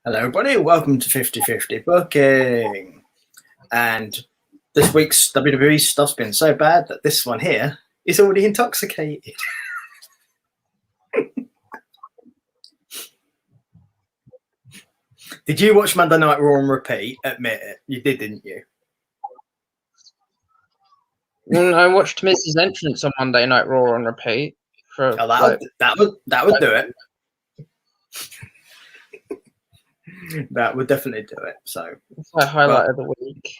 Hello everybody, welcome to 50/50 Booking. And this week's WWE stuff's been so bad that this one here is already intoxicated. Did you watch Monday Night Raw on repeat? Admit it. You did, didn't you? I watched Miz's entrance on Monday Night Raw on repeat. That would do it. That would definitely do it. So it's my highlight of the week.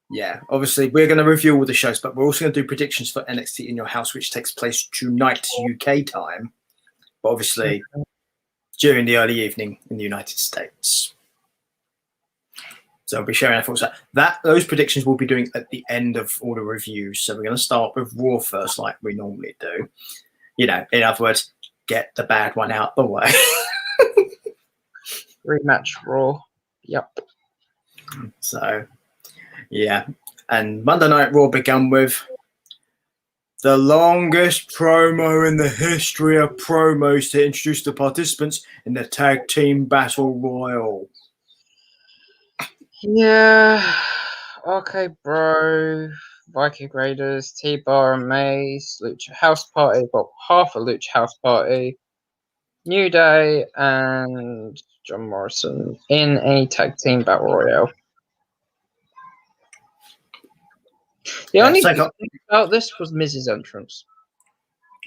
Yeah, obviously we're going to review all the shows, but we're also going to do predictions for NXT in Your House, which takes place tonight UK time, but obviously during the early evening in the United States. So I'll be sharing our thoughts. Those predictions we'll be doing at the end of all the reviews. So we're going to start with Raw first, like we normally do. You know, in other words, get the bad one out the way. Rematch Raw. Yep. So, yeah. And Monday Night Raw began with the longest promo in the history of promos to introduce the participants in the Tag Team Battle Royal. Yeah. Okay, bro. Viking Raiders, T-Bar and Mace, Lucha House Party, well, half a Lucha House Party, New Day, and John Morrison in a Tag Team Battle Royale. The only thing about this was Miz's entrance.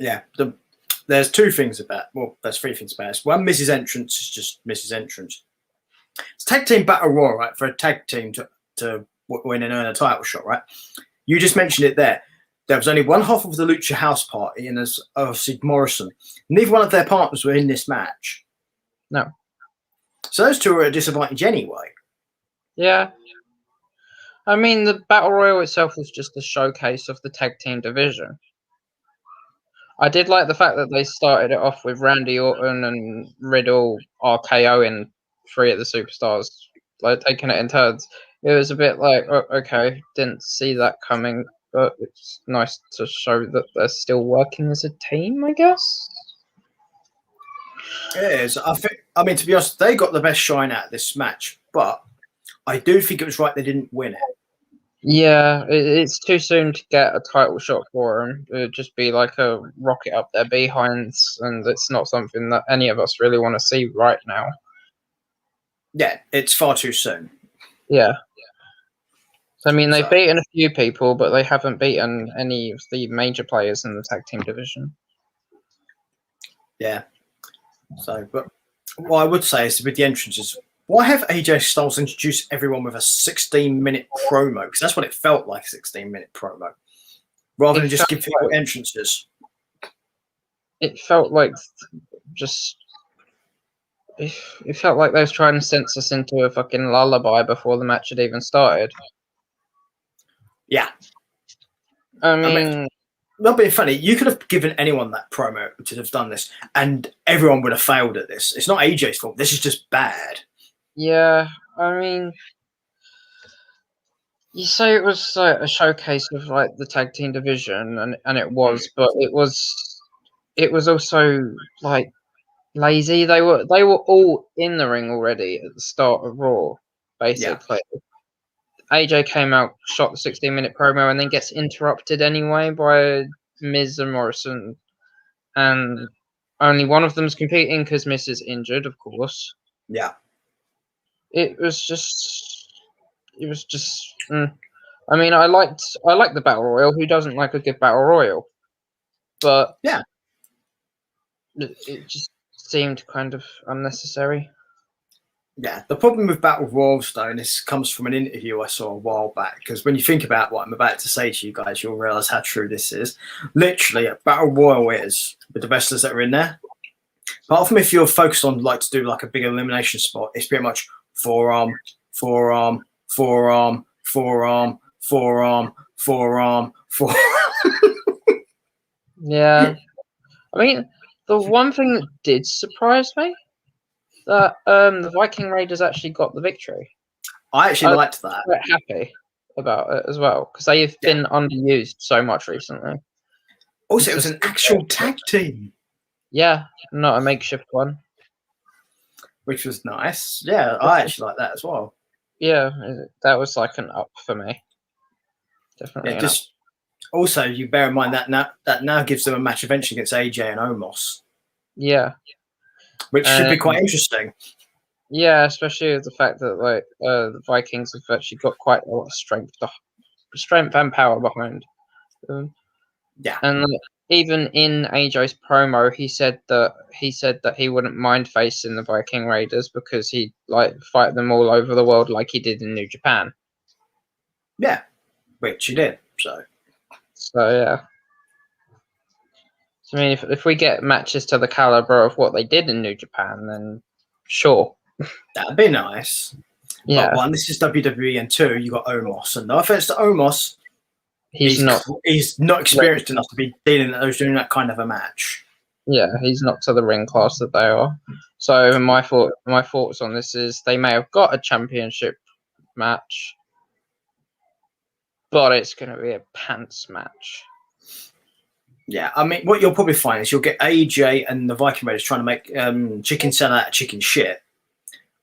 Yeah, there's two things about. Well, there's three things about this. One, Miz's entrance is just Miz's entrance. It's Tag Team Battle Royal, right? For a tag team to win and earn a title shot, right? You just mentioned it there. There was only one half of the Lucha House Party, and there's obviously Morrison. Neither one of their partners were in this match. No. So those two are at a disadvantage anyway. Yeah. I mean, the Battle Royal itself was just a showcase of the tag team division. I did like the fact that they started it off with Randy Orton and Riddle RKOing three of the superstars, like taking it in turns. It was a bit like, oh, okay, didn't see that coming, but it's nice to show that they're still working as a team, I guess. It is. I mean, to be honest, they got the best shine out of this match, but I do think it was right they didn't win it. Yeah, it's too soon to get a title shot for them. It would just be like a rocket up their behinds, and it's not something that any of us really want to see right now. Yeah, it's far too soon. Yeah. I mean, they've beaten a few people, but they haven't beaten any of the major players in the tag team division. Yeah. So, but what I would say is with the entrances, why have AJ Styles introduce everyone with a 16-minute promo? Because that's what it felt like, a 16-minute promo. Rather than just give people entrances. It felt like just... It felt like they was trying to sense us into a fucking lullaby before the match had even started. Yeah. I mean not being funny, you could have given anyone that promo to have done this, and everyone would have failed at this. It's not AJ's fault. This is just bad. Yeah, I mean, you say it was like a showcase of like the tag team division, and it was, but it was also like lazy. They were all in the ring already at the start of Raw, basically. Yeah. AJ came out, shot the 16-minute promo, and then gets interrupted anyway by Miz and Morrison, and only one of them's competing because Miz is injured, of course. Yeah. It was just. I mean, I like the Battle Royal. Who doesn't like a good Battle Royal? But yeah, it just seemed kind of unnecessary. Yeah, the problem with Battle Royals, though, and this comes from an interview I saw a while back, because when you think about what I'm about to say to you guys, you'll realise how true this is. Literally, a Battle Royal is, with the wrestlers that are in there, apart from if you're focused on, like, to do, like, a big elimination spot, it's pretty much forearm, forearm, forearm, forearm, forearm, forearm, forearm. Yeah. I mean, the one thing that did surprise me, that the Viking Raiders actually got the victory. I actually liked that. I'm quite happy about it as well, because they've been underused so much recently. Also, it was an actual tag team. Yeah, not a makeshift one. which was nice. Yeah, I actually like that as well. Yeah, that was like an up for me. Definitely. Yeah, just also you bear in mind that now gives them a match eventually against AJ and Omos. Yeah, which should be quite interesting. Yeah, especially with the fact that like the Vikings have actually got quite a lot of strength and power behind them. Yeah, and like, even in AJ's promo, he said that he wouldn't mind facing the Viking Raiders because he'd like fight them all over the world like he did in New Japan. Yeah, which he did. So yeah. So, I mean, if we get matches to the caliber of what they did in New Japan, then sure. That'd be nice. Yeah. But one, this is WWE, and two, you got Omos. And no offense to Omos, he's not experienced enough to be doing that kind of a match. Yeah, he's not to the ring class that they are. So my thoughts on this is they may have got a championship match, but it's going to be a pants match. Yeah, I mean, what you'll probably find is you'll get AJ and the Viking Raiders trying to make chicken salad out of chicken shit.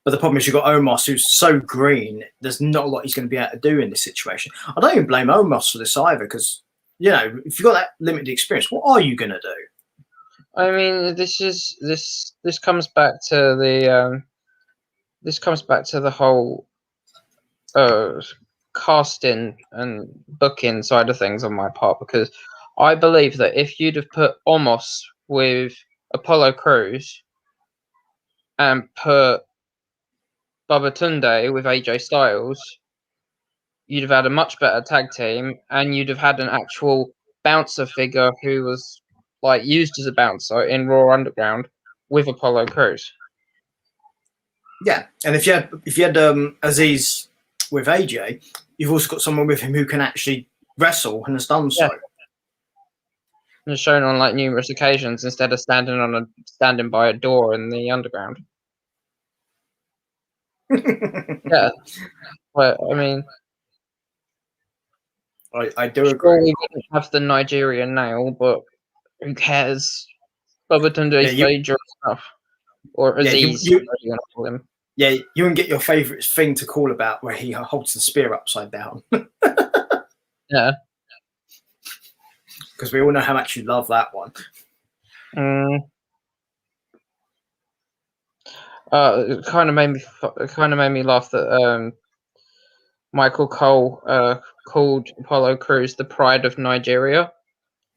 But the problem is you've got Omos, who's so green, there's not a lot he's going to be able to do in this situation. I don't even blame Omos for this either, because, you know, if you've got that limited experience, what are you going to do? I mean, this comes back to the whole casting and booking side of things on my part, because I believe that if you'd have put Omos with Apollo Crews and put Babatunde with AJ Styles, you'd have had a much better tag team, and you'd have had an actual bouncer figure who was like used as a bouncer in Raw Underground with Apollo Crews. Yeah, and if you had Aziz with AJ, you've also got someone with him who can actually wrestle and has done so. Yeah. And shown on like numerous occasions instead of standing by a door in the underground. Yeah, but I mean, I do agree. We didn't have the Nigerian nail, but who cares? Babatunde is dangerous enough, or Aziz, you gonna call him. Yeah, you can get your favourite thing to call about where he holds the spear upside down. Yeah. Because we all know how much you love that one. It kind of made me laugh that Michael Cole called Apollo Crews the pride of Nigeria.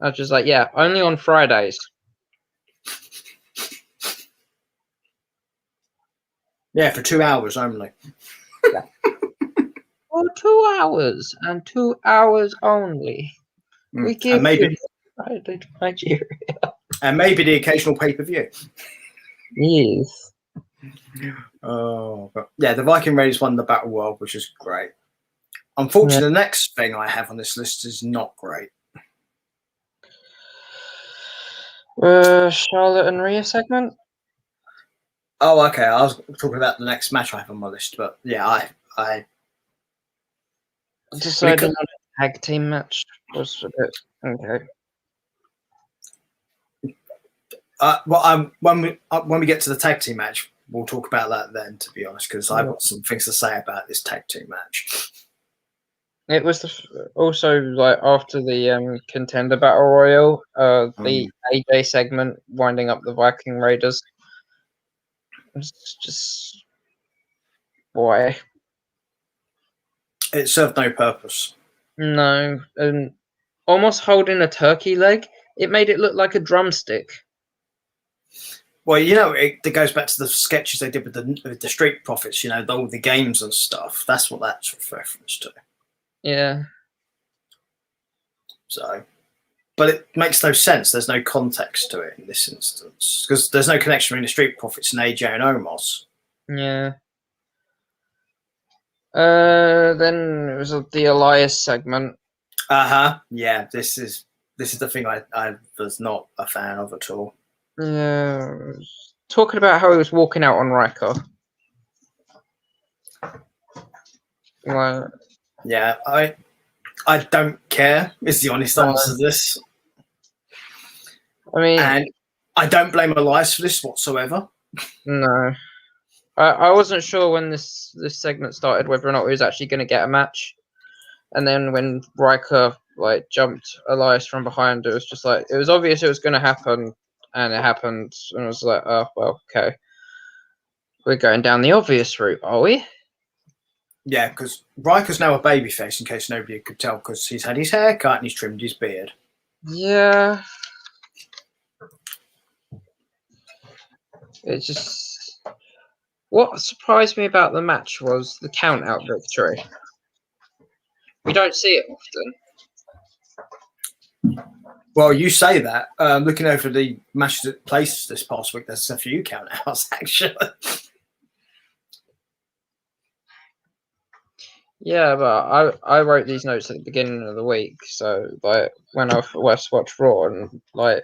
I was just like, yeah, only on Fridays. Yeah, for 2 hours only. Yeah. For 2 hours and 2 hours only. We give you pride of Nigeria. And maybe the occasional pay-per-view. Yes. Oh, but yeah, the Viking Raiders won the Battle World, which is great. Unfortunately, the next thing I have on this list is not great. Charlotte and Rhea segment? Oh, okay. I was talking about the next match I have on my list, but yeah, I decided on a tag team match was a bit okay. When we get to the tag team match, we'll talk about that then, to be honest, because I've got some things to say about this tag team match. It was also like after the Contender Battle Royal, the AJ segment winding up the Viking Raiders. It's just why? It served no purpose. No, and almost holding a turkey leg, it made it look like a drumstick. Well, you know, it goes back to the sketches they did with the Street Profits, you know, all the games and stuff. That's what that's reference to. Yeah. So, but it makes no sense. There's no context to it in this instance because there's no connection between the Street Profits and AJ and Omos. Yeah. Then it was the Elias segment. Yeah, this is the thing I was not a fan of at all. Yeah, talking about how he was walking out on Riker. Well, yeah, I don't care. Is the honest answer to this. I mean, and I don't blame Elias for this whatsoever. No. I wasn't sure when this segment started whether or not he was actually going to get a match, and then when Riker like jumped Elias from behind, it was just like it was obvious it was going to happen, and it happened, and I was like, oh well, okay, we're going down the obvious route, are we? Yeah, because Riker's now a babyface, in case nobody could tell, because he's had his hair cut and he's trimmed his beard. Yeah. It's just what surprised me about the match was the count-out victory. We don't see it often. Well, you say that. Looking over the matches that placed this past week, there's a few count-outs, actually. Yeah, but I wrote these notes at the beginning of the week, so like when I first watched Raw and like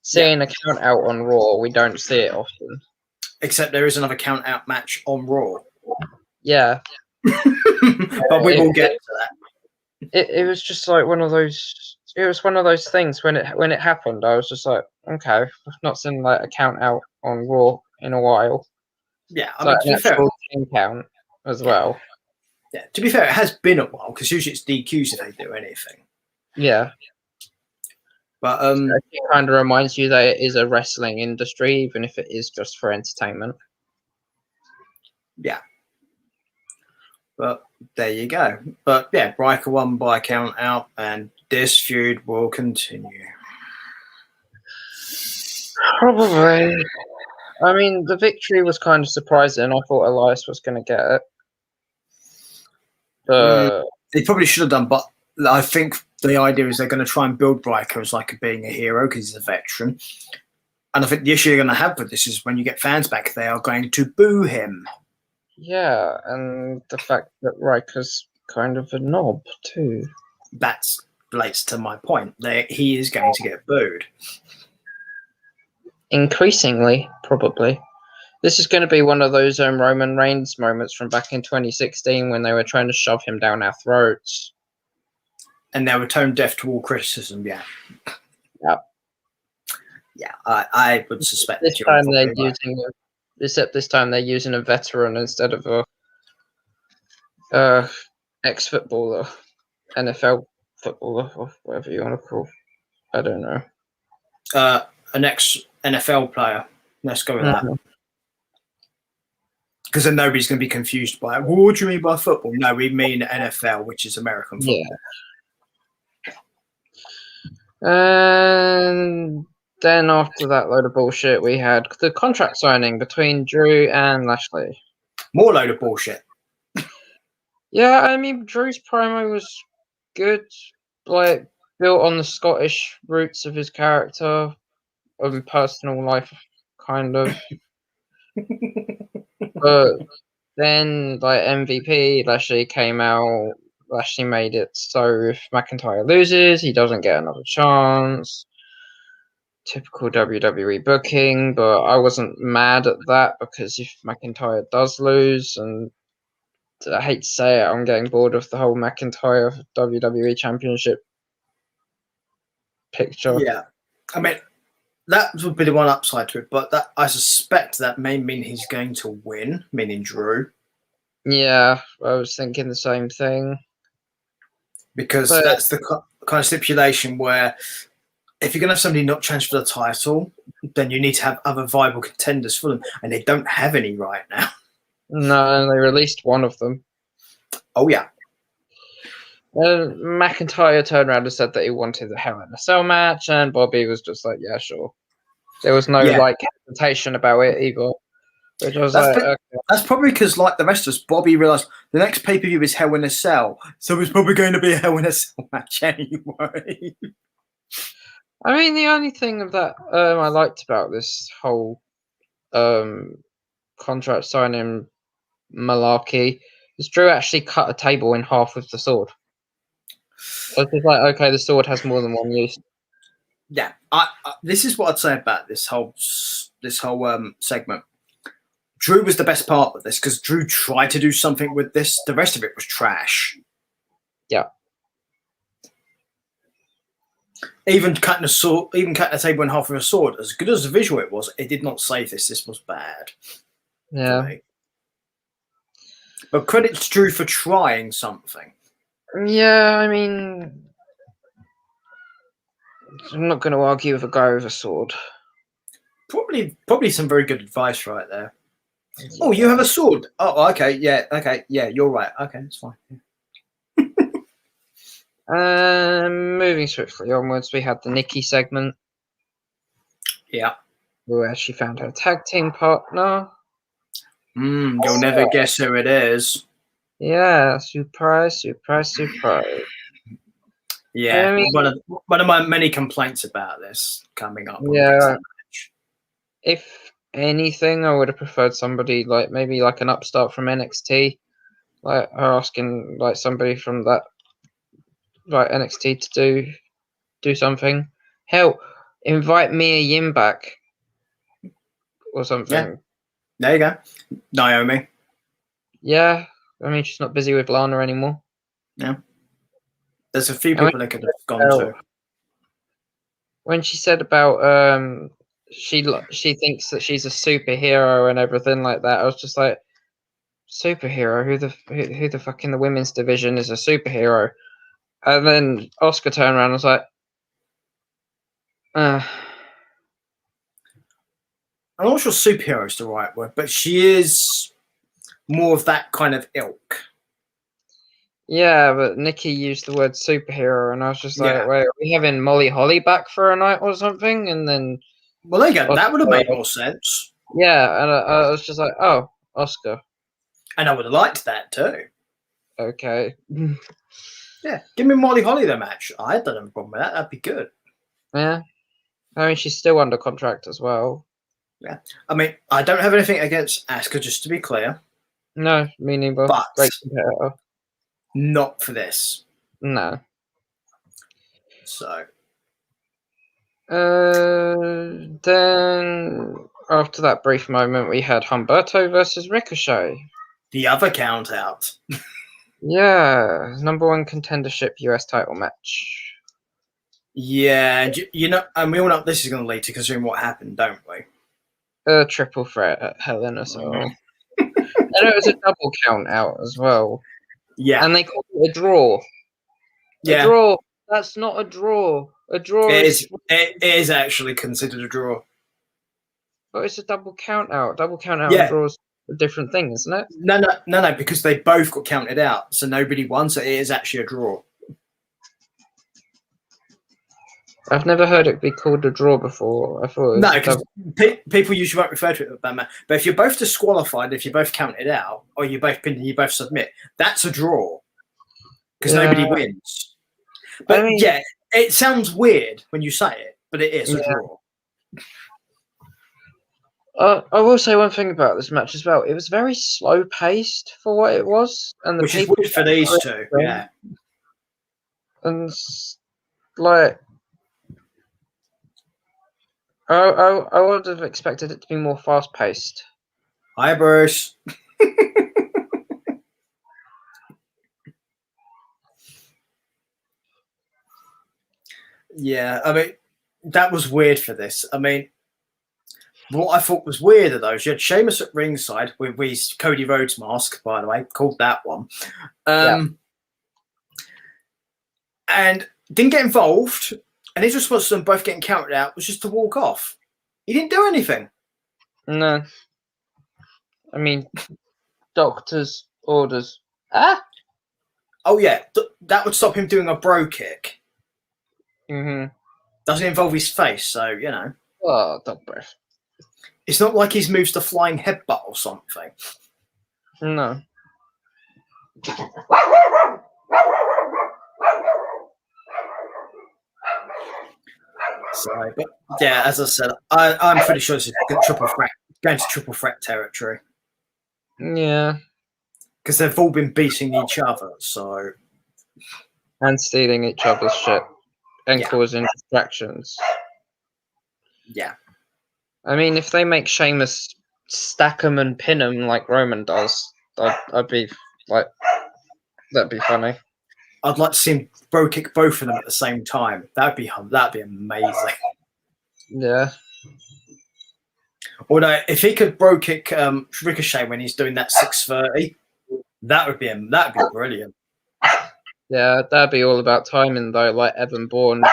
seeing a count out on Raw, we don't see it often. Except there is another count out match on Raw. Yeah. But we will get to that. It was just like one of those. It was one of those things when it happened. I was just like, okay, I've not seen like a count out on Raw in a while. Yeah, I mean, to be fair, team count as well. Yeah, to be fair, it has been a while because usually it's DQs if they do anything. Yeah, but it kind of reminds you that it is a wrestling industry, even if it is just for entertainment. Yeah, but there you go. But yeah, Riker won by count out, and this feud will continue. Probably. I mean, the victory was kind of surprising. I thought Elias was going to get it. They probably should have done, but I think the idea is they're going to try and build Riker as like being a hero because he's a veteran. And I think the issue you're going to have with this is when you get fans back, they are going to boo him. Yeah, and the fact that Riker's kind of a knob too. That relates to my point. He is going to get booed. Increasingly, probably. This is going to be one of those Roman Reigns moments from back in 2016 when they were trying to shove him down our throats. And they were tone deaf to all criticism, yeah. Yeah. Yeah, I would suspect this time they're using except this time they're using a veteran instead of a ex-footballer, NFL footballer, or whatever you want to call. I don't know. An ex-NFL player. Let's go with that. Because then nobody's going to be confused by it. Well, what do you mean by football? No, we mean NFL, which is American football. Yeah. And then after that load of bullshit, we had the contract signing between Drew and Lashley. More load of bullshit. Yeah, I mean, Drew's promo was good, like built on the Scottish roots of his character, of personal life, kind of. But then, like MVP, Lashley came out. Lashley made it so if McIntyre loses, he doesn't get another chance. Typical WWE booking, but I wasn't mad at that because if McIntyre does lose, and I hate to say it, I'm getting bored of the whole McIntyre WWE Championship picture. Yeah, I mean, that would be the one upside to it, but that I suspect that may mean he's going to win, meaning Drew. Yeah, I was thinking the same thing. Because that's the kind of stipulation where if you're going to have somebody not challenge for the title, then you need to have other viable contenders for them, and they don't have any right now. No, they released one of them. Oh, yeah. McIntyre turned around and said that he wanted a Hell in a Cell match, and Bobby was just like, yeah, sure. There was no hesitation about it either. Which was that's probably because, like the rest of us, Bobby realised the next pay-per-view is Hell in a Cell, so it's probably going to be a Hell in a Cell match anyway. I mean, the only thing that I liked about this whole contract signing malarkey is Drew actually cut a table in half with the sword. I was just like, okay, the sword has more than one use. Yeah, this is what I'd say about this whole segment. Drew was the best part of this because Drew tried to do something with this. The rest of it was trash. Yeah. Even cutting a table in half with a sword, as good as the visual it was, it did not save this. This was bad. Yeah. But credit to Drew for trying something. Yeah, I mean, I'm not going to argue with a guy with a sword. Probably some very good advice right there. Yeah. Oh, you have a sword. Oh, okay. Yeah. Okay. Yeah, you're right. Okay, that's fine. Moving swiftly onwards, we had the Nikki segment. Yeah. Where she found her tag team partner. You'll never guess who it is. Yeah, surprise, surprise, surprise. Yeah, I mean, one of my many complaints about this coming up. Yeah. If anything, I would have preferred somebody like maybe like an upstart from NXT, like her asking like somebody from that like NXT to do something. Hell, invite Mia Yim back or something. Yeah. There you go, Naomi. Yeah, I mean she's not busy with Lana anymore. Yeah, there's a few people that could have gone to. When she said about she thinks that she's a superhero and everything like that, I was just like, superhero? Who the fuck in the women's division is a superhero? And then Oscar turned around and was like, I'm not sure superhero is the right word, but she is more of that kind of ilk. Yeah, but Nikki used the word superhero, and I was just like, wait, are we having Molly Holly back for a night or something? And then, well, there you go. That would have made more sense. Yeah, and I was just like, oh, Oscar. And I would have liked that too. Okay. Yeah, give me Molly Holly the match. I don't have a problem with that. That'd be good. Yeah, I mean she's still under contract as well. Yeah, I mean I don't have anything against Asuka, just to be clear. No, me neither. But great competitor. Not for this. No. So. Then after that brief moment, we had Humberto versus Ricochet. The other count out. Yeah, #1 contendership US title match. Yeah, you know, and we all know this is going to lead to considering what happened, don't we? A triple threat at Hell in a Cell. And it was a double count out as well. Yeah. And they called it a draw. Yeah. A draw. That's not a draw. A draw it is actually considered a draw. But it's a double count out. Double count out and draws a different thing, isn't it? No, because they both got counted out, so nobody won, so it is actually a draw. I've never heard it be called a draw before. I thought it was because people usually won't refer to it as that matter. But if you're both disqualified, if you're both counted out, or you both pinned and you both submit, that's a draw. Because nobody wins. But I mean, yeah, it sounds weird when you say it, but it is a draw. I will say one thing about this match as well. It was very slow paced for what it was, and which is weird for these two. Yeah, and like I would have expected it to be more fast paced. Hi, Bruce. Yeah, I mean that was weird for this. I mean. What I thought was weirder though is you had Sheamus at ringside with his Cody Rhodes mask, by the way, called that one, and didn't get involved. And his response to them both getting counted out was just to walk off. He didn't do anything. No, I mean, doctor's orders. Ah. Oh yeah, that would stop him doing a bro kick. Doesn't involve his face, so you know. Oh, dog breath. It's not like he's moves the flying headbutt or something. No. So, but yeah, as I said, I'm pretty sure this is triple threat, going to triple threat territory. Yeah. Because they've all been beating each other, so. And stealing each other's shit and causing distractions. Yeah. I mean, if they make Sheamus stack him and pin him like Roman does, I'd be like, that'd be funny. I'd like to see him bro kick both of them at the same time. That'd be amazing. Yeah. Although if he could bro kick Ricochet when he's doing that 630, That'd be brilliant. Yeah, that'd be all about timing though, like Evan Bourne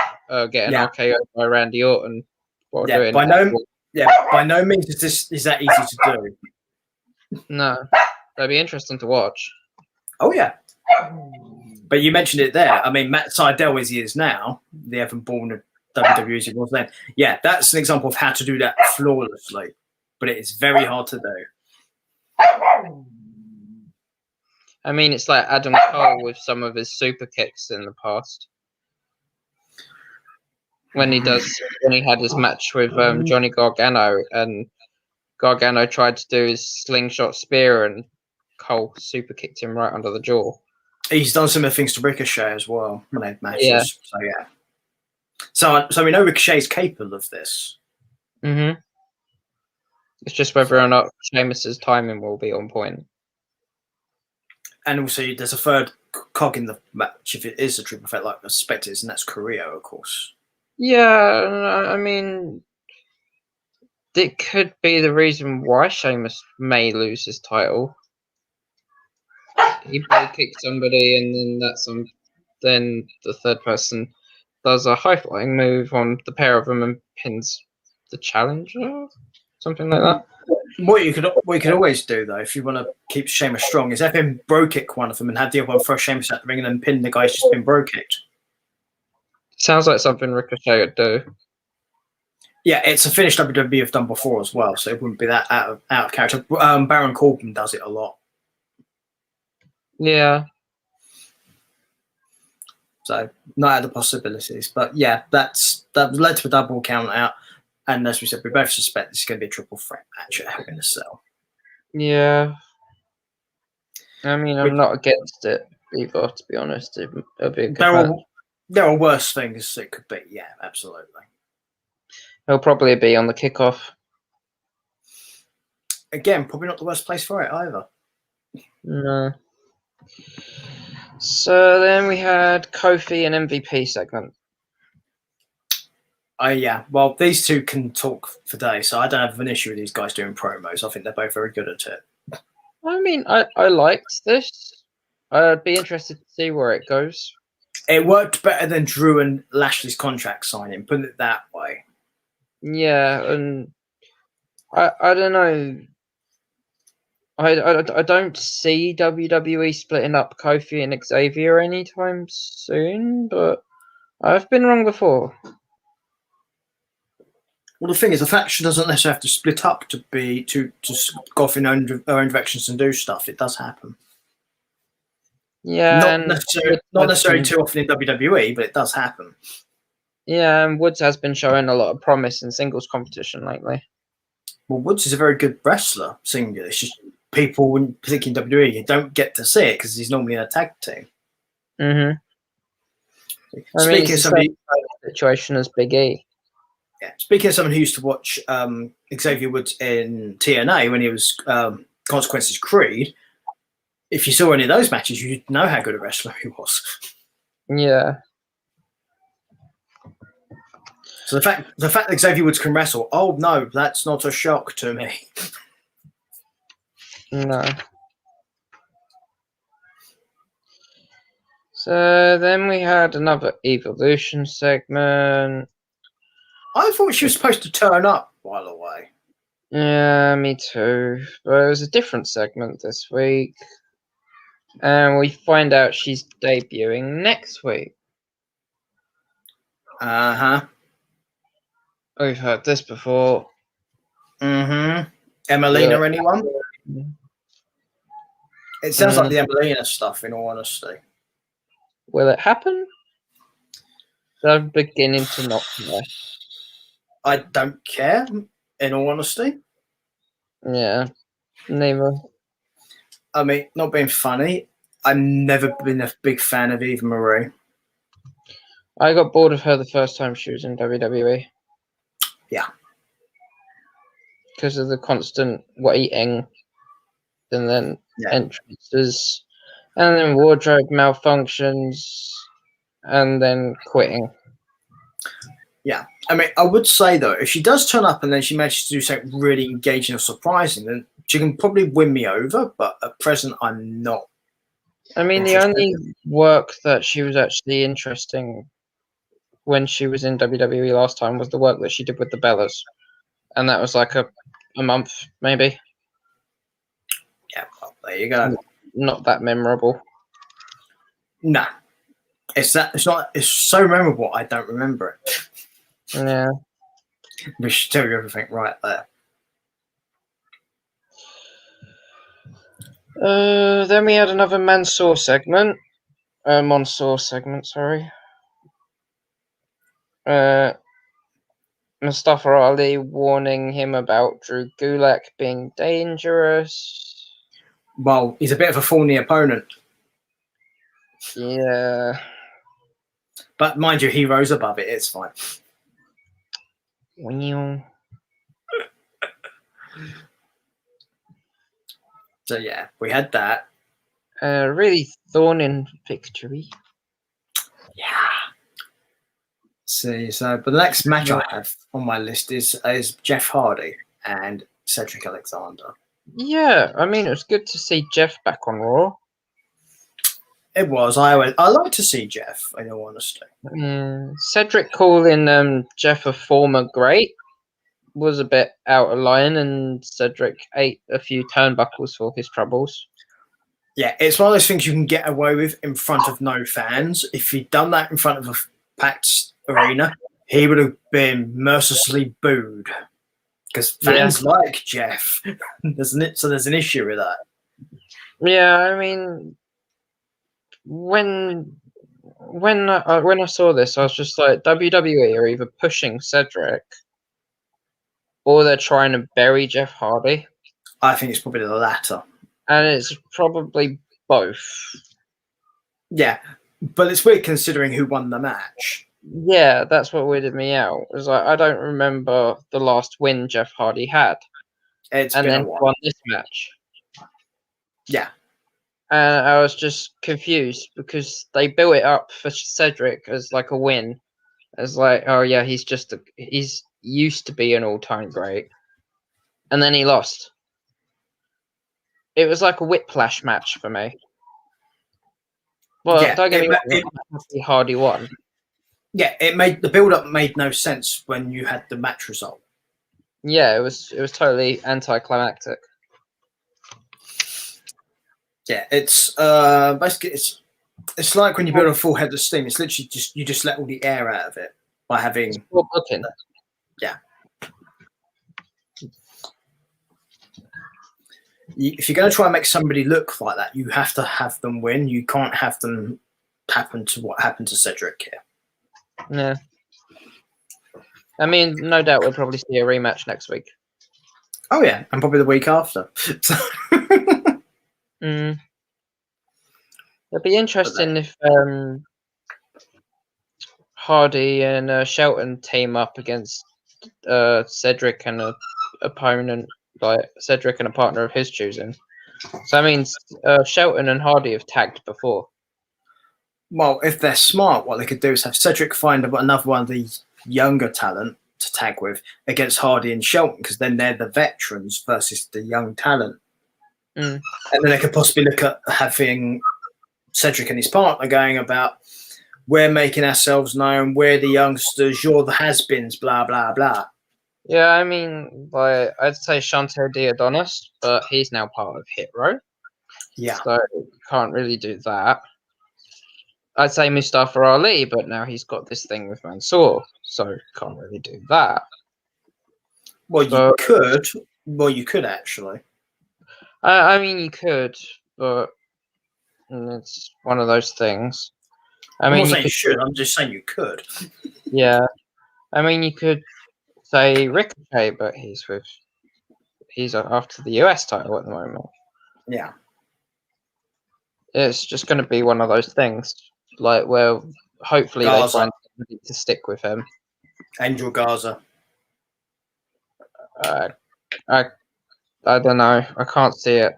getting RKO'd by Randy Orton while doing by no means is that easy to do. No, that'd be interesting to watch. Oh yeah. But you mentioned it there. I mean, Matt Sydal as he is now, the Evan Bourne of WWE as he was then. Yeah, that's an example of how to do that flawlessly. But it is very hard to do. I mean, it's like Adam Cole with some of his super kicks in the past. When he had his match with Johnny Gargano, and Gargano tried to do his slingshot spear, and Cole super kicked him right under the jaw. He's done similar things to Ricochet as well when they had matches. Yeah. So yeah. So we know Ricochet is capable of this. Mm-hmm. It's just whether or not Sheamus's timing will be on point. And also, there's a third cog in the match if it is a triple threat, like I suspect it is, and that's Carrillo, of course. Yeah, I mean, it could be the reason why Sheamus may lose his title. He blow kicks somebody, and then the third person does a high flying move on the pair of them and pins the challenger, something like that. What you could always do though, if you want to keep Sheamus strong, is have him bro kick one of them and have the other one throw Sheamus at the ring and then pin the guy who's just been bro kicked. Sounds like something Ricochet would do. Yeah, it's a finish WWE have done before as well, so it wouldn't be that out of character. Baron Corbin does it a lot. Yeah. So not out of the possibilities, but yeah, that led to a double count out. And as we said, we both suspect this is going to be a triple threat match at Hell in a Cell. Yeah. I mean, I'm not against it either, to be honest. It'll be a good match. There are worse things it could be. Yeah, absolutely. It'll probably be on the kickoff. Again, probably not the worst place for it either. No. So then we had Kofi and MVP segment. Yeah, well, these two can talk for days, so I don't have an issue with these guys doing promos. I think they're both very good at it. I mean, I liked this. I'd be interested to see where it goes. It worked better than Drew and Lashley's contract signing, put it that way. Yeah, and I don't know. I don't see WWE splitting up Kofi and Xavier anytime soon, but I've been wrong before. Well, the thing is, the faction doesn't necessarily have to split up to go off in their own directions and do stuff. It does happen. Yeah, not necessarily too often in WWE, but it does happen. Yeah, and Woods has been showing a lot of promise in singles competition lately. Well, Woods is a very good wrestler, single. It's just people, when thinking WWE, you don't get to see it because he's normally in a tag team. Mm-hmm. Speaking of somebody, situation as Big E. Yeah, speaking of someone who used to watch Xavier Woods in TNA when he was Consequences Creed, if you saw any of those matches, you'd know how good a wrestler he was. Yeah. So the fact that Xavier Woods can wrestle, oh no, that's not a shock to me. No. So then we had another Evolution segment. I thought she was supposed to turn up, by the way. Yeah, me too. But it was a different segment this week. And we find out she's debuting next week. Uh-huh. We've heard this before. Mm-hmm. Emelina, anyone? It sounds like the Emelina stuff, in all honesty. Will it happen? I'm beginning to not care. I don't care, in all honesty. Yeah, neither. I mean, not being funny, I've never been a big fan of Eva Marie. I got bored of her the first time she was in WWE. Yeah. Because of the constant waiting, and then entrances, and then wardrobe malfunctions, and then quitting. Yeah. I mean, I would say, though, if she does turn up and then she manages to do something really engaging or surprising, then she can probably win me over, but at present, I'm not I mean, the interesting. only work that she was actually interesting when she was in WWE last time was the work that she did with the Bellas, and that was like a month maybe. Yeah, well, there you go. Not that memorable. No, it's not. It's so memorable. I don't remember it. Yeah. We should tell you everything right there. Then we had another Mansoor segment. Mansoor segment, sorry. Mustafa Ali warning him about Drew Gulak being dangerous. Well, he's a bit of a thorny opponent. Yeah. But mind you, he rose above it. It's fine. So yeah, we had that. Really thorny victory. Yeah. See, so but the next match I have on my list is Jeff Hardy and Cedric Alexander. Yeah, I mean, it was good to see Jeff back on Raw. It was. I like to see Jeff, in all honesty. Cedric calling Jeff a former great was a bit out of line, and Cedric ate a few turnbuckles for his troubles. Yeah, it's one of those things you can get away with in front of no fans. If he'd done that in front of a packed arena, he would have been mercilessly booed. Because fans like Jeff, so there's an issue with that. Yeah, I mean, when I saw this, I was just like, WWE are either pushing Cedric or they're trying to bury Jeff Hardy. I think it's probably the latter. And it's probably both. Yeah, but it's weird considering who won the match. Yeah, that's what weirded me out. It was like, I don't remember the last win Jeff Hardy had. It's and been then a while. won this match. Yeah. And I was just confused because they built it up for Cedric as like a win. As like, oh yeah, he's used to be an all-time great. And then he lost. It was like a whiplash match for me. Well, yeah, don't get me wrong, Hardy won. Yeah, the build-up made no sense when you had the match result. Yeah, it was totally anticlimactic. Yeah, it's basically it's like when you build a full head of steam. It's literally you just let all the air out of it by having booking. Yeah. If you're going to try and make somebody look like that, you have to have them win. You can't have them happen to what happened to Cedric here. Yeah. I mean, no doubt we'll probably see a rematch next week. Oh yeah, and probably the week after. It'd be interesting if Hardy and Shelton team up against Cedric and an opponent, like Cedric and a partner of his choosing. So that means Shelton and Hardy have tagged before. Well, if they're smart, what they could do is have Cedric find another one of the younger talent to tag with against Hardy and Shelton, because then they're the veterans versus the young talent. And then they could possibly look at having Cedric and his partner going about, we're making ourselves known, we're the youngsters, you're the has-beens, blah, blah, blah. Yeah, I mean, like, I'd say Shante Diadonis, but he's now part of Hit Row. Yeah. So can't really do that. I'd say Mustafa Ali, but now he's got this thing with Mansoor, so can't really do that. Well, you could. Well, you could actually. I mean, you could, but it's one of those things. I'm not saying you should. I'm just saying you could. Yeah, I mean, you could say Ricochet, but he's after the US title at the moment. Yeah, it's just going to be one of those things, like where hopefully Gaza. They find somebody to stick with him. Angel Gaza. I don't know. I can't see it.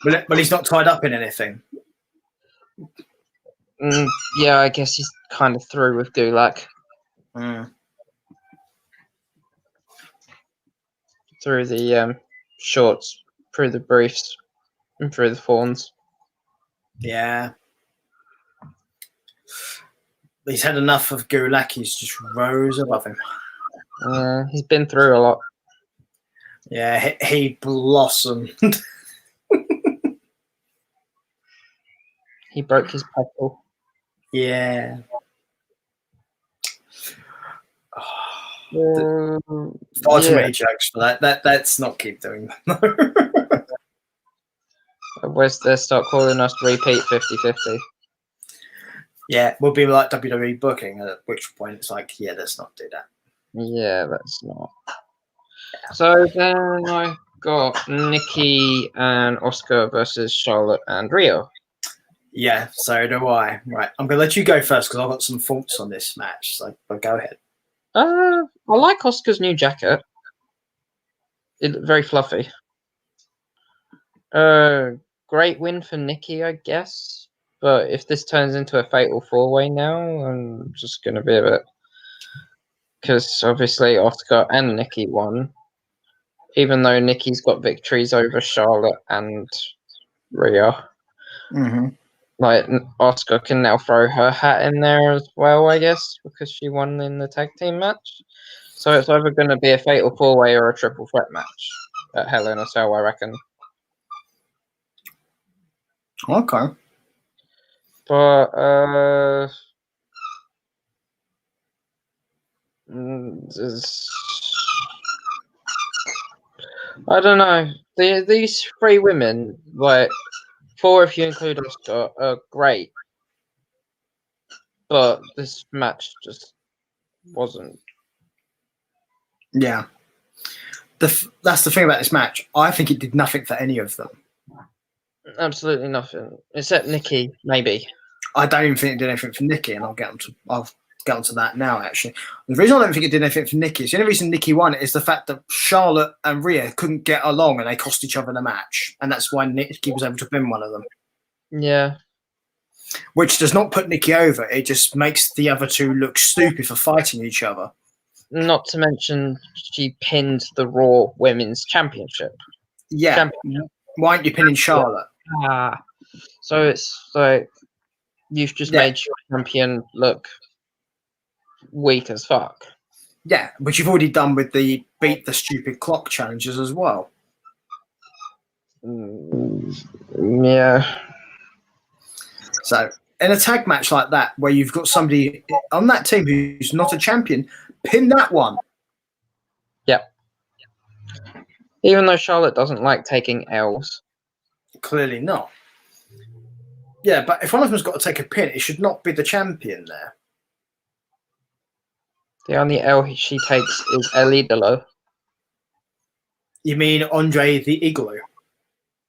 But he's not tied up in anything. Yeah, I guess he's kind of through with Gulak. Through the shorts, through the briefs, and through the fawns. Yeah. He's had enough of Gulaki's just rose above him. He's been through a lot. Yeah, he blossomed. He broke his petal. Yeah. Far too many jokes for that. Let's not keep doing that. Where's they start calling us repeat 50-50? Yeah, we'll be like WWE booking, at which point it's like, yeah, let's not do that. Yeah, let's not. Yeah. So then I got Nikki and Oscar versus Charlotte and Rio. Yeah, so do I. Right, I'm going to let you go first because I've got some thoughts on this match. So go ahead. I like Oscar's new jacket. It looked very fluffy. Great win for Nikki, I guess. But if this turns into a fatal four-way now, I'm just going to be a bit... Because obviously Oscar and Nikki won. Even though Nikki's got victories over Charlotte and Rhea. Mm-hmm. Like, Oscar can now throw her hat in there as well, I guess, because she won in the tag team match. So it's either going to be a fatal four-way or a triple threat match at Hell in a Cell, I reckon. Okay. But, I don't know. These three women, like, four if you include Oscar, are great. But this match just wasn't. Yeah. That's the thing about this match. I think it did nothing for any of them. Absolutely nothing. Except Nikki, maybe. I don't even think it did anything for Nikki, and I'll get onto that now, actually. The reason I don't think it did anything for Nikki is the only reason Nikki won is the fact that Charlotte and Rhea couldn't get along and they cost each other the match. And that's why Nikki was able to win one of them. Yeah. Which does not put Nikki over. It just makes the other two look stupid for fighting each other. Not to mention she pinned the Raw Women's Championship. Yeah. Why aren't you pinning Charlotte? So it's like you've just made your champion look weak as fuck. Yeah, which you've already done with the beat the stupid clock challenges as well. Yeah. So in a tag match like that, where you've got somebody on that team who's not a champion, pin that one. Yeah. Even though Charlotte doesn't like taking L's. Clearly not. Yeah, but if one of them's got to take a pin, it should not be the champion there. The only L she takes is El Idolo. You mean Andre the Igloo?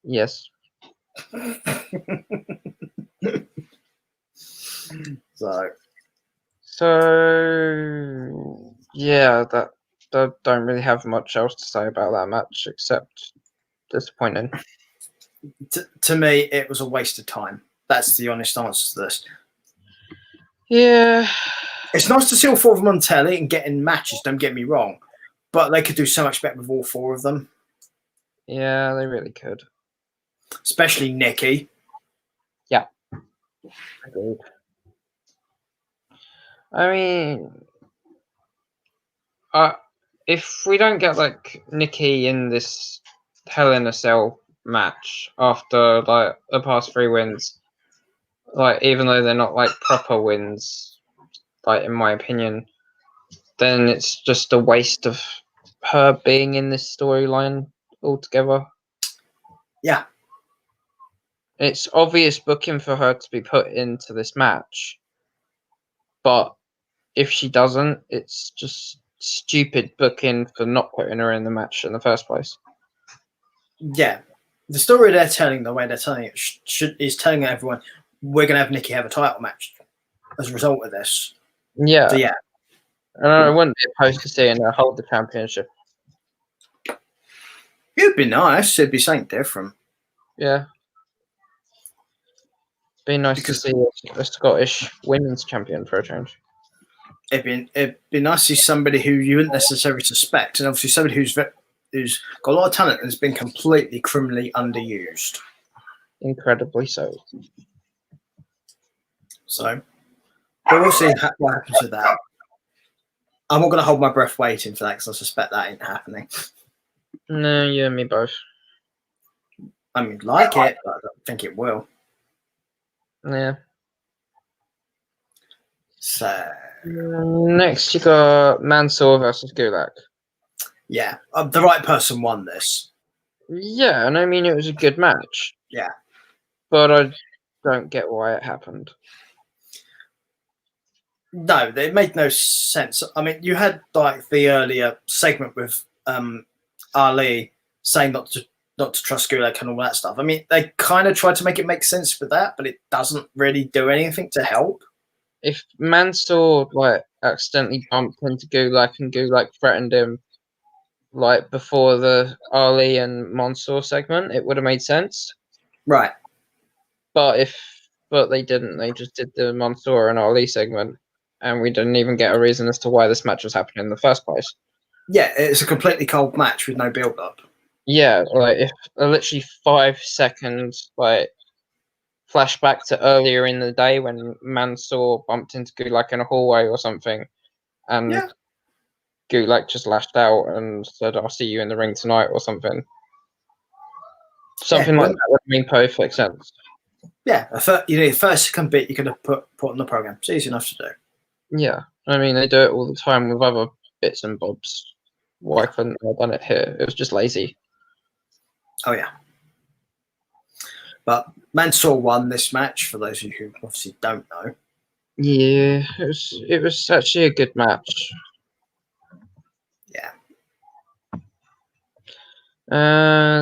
Yes. So yeah, that don't really have much else to say about that match except disappointing. To me, it was a waste of time. That's the honest answer to this. Yeah. It's nice to see all four of them on telly and get in matches, don't get me wrong. But they could do so much better with all four of them. Yeah, they really could. Especially Nikki. Yeah. Agreed. I mean, if we don't get like Nikki in this Hell in a Cell match after like the past 3 wins, like even though they're not like proper wins, like in my opinion, then it's just a waste of her being in this storyline altogether. Yeah. It's obvious booking for her to be put into this match, but if she doesn't, it's just stupid booking for not putting her in the match in the first place. Yeah. The story they're telling, the way they're telling it, is telling everyone we're going to have Nikki have a title match as a result of this. Yeah. So, yeah. And I wouldn't be opposed to seeing her hold the championship. It'd be nice. It'd be something different. Yeah. Be nice to see a Scottish women's champion for a change. It'd be nice to see somebody who you wouldn't necessarily suspect, and obviously somebody who's got a lot of talent and has been completely criminally underused. Incredibly so. So, but we'll see what happens with that. I'm not going to hold my breath waiting for that because I suspect that ain't happening. No, you and me both. I mean, like it, but I don't think it will. Yeah. So next, you got Mansoor versus Gulak. Yeah, the right person won this. Yeah, and I mean it was a good match. Yeah, but I don't get why it happened. No, it made no sense. I mean, you had like the earlier segment with Ali saying not to trust Gulak and all that stuff. I mean, they kind of tried to make it make sense with that, but it doesn't really do anything to help. If Mansoor like accidentally bumped into Gulak and Gulak threatened him like before the Ali and Mansoor segment, it would have made sense. Right. But they didn't. They just did the Mansoor and Ali segment, and we didn't even get a reason as to why this match was happening in the first place. Yeah, it's a completely cold match with no build up. Yeah, like if literally 5 seconds like flashback to earlier in the day when Mansoor bumped into Gulak in a hallway or something, and Gulak just lashed out and said, "I'll see you in the ring tonight" or something. Something like that would make perfect sense. Yeah, you need a 30-second bit you could have put on the program. It's easy enough to do. Yeah, I mean they do it all the time with other bits and bobs. Why couldn't they have done it here? It was just lazy. Oh yeah. But Mansoor won this match, for those of you who obviously don't know. Yeah, it was actually a good match. Yeah.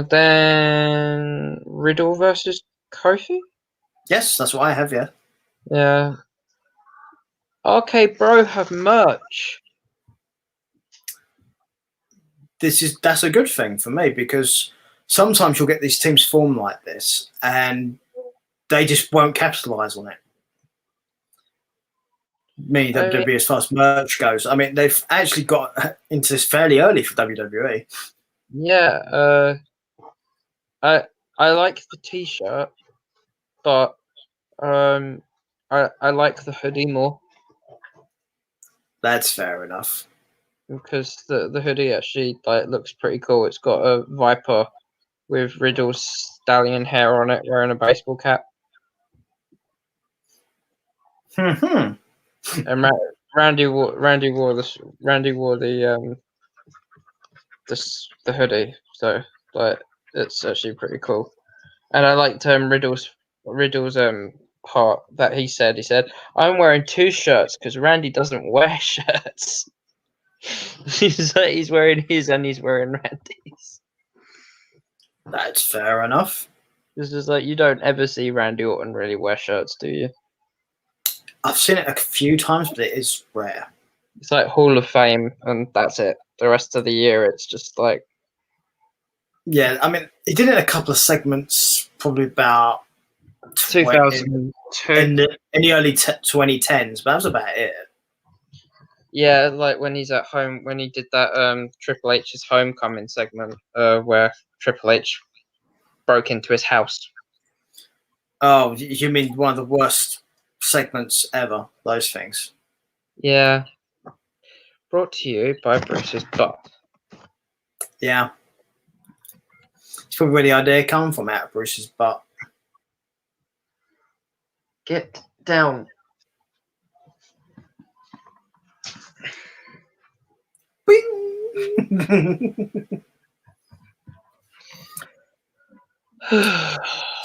Then Riddle versus Kofi? Yes, that's what I have, yeah. Yeah. Okay, bro, have merch. That's a good thing for me, because sometimes you'll get these teams form like this and they just won't capitalize on it. WWE, as far as merch goes. I mean, they've actually got into this fairly early for WWE. Yeah, I like the t-shirt, but I like the hoodie more. That's fair enough. Because the hoodie actually like looks pretty cool. It's got a viper with Riddle's stallion hair on it, wearing a baseball cap. And Randy wore the hoodie, so like it's actually pretty cool. And I liked Riddle's part that he said. He said, "I'm wearing 2 shirts because Randy doesn't wear shirts." he's wearing his and he's wearing Randy's. That's fair enough. It's just like you don't ever see Randy Orton really wear shirts, do you? I've seen it a few times, but it is rare. It's like Hall of Fame, and that's it. The rest of the year, it's just like. Yeah, I mean, he did it in a couple of segments, probably about 2002 in the early 2010s, but that was about it. Yeah, like when he's at home, when he did that Triple H's homecoming segment, where Triple H broke into his house. Oh, you mean one of the worst segments ever? Those things. Yeah. Brought to you by Bruce's butt. Yeah. It's probably where the idea come from, out of Bruce's butt. Get down.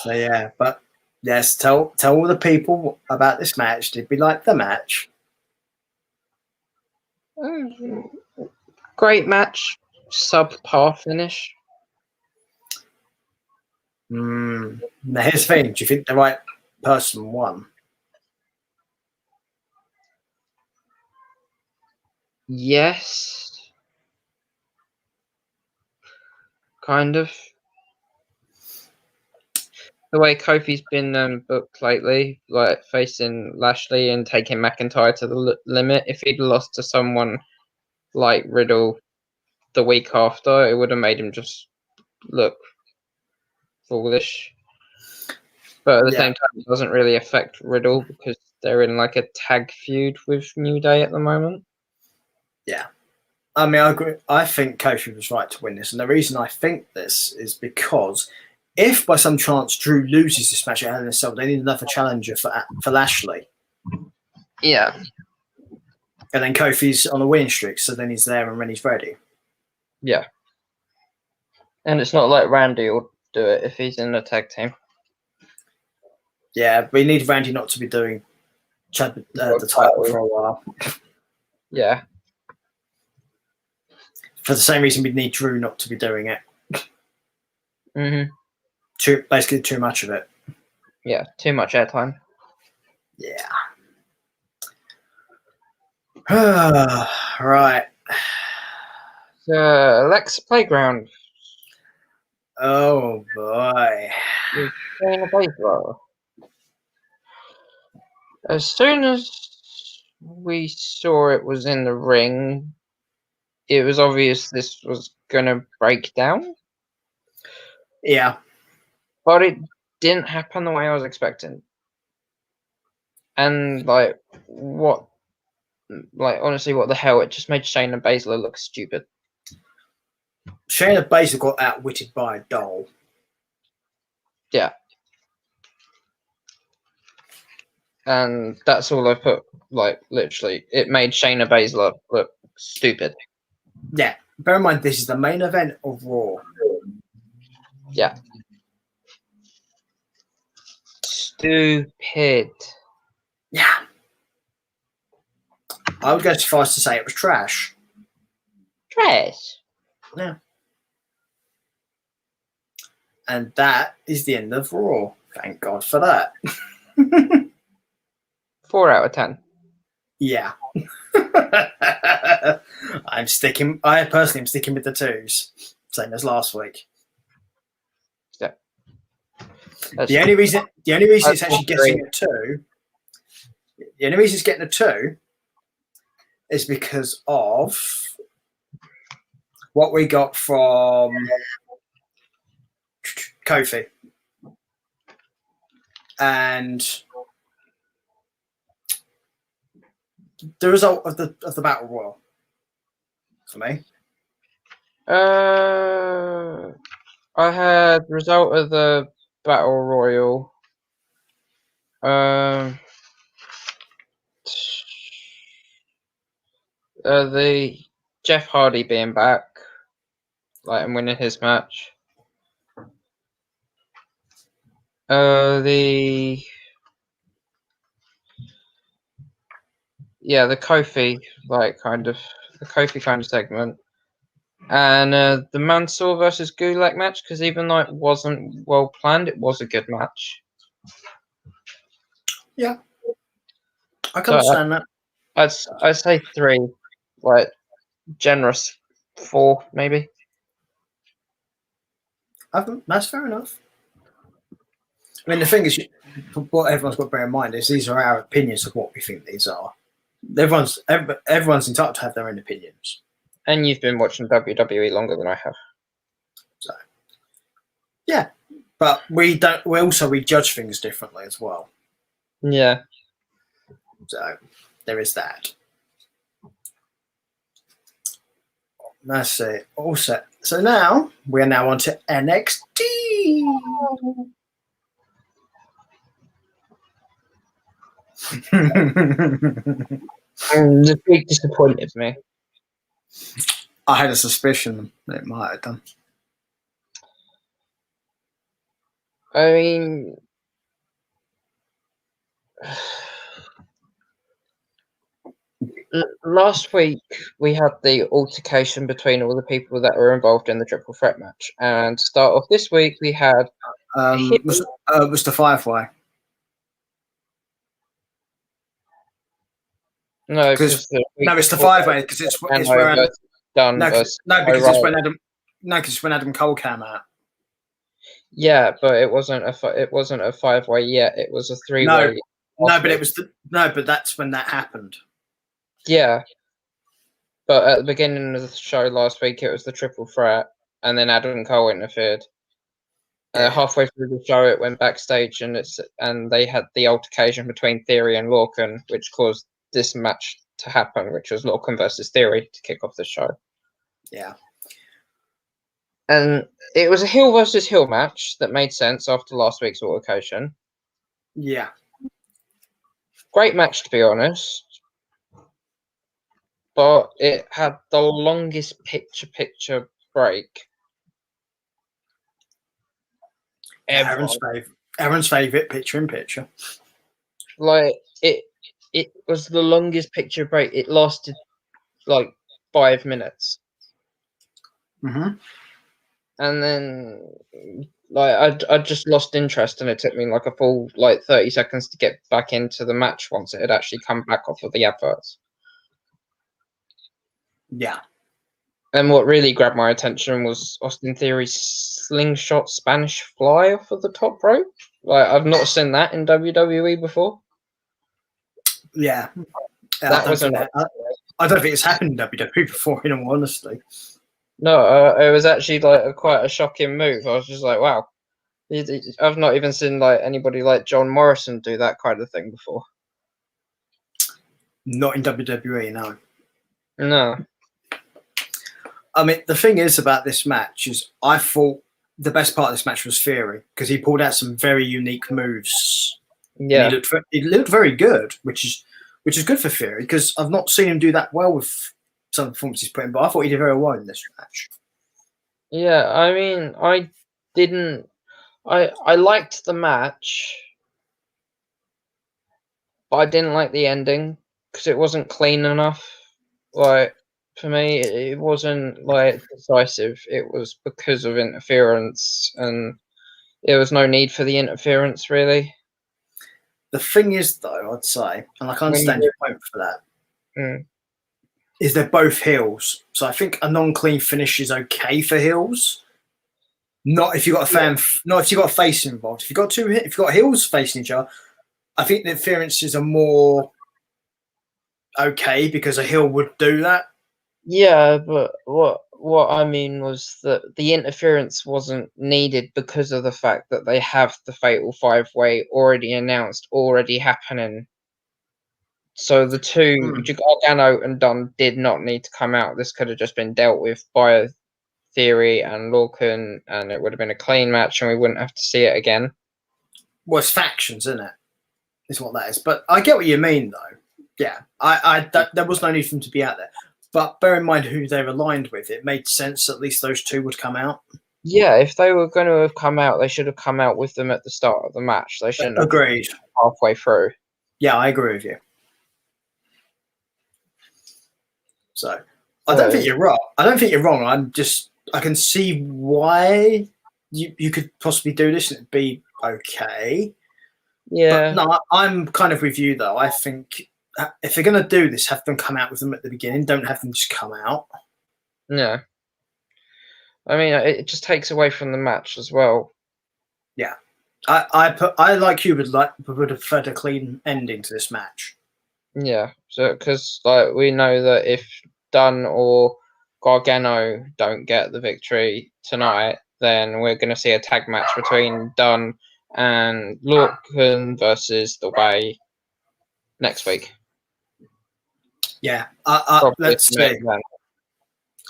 So yeah, but yes, tell all the people about this match. Did we like the match? Great match. Subpar finish. Now here's the thing. Do you think the right person won? Yes. Kind of. The way Kofi's been booked lately, like facing Lashley and taking McIntyre to the limit, if he'd lost to someone like Riddle the week after, it would have made him just look foolish. But at the same time, it doesn't really affect Riddle because they're in like a tag feud with New Day at the moment. Yeah. I mean, I agree. I think Kofi was right to win this. And the reason I think this is because if by some chance Drew loses this match at Hell in a Cell, they need another challenger for Lashley. Yeah. And then Kofi's on a winning streak, so then he's there and when he's ready. Yeah. And it's not like Randy will do it if he's in a tag team. Yeah, we need Randy not to be doing the title for a while. Yeah. For the same reason we need Drew not to be doing it. Mm-hmm. Basically too much of it. Yeah, too much airtime. Yeah. Right. Alexa Playground. Oh boy. As soon as we saw it was in the ring, it was obvious this was gonna break down. Yeah. But it didn't happen the way I was expecting. And honestly, what the hell? It just made Shayna Baszler look stupid. Shayna Baszler got outwitted by a doll. Yeah. And that's all I put. Like, literally, it made Shayna Baszler look stupid. Yeah. Bear in mind, this is the main event of Raw. Yeah. Stupid. Yeah. I would go so far as to say it was trash. Trash. Yeah. And that is the end of Raw. Thank God for that. 4 out of 10. Yeah. I personally am sticking with the 2s. Same as last week. Yeah. The only reason it's actually getting a 2, the only reason it's getting a 2 is because of what we got from Kofi. And the result of the Battle Royal for me. I had the result of the Battle Royal. The Jeff Hardy being back, and winning his match. The Kofi kind of segment, and the Mansoor versus Gulak match, because even though it wasn't well planned, it was a good match. Yeah, I can understand that. I'd say 3, generous 4 maybe. That's fair enough. I mean, the thing is, what everyone's got to bear in mind is these are our opinions of what we think these are. Everyone's entitled to have their own opinions. And you've been watching WWE longer than I have. So, yeah, but we judge things differently as well. Yeah. So there is that. That's it. All set. So now we are now on to NXT. The big disappointed me. I had a suspicion that it might have done. I mean, last week we had the altercation between all the people that were involved in the triple threat match, and to start off this week we had was the Firefly. No, because it's the 5-way because it's where when Adam Cole came out. Yeah, but it wasn't a 5-way yet. It was a 3-way. But that's when that happened. Yeah, but at the beginning of the show last week, it was the triple threat, and then Adam Cole interfered. Halfway through the show, it went backstage, and they had the altercation between Theory and Lorcan, which caused this match to happen, which was Lorcan versus Theory to kick off the show. Yeah. And it was a heel versus heel match that made sense after last week's altercation. Yeah. Great match, to be honest. But it had the longest picture break ever. Aaron's favourite picture-in-picture. Like, it was the longest picture break. It lasted like 5 minutes. Mm-hmm. And then, like, I just lost interest, and it took me like a full 30 seconds to get back into the match once it had actually come back off of the adverts. Yeah. And what really grabbed my attention was Austin Theory's slingshot Spanish fly off of the top rope. Like, I've not seen that in WWE before. Yeah. That was I don't think it's happened in WWE before, in all honesty. No, it was actually quite a shocking move. I was just like, wow. I've not even seen anybody like John Morrison do that kind of thing before. Not in WWE, no. No. I mean, the thing is about this match is I thought the best part of this match was Theory, because he pulled out some very unique moves. Yeah. He looked very good, which is good for Theory, because I've not seen him do that well with some performances put in, but I thought he did very well in this match. Yeah, I mean, I liked the match, but I didn't like the ending because it wasn't clean enough. Like, for me, it wasn't decisive. It was because of interference, and there was no need for the interference, really. The thing is, though, I'd say, and I can understand your point for that, is they're both heels. So I think a non-clean finish is okay for heels. Not if you've got not if you've got a face involved. If you've got heels facing each other, I think the interferences are more okay because a heel would do that. Yeah, but what I mean was that the interference wasn't needed because of the fact that they have the Fatal 5-Way already announced, already happening. So the two, Gargano and Dunn, did not need to come out. This could have just been dealt with by Theory and Lorcan, and it would have been a clean match, and we wouldn't have to see it again. Well, it's factions, isn't it? Is what that is. But I get what you mean, though. Yeah, there was no need for them to be out there. But bear in mind who they're aligned with. It made sense at least those two would come out. Yeah, if they were going to have come out, they should have come out with them at the start of the match. They shouldn't have agreed halfway through. Yeah, I agree with you. So I don't think you're wrong. I can see why you could possibly do this and it'd be okay. Yeah. But no, I'm kind of with you though. I think if they're going to do this, have them come out with them at the beginning. Don't have them just come out. Yeah. I mean, it just takes away from the match as well. Yeah. I like you would have preferred a clean ending to this match. Yeah. So because we know that if Dunn or Gargano don't get the victory tonight, then we're going to see a tag match between Dunn and Lorcan versus The Way next week. Yeah, let's see.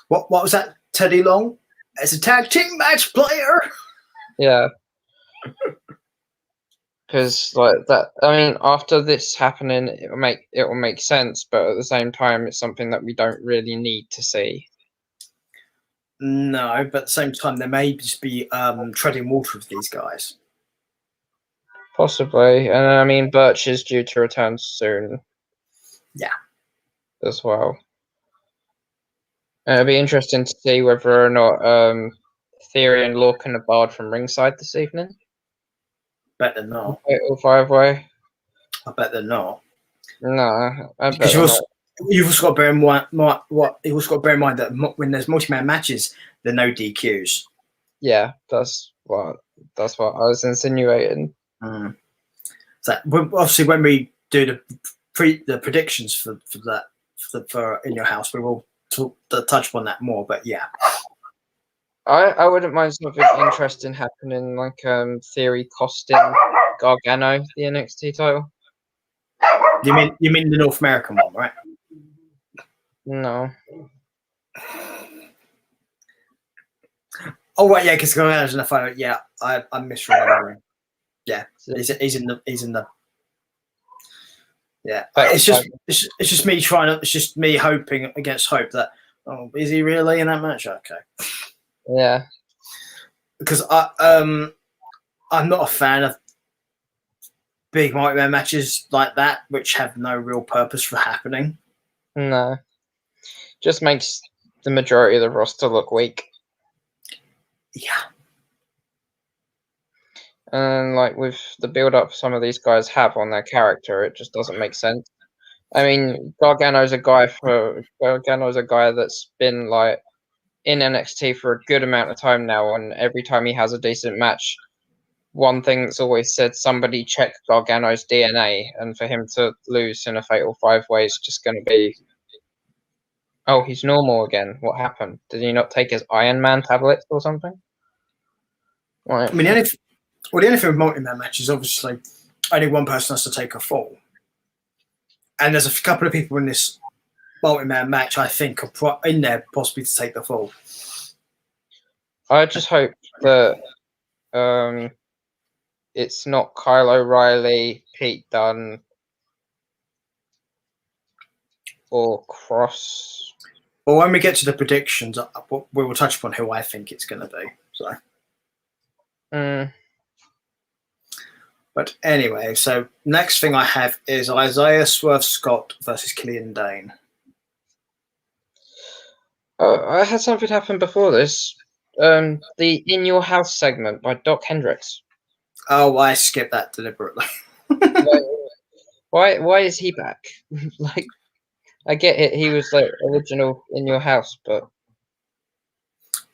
What was that? Teddy Long as a tag team match player. Yeah, because that. I mean, after this happening, it will make sense, but at the same time, it's something that we don't really need to see. No, but at the same time, there may just be treading water with these guys. Possibly, and I mean, Birch is due to return soon. Yeah. As well. It'll be interesting to see whether or not Theory and Lorcan are barred from ringside this evening. Bet they're not. Fatal 5-Way. I bet they're not. No, I bet because you've also got to bear in mind you also got to bear in mind that when there's multi-man matches, there are no DQs. Yeah, that's what I was insinuating. So obviously, when we do the predictions for in your house, we will touch upon that more. But yeah, I wouldn't mind something interesting happening, like Theory costing Gargano the NXT title. You mean the North American one, right? No. Oh right, yeah, because Gargano's in the fight. Yeah, I'm misremembering. Yeah, he's in the. Yeah, it's just me it's just me hoping against hope that is he really in that match? Okay. Yeah. Because I'm not a fan of big multi-man matches like that, which have no real purpose for happening. No. Just makes the majority of the roster look weak. Yeah. And like with the build-up some of these guys have on their character, it just doesn't make sense. I mean, Gargano's a guy that's been like in NXT for a good amount of time now, and every time he has a decent match, one thing that's always said, somebody check Gargano's DNA, and for him to lose in a fatal 5-way is just going to be, oh, he's normal again. What happened? Did he not take his Iron Man tablets or something? Like, I mean, the only thing with multi-man matches, obviously, only one person has to take a fall. And there's a couple of people in this multi-man match I think are in there possibly to take the fall. I just hope that it's not Kyle O'Reilly, Pete Dunne, or Cross. Well, when we get to the predictions, we will touch upon who I think it's going to be. So. But anyway, so next thing I have is Isaiah Swerve Scott versus Killian Dane. I had something happen before this. The In Your House segment by Doc Hendricks. Oh, I skipped that deliberately. Why is he back? Like, I get it. He was like original In Your House, but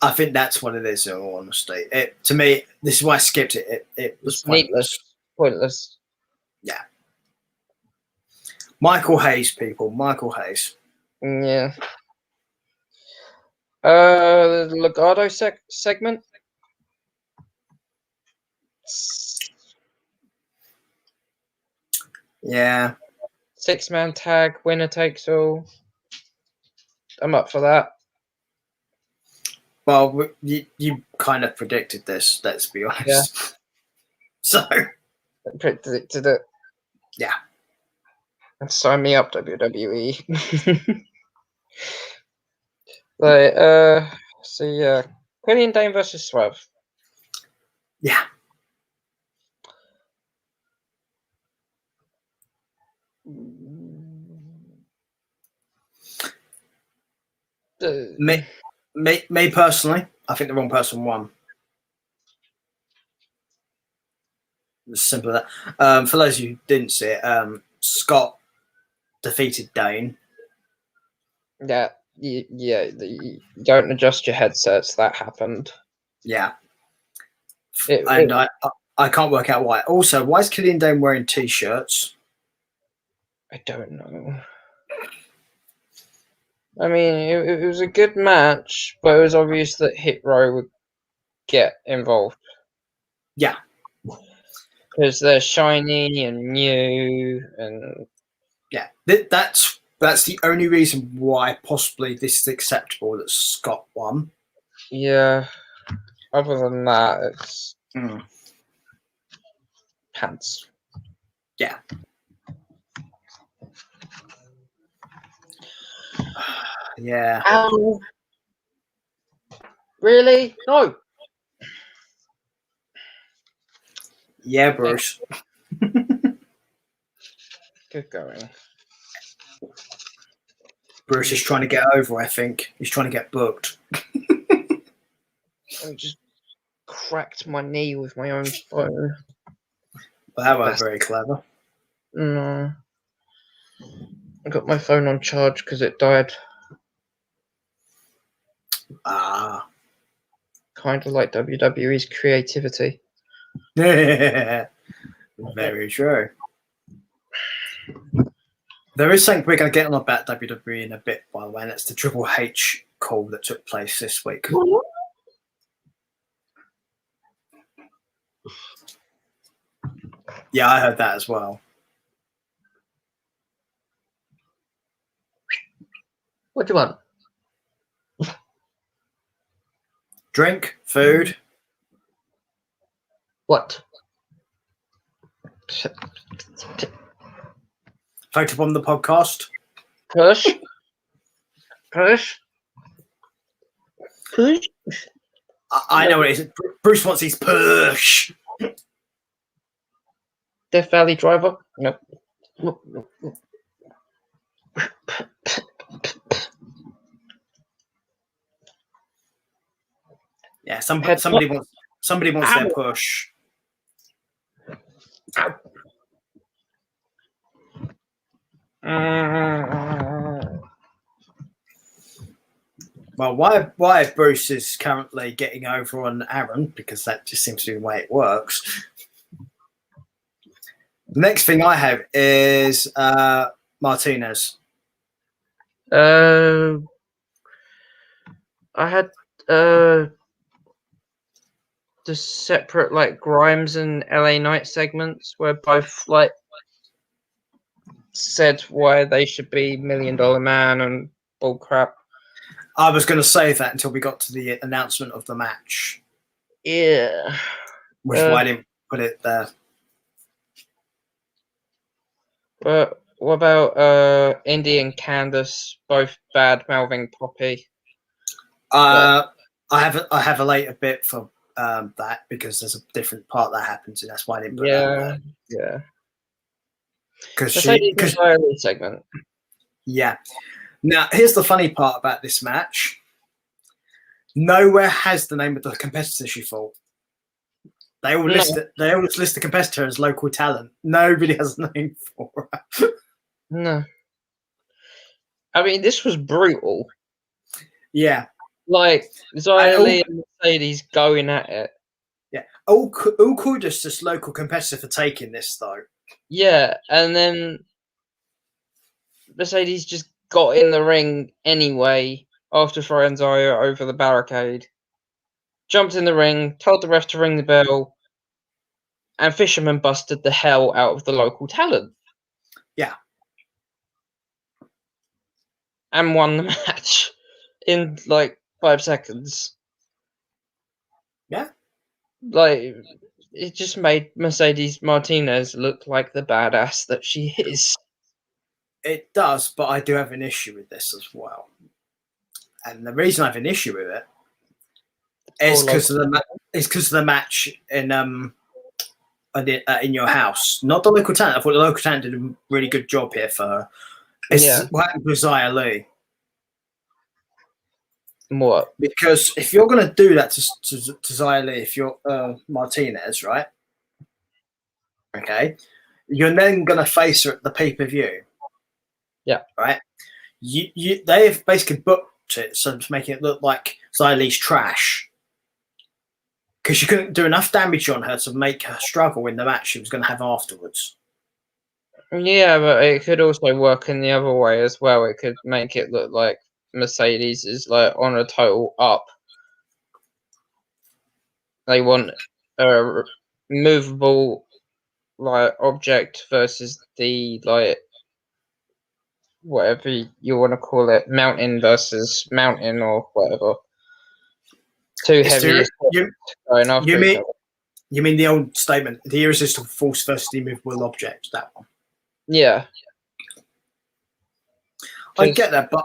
I think that's what it is. In all honesty, to me, this is why I skipped it. It was pointless. Yeah. Michael Hayes, people. Michael Hayes. Yeah. The Legado segment. Yeah. 6-man tag, winner takes all. I'm up for that. Well, you kind of predicted this, let's be honest. Yeah. So. I predicted it. Yeah. And sign me up, WWE. Like, so yeah. Killian Dane versus Swerve. Yeah. Me personally, I think the wrong person won. It's simple as that. For those who didn't see it, Scott defeated Dane. Yeah, you don't adjust your headsets. That happened. Yeah. I can't work out why. Also, why is Killian Dane wearing t-shirts? I don't know. I mean, it was a good match, but it was obvious that Hit Row would get involved. Yeah. Because they're shiny and new, and yeah, that's the only reason why possibly this is acceptable that Scott won. Yeah. Other than that, it's pants. Yeah. Yeah. Ow. Really? No. Yeah, Bruce. Good going. Bruce is trying to get over, I think. He's trying to get booked. I just cracked my knee with my own phone. Well, that wasn't very clever. No. I got my phone on charge because it died. Ah. Kind of like WWE's creativity. Very true. There is something we're going to get on about WWE in a bit, by the way, and that's the Triple H call that took place this week. Yeah, I heard that as well. What do you want? Drink, food. What? Photobomb the podcast. Push. Push. Push. I know what it is. Bruce wants his push. Death Valley Driver? Nope. Yeah, somebody wants their push. Well, why Bruce is currently getting over on Aaron, because that just seems to be the way it works. The next thing I have is Martinez. I had the separate like Grimes and LA Knight segments where both like said why they should be $1 Million Man and bull crap. I was going to save that until we got to the announcement of the match. Yeah. Which why I didn't put it there. But what about Indy and Candice, both bad mouthing Poppy? I have a later bit for that, because there's a different part that happens, and that's why I didn't put that there. Yeah. Because segment. Yeah. Now, here's the funny part about this match. Nowhere has the name of the competitor she fought. They always list the competitor as local talent. Nobody has a name for her. No. I mean, this was brutal. Yeah. Like, Xia Li and Mercedes going at it. Yeah. All kudos to this local competitor for taking this, though. Yeah, and then Mercedes just got in the ring anyway after throwing Xia over the barricade. Jumped in the ring, told the ref to ring the bell, and Fisherman busted the hell out of the local talent. Yeah. And won the match in like 5 seconds. Yeah. Like, it just made Mercedes Martinez look like the badass that she is. It does, but I do have an issue with this as well. And the reason I have an issue with it is because of the match in your house. Not the local talent. I thought the local talent did a really good job here for her. It's what happened with Xia Li. What? Because if you're going to do that to Xia Li, if you're Martinez, right? Okay. You're then going to face her at the pay-per-view. Yeah. Right? They've basically booked it so to make it look like Xia Li's trash. Because you couldn't do enough damage on her to make her struggle in the match she was going to have afterwards. Yeah, but it could also work in the other way as well. It could make it look like Mercedes is like on a total up. They want a movable like object versus the like whatever you want to call it, mountain versus mountain or whatever. Too heavy. You mean the old statement, the irresistible force versus the immovable object, that one? Yeah. I get that, but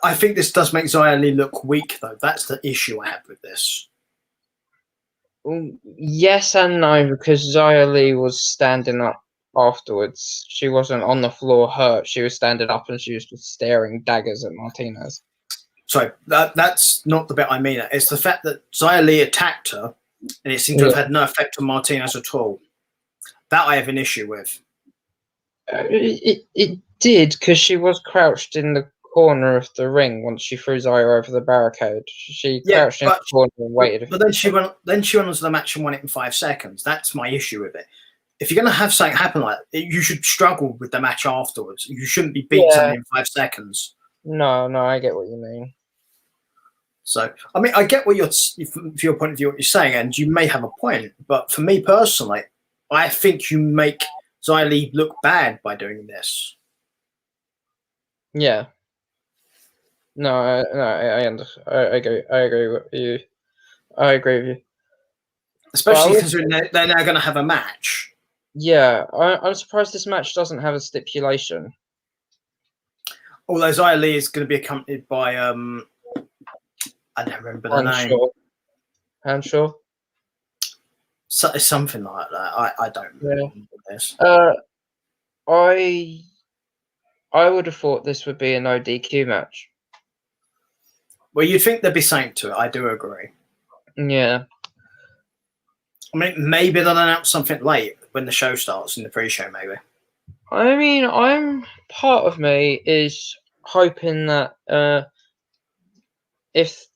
I think this does make Xia Li look weak, though. That's the issue I have with this. Yes and no, because Xia Li was standing up afterwards. She wasn't on the floor hurt. She was standing up and she was just staring daggers at Martinez. Sorry, that's not the bit I mean. It's the fact that Xia Li attacked her and it seemed to have had no effect on Martinez at all. That I have an issue with. It did, because she was crouched in the corner of the ring once she threw Xia over the barricade. She crouched in the corner and waited. But then she went onto the match and won it in 5 seconds. That's my issue with it. If you're going to have something happen like that, you should struggle with the match afterwards. You shouldn't be beaten in 5 seconds. No, I get what you mean. So, I mean, I get what from your point of view, what you're saying, and you may have a point. But for me personally, I think you make Xia Li look bad by doing this. Yeah. No, I agree. I agree with you. I agree with you. Especially considering they're now going to have a match. Yeah, I'm surprised this match doesn't have a stipulation. Although Xia Li is going to be accompanied by I don't remember the name. Hanshaw. So, it's something like that. I don't remember this. I would have thought this would be a no DQ match. Well, you'd think there'd be something to it. I do agree. Yeah. I mean, maybe they'll announce something late when the show starts in the pre-show, maybe. I mean, part of me is hoping that if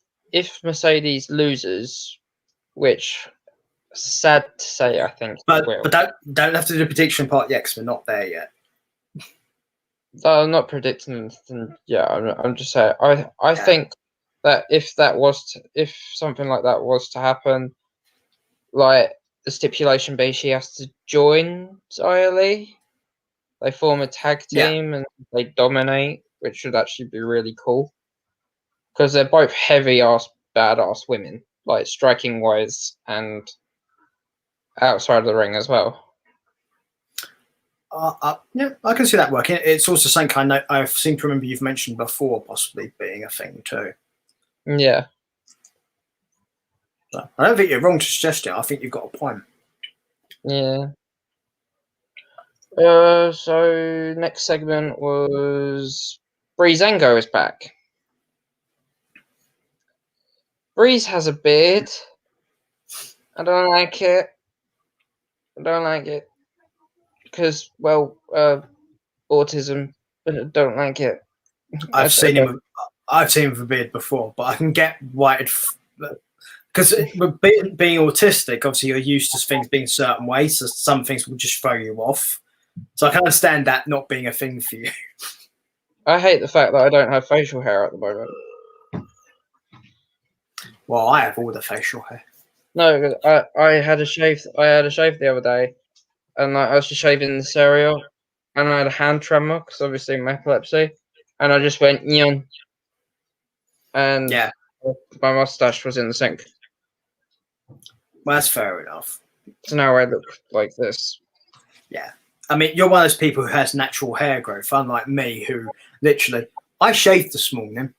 Mercedes loses, which sad to say, I think but will. But don't have to do the prediction part yet, because we're not there yet. I'm not predicting anything. Yeah, I'm just saying. I think that if something like that was to happen, like the stipulation be she has to join Xia Li. They form a tag team and they dominate, which should actually be really cool. Because they're both heavy-ass, badass women, like striking-wise and outside of the ring as well. Yeah, I can see that working. It's also something I seem to remember you've mentioned before, possibly being a thing too. Yeah. So, I don't think you're wrong to suggest it. I think you've got a point. Yeah. So next segment was Breezango is back. Breeze has a beard. I don't like it. Because, well, autism, but I don't like it. I've seen him with a beard before, but I can get why because being autistic, obviously you're used to things being a certain way, so some things will just throw you off. So I can understand that not being a thing for you. I hate the fact that I don't have facial hair at the moment. Well, I have all the facial hair. No, I had a shave. I had a shave the other day, and I was just shaving this area, and I had a hand tremor because obviously my epilepsy, and I just went neon, and my mustache was in the sink. Well, that's fair enough. So now I look like this. Yeah. I mean, you're one of those people who has natural hair growth, unlike me, who literally, I shaved this morning.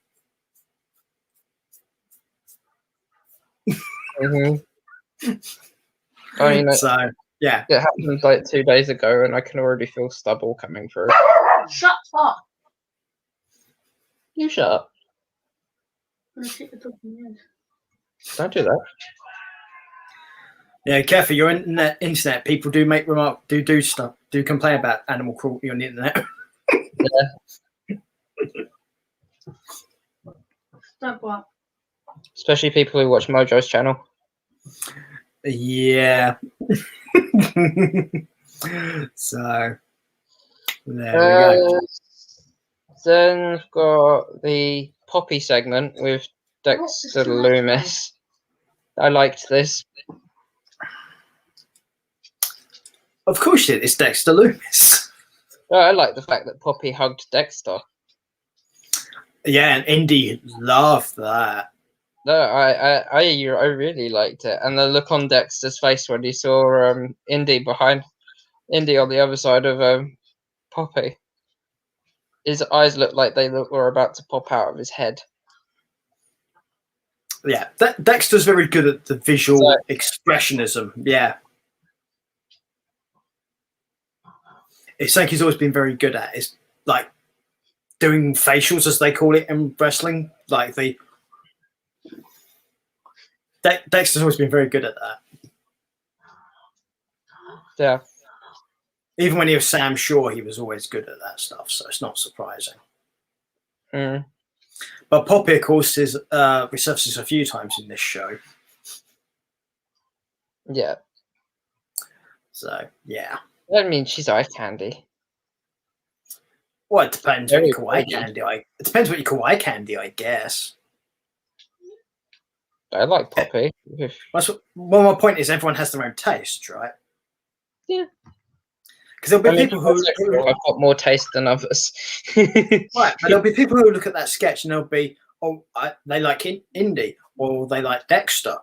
I mean, so, yeah. It happened like 2 days ago, and I can already feel stubble coming through. Shut up. You shut up. I'm gonna take the dog in the head. Don't do that. Yeah, careful. Your internet people do make remark, do stuff, do complain about animal cruelty on the internet. Yeah. Don't what? Especially people who watch Mojo's channel. Yeah. So there we go. Then we've got the Poppy segment with Dexter Loomis. I liked this. Of course it's Dexter Loomis. I like the fact that Poppy hugged Dexter. Yeah, and Indy loved that. No, I really liked it, and the look on Dexter's face when he saw Indy on the other side of Poppy. His eyes looked like they were about to pop out of his head. Yeah, Dexter's very good at the visual expressionism. Yeah. It's something he's always been very good at. It's like doing facials, as they call it in wrestling. Like Dexter's always been very good at that. Yeah. Even when he was Sam Shaw, he was always good at that stuff. So it's not surprising. Mm. But Poppy, of course, is resurfaces a few times in this show. Yeah. So yeah. I mean, she's eye candy. Well, it depends what you call eye candy. It depends what you call eye candy, I guess. I like Poppy. Well, my point is everyone has their own taste, right? Yeah. Because there'll be people who I've got more taste than others. right, but there'll be people who look at that sketch and they'll be, oh, they like Indy or they like Dexter,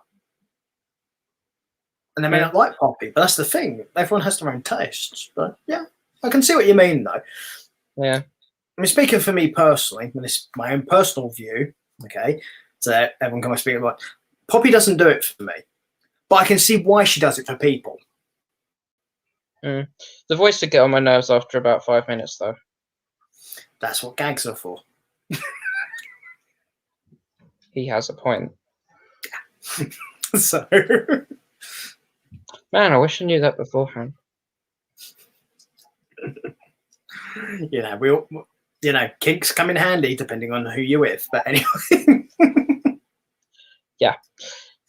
and they may not like Poppy. But that's the thing; everyone has their own tastes. But yeah, I can see what you mean, though. Yeah. I mean, speaking for me personally, and this is my own personal view, okay, so everyone can speak about. Poppy doesn't do it for me, but I can see why she does it for people. The voice would get on my nerves after about 5 minutes, though. That's what gags are for. He has a point. So, man, I wish I knew that beforehand. You know, we all, you know, kinks come in handy depending on who you're with. But anyway, yeah.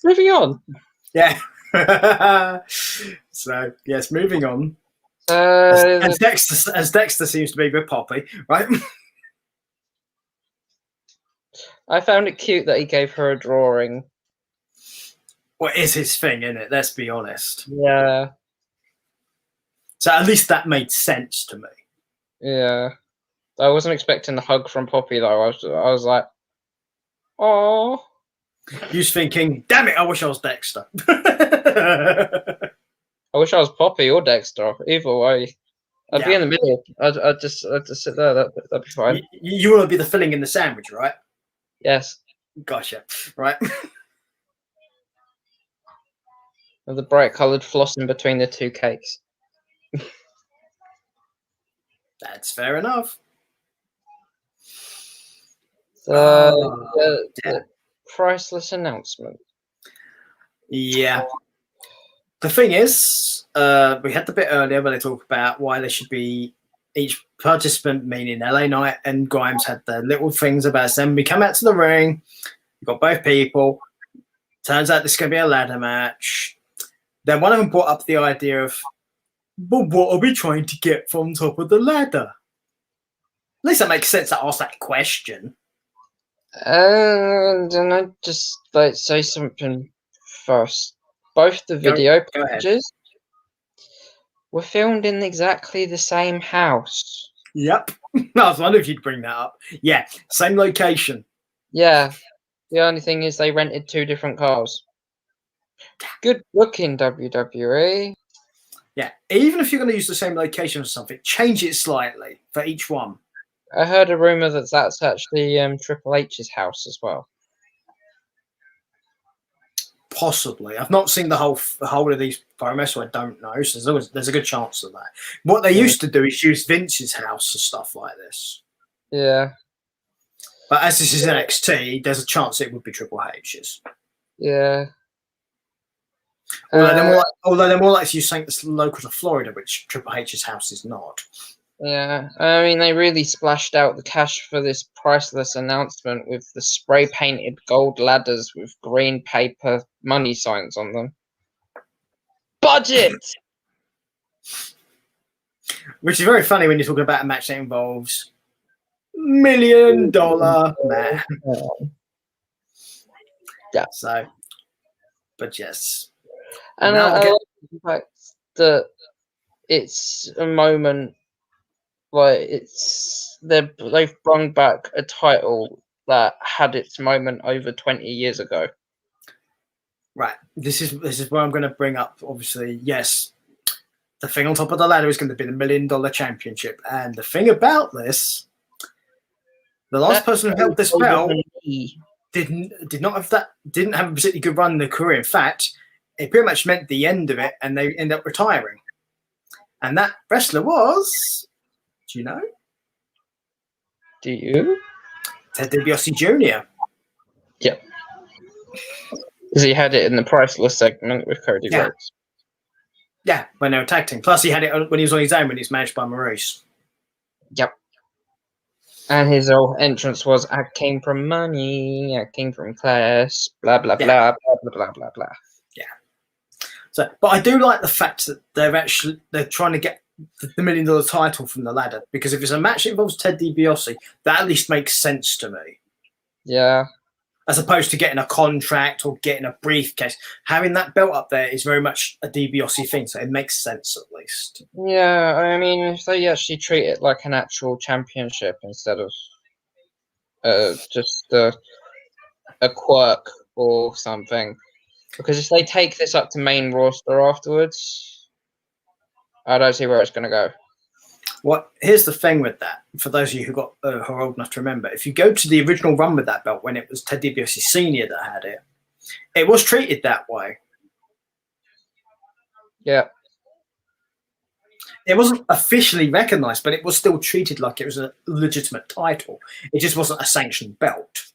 Moving on. Yeah. So yes, moving on. As Dexter seems to be with Poppy, right? I found it cute that he gave her a drawing. Well, it is his thing, isn't it? Let's be honest. Yeah. So at least that made sense to me. Yeah. I wasn't expecting the hug from Poppy though. I was like, oh. You was thinking, damn it, I wish I was Dexter. I wish I was Poppy or Dexter. Either way, I'd be in the middle. I'd just sit there. That'd be fine. You want to be the filling in the sandwich, right? Yes. Gotcha. Right. With the bright coloured floss in between the two cakes. That's fair enough. The priceless announcement. Yeah. The thing is, we had the bit earlier where they talk about why there should be each participant, meaning LA Knight and Grimes, had their little things about them. We come out to the ring, you've got both people. Turns out this is going to be a ladder match. Then one of them brought up the idea of, but what are we trying to get from top of the ladder? At least that makes sense to ask that question. And I just like say something first. Both the video packages were filmed in exactly the same house. Yep. I was wondering if you'd bring that up. Yeah, same location. Yeah. The only thing is they rented 2 different cars. Good looking, WWE. Yeah, even if you're going to use the same location or something, change it slightly for each one. I heard a rumor that that's actually Triple H's house as well. Possibly. I've not seen the whole of these promos, so I don't know. So there's a good chance of that. What they used to do is use Vince's house for stuff like this. Yeah. But as this is NXT, there's a chance it would be Triple H's. Yeah. Although they're more likely to use something that's local to Florida, which Triple H's house is not. Yeah, I mean, they really splashed out the cash for this priceless announcement with the spray-painted gold ladders with green paper money signs on them. Budget! Which is very funny when you're talking about a match that involves $1 million man. Yeah. So, but yes. And I like the fact that it's a moment. Like they've brought back a title that had its moment over 20 years ago. Right. This is where I'm going to bring up. Obviously, yes, the thing on top of the ladder is going to be the $1 million championship. And the thing about this, the last person who held this belt didn't have a particularly good run in their career. In fact, it pretty much meant the end of it, and they ended up retiring. And that wrestler was. Do you know? Do you? Ted DiBiase Jr. Yeah. Because he had it in the priceless segment with Cody Rhodes. Yeah, when they were tag team. Plus, he had it when he was on his own when he was managed by Maurice. Yep. And his whole entrance was, I came from money, I came from class, blah, blah, blah, blah, blah, blah, blah, blah. Yeah. So, but I do like the fact that they're trying to get the $1 million title from the ladder, because if it's a match that involves Ted DiBiase, that at least makes sense to me. Yeah. as opposed to getting a contract or getting a briefcase. Having that belt up there is very much a DiBiase thing, so it makes sense at least. Yeah, I mean, if they actually treat it like an actual championship instead of just a quirk or something. Because if they take this up to main roster afterwards, I don't see where it's going to go. Well, here's the thing with that. For those of you who are old enough to remember, if you go to the original run with that belt when it was Ted DiBiase Sr. that had it, it was treated that way. Yeah. It wasn't officially recognised, but it was still treated like it was a legitimate title. It just wasn't a sanctioned belt.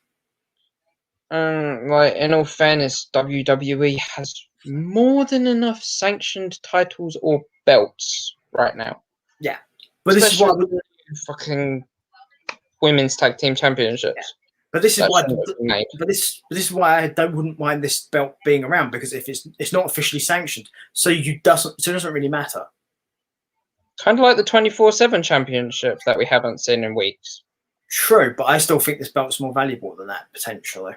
Like, in all fairness, WWE has more than enough sanctioned titles or belts right now. Yeah. But this is why fucking women's tag team championships. Yeah. But this is why. But this is why I wouldn't mind this belt being around, because if it's not officially sanctioned, so it doesn't really matter. Kind of like the 24/7 championship that we haven't seen in weeks. True, but I still think this belt's more valuable than that potentially.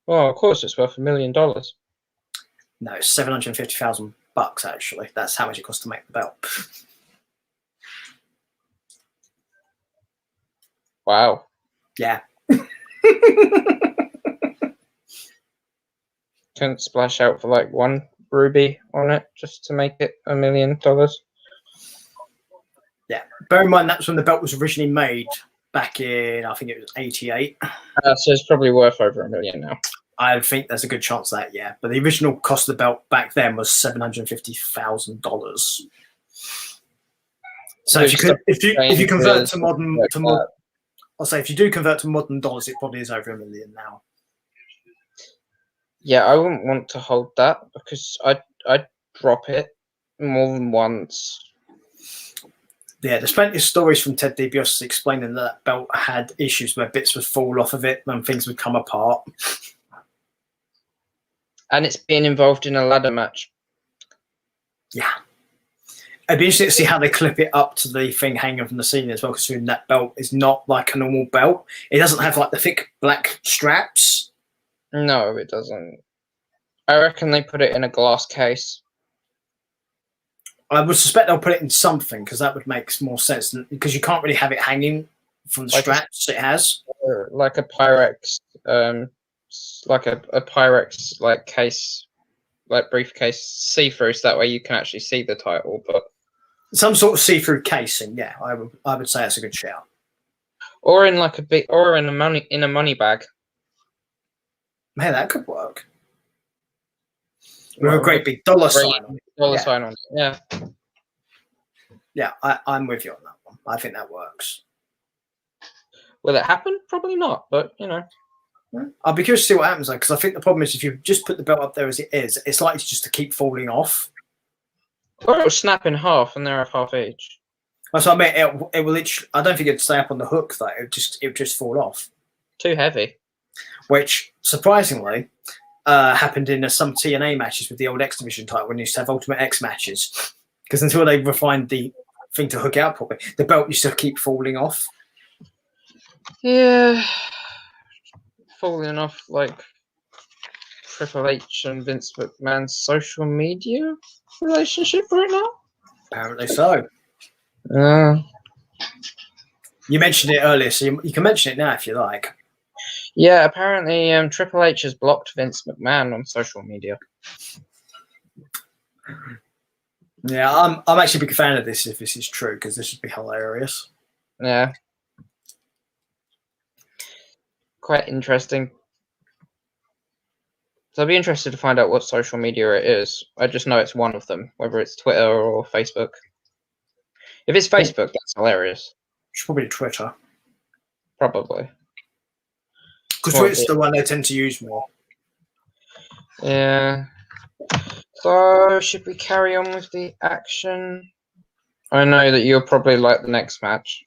Well, of course, it's worth $1 million. No, it's $750,000 actually. That's how much it costs to make the belt. Wow. Yeah. Couldn't splash out for like one ruby on it just to make it $1 million. Yeah. Bear in mind that's when the belt was originally made back in, I think it was 88. So it's probably worth over $1 million now. I think there's a good chance of that, yeah. But the original cost of the belt back then was $750,000. So if you convert to modern, I'll say if you do convert to modern dollars, it probably is over $1 million now. Yeah, I wouldn't want to hold that because I'd drop it more than once. Yeah, there's plenty of stories from Ted DiBiase explaining that belt had issues where bits would fall off of it and things would come apart. And it's being involved in a ladder match. Yeah. It'd be interesting to see how they clip it up to the thing hanging from the ceiling as well, considering that belt is not like a normal belt. It doesn't have like the thick black straps. No, it doesn't. I reckon they put it in a glass case. I would suspect they'll put it in something because that would make more sense, because you can't really have it hanging from the straps it has. Like a Pyrex, like a Pyrex like case, like briefcase see-through, so that way you can actually see the title. But some sort of see-through casing, yeah, I would say that's a good shout. Or in like a big, or in a money bag. Man, that could work. With a great big dollar sign on it. Dollar sign on it, yeah. Yeah, I'm with you on that one. I think that works. Will it happen? Probably not, but you know. I'll be curious to see what happens though, because I think the problem is if you just put the belt up there as it is, it's likely just to keep falling off. Or it'll snap in half and they're of half each. That's what I mean. It will literally, I don't think it'd stay up on the hook though. It would just fall off. Too heavy. Which surprisingly happened in some TNA matches with the old X Division title when you used to have Ultimate X matches. Because until they refined the thing to hook out properly, the belt used to keep falling off. Yeah. Falling off like Triple H and Vince McMahon's social media relationship right now? Apparently so. You mentioned it earlier, so you can mention it now if you like. Yeah, apparently Triple H has blocked Vince McMahon on social media. Yeah, I'm actually a big fan of this if this is true, because this would be hilarious. Yeah. Quite interesting. So I'd be interested to find out what social media it is. I just know it's one of them, whether it's Twitter or Facebook. If it's Facebook, that's hilarious. It's probably Twitter. Probably. Because Twitter's the one they tend to use more. Yeah. So, should we carry on with the action? I know that you'll probably like the next match.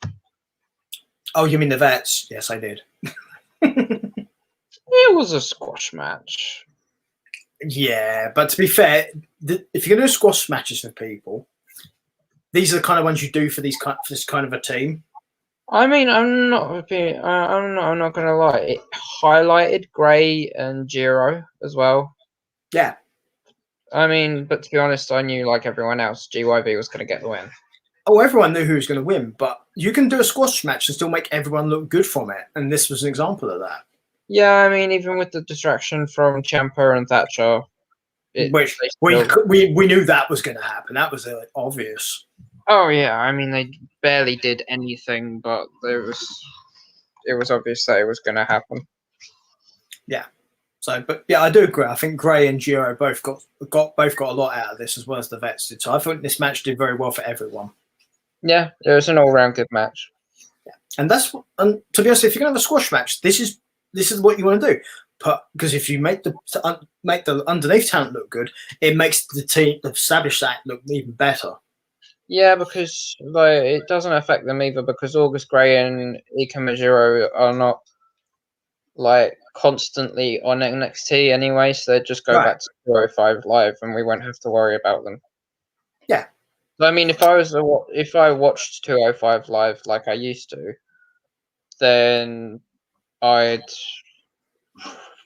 Oh, you mean the vets? Yes, I did. It was a squash match. Yeah, but to be fair, if you're going to do squash matches for people, these are the kind of ones you do for this kind of a team. I mean, I'm not gonna lie. It highlighted Gray and Jiro as well. Yeah. I mean, but to be honest, I knew like everyone else, GYV was gonna get the win. Oh, everyone knew who was going to win, but you can do a squash match and still make everyone look good from it, and this was an example of that. Yeah, I mean, even with the distraction from Ciampa and Thatcher, Which we knew that was going to happen. That was obvious. Oh yeah, I mean they barely did anything, but it was obvious that it was going to happen. Yeah. So, but yeah, I do agree. I think Gray and Giro both got a lot out of this, as well as the vets did. So I think this match did very well for everyone. Yeah, it was an all-round good match. Yeah. And to be honest, if you're going to have a squash match, this is what you want to do. Because if you make the underneath talent look good, it makes the team, the established act, look even better. Yeah, because like it doesn't affect them either, because August Gray and Ika Majiro are not like constantly on NXT anyway, so they just go back to 205 Live, and we won't have to worry about them. Yeah. I mean, if I watched 205 Live like I used to, then I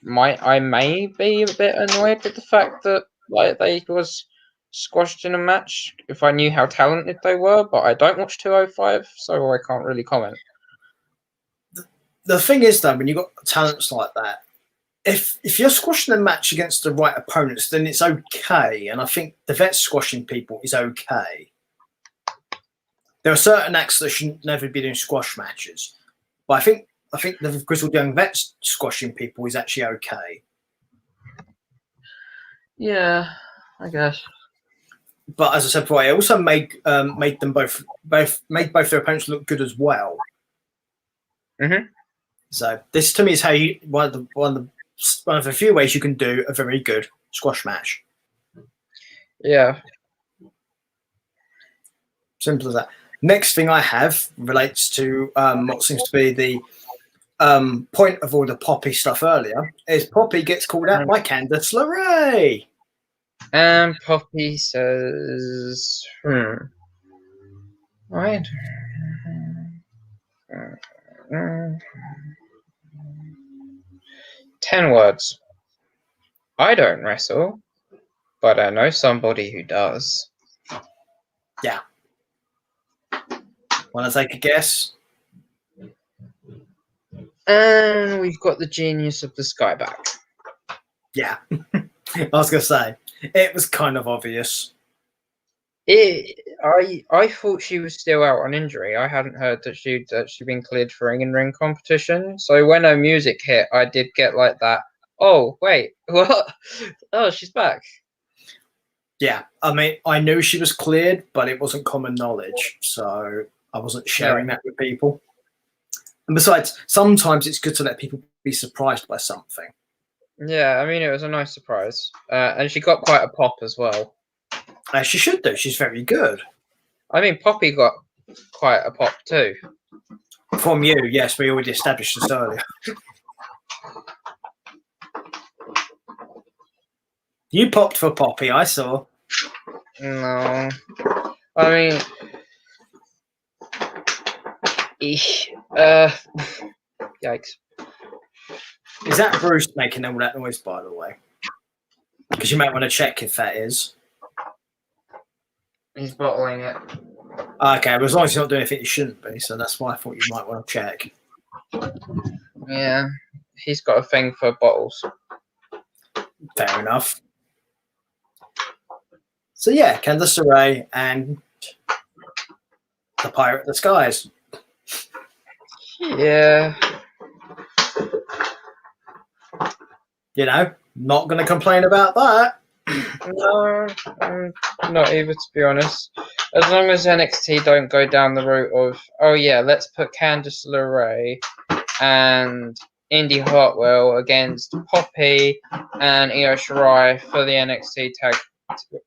may be a bit annoyed with the fact that like they was squashed in a match if I knew how talented they were, but I don't watch 205, so I can't really comment. The thing is, though, when you've got talents like that, if you're squashing a match against the right opponents, then it's okay. And I think the vet squashing people is okay. There are certain acts that should never be doing squash matches, but I think the grizzled young vets squashing people is actually okay. Yeah, I guess. But as I said before, it also made them both their opponents look good as well. Mm-hmm. So this to me is how you one of the few ways you can do a very good squash match. Yeah. Simple as that. Next thing I have relates to what seems to be the point of all the Poppy stuff earlier. Is Poppy gets called out by Candice LeRae. And Poppy says, right. 10 words. I don't wrestle, but I know somebody who does. Yeah. Want to take a guess? And we've got the genius of the sky back. Yeah. I was going to say, it was kind of obvious. I thought she was still out on injury. I hadn't heard that she'd been cleared for ring competition. So when her music hit, I did get like that. Oh wait, what? Oh, she's back. Yeah, I mean, I knew she was cleared, but it wasn't common knowledge, so I wasn't sharing that with people. And besides, sometimes it's good to let people be surprised by something. Yeah, I mean, it was a nice surprise, and she got quite a pop as well. She should do. She's very good. I mean, Poppy got quite a pop too. From you, yes, we already established this earlier. You popped for Poppy, I saw. No, I mean, yikes. Is that Bruce making all that noise, by the way? Because you might want to check if that is. He's bottling it. Okay, but as long as you're not doing anything you shouldn't be, so that's why I thought you might want to check. Yeah, he's got a thing for bottles. Fair enough. So yeah, Candice LeRae and the Pirate of the Skies. Yeah. You know, not going to complain about that. No, not even, to be honest. As long as NXT don't go down the route of, oh yeah, let's put Candice LeRae and Indy Hartwell against Poppy and Io Shirai for the NXT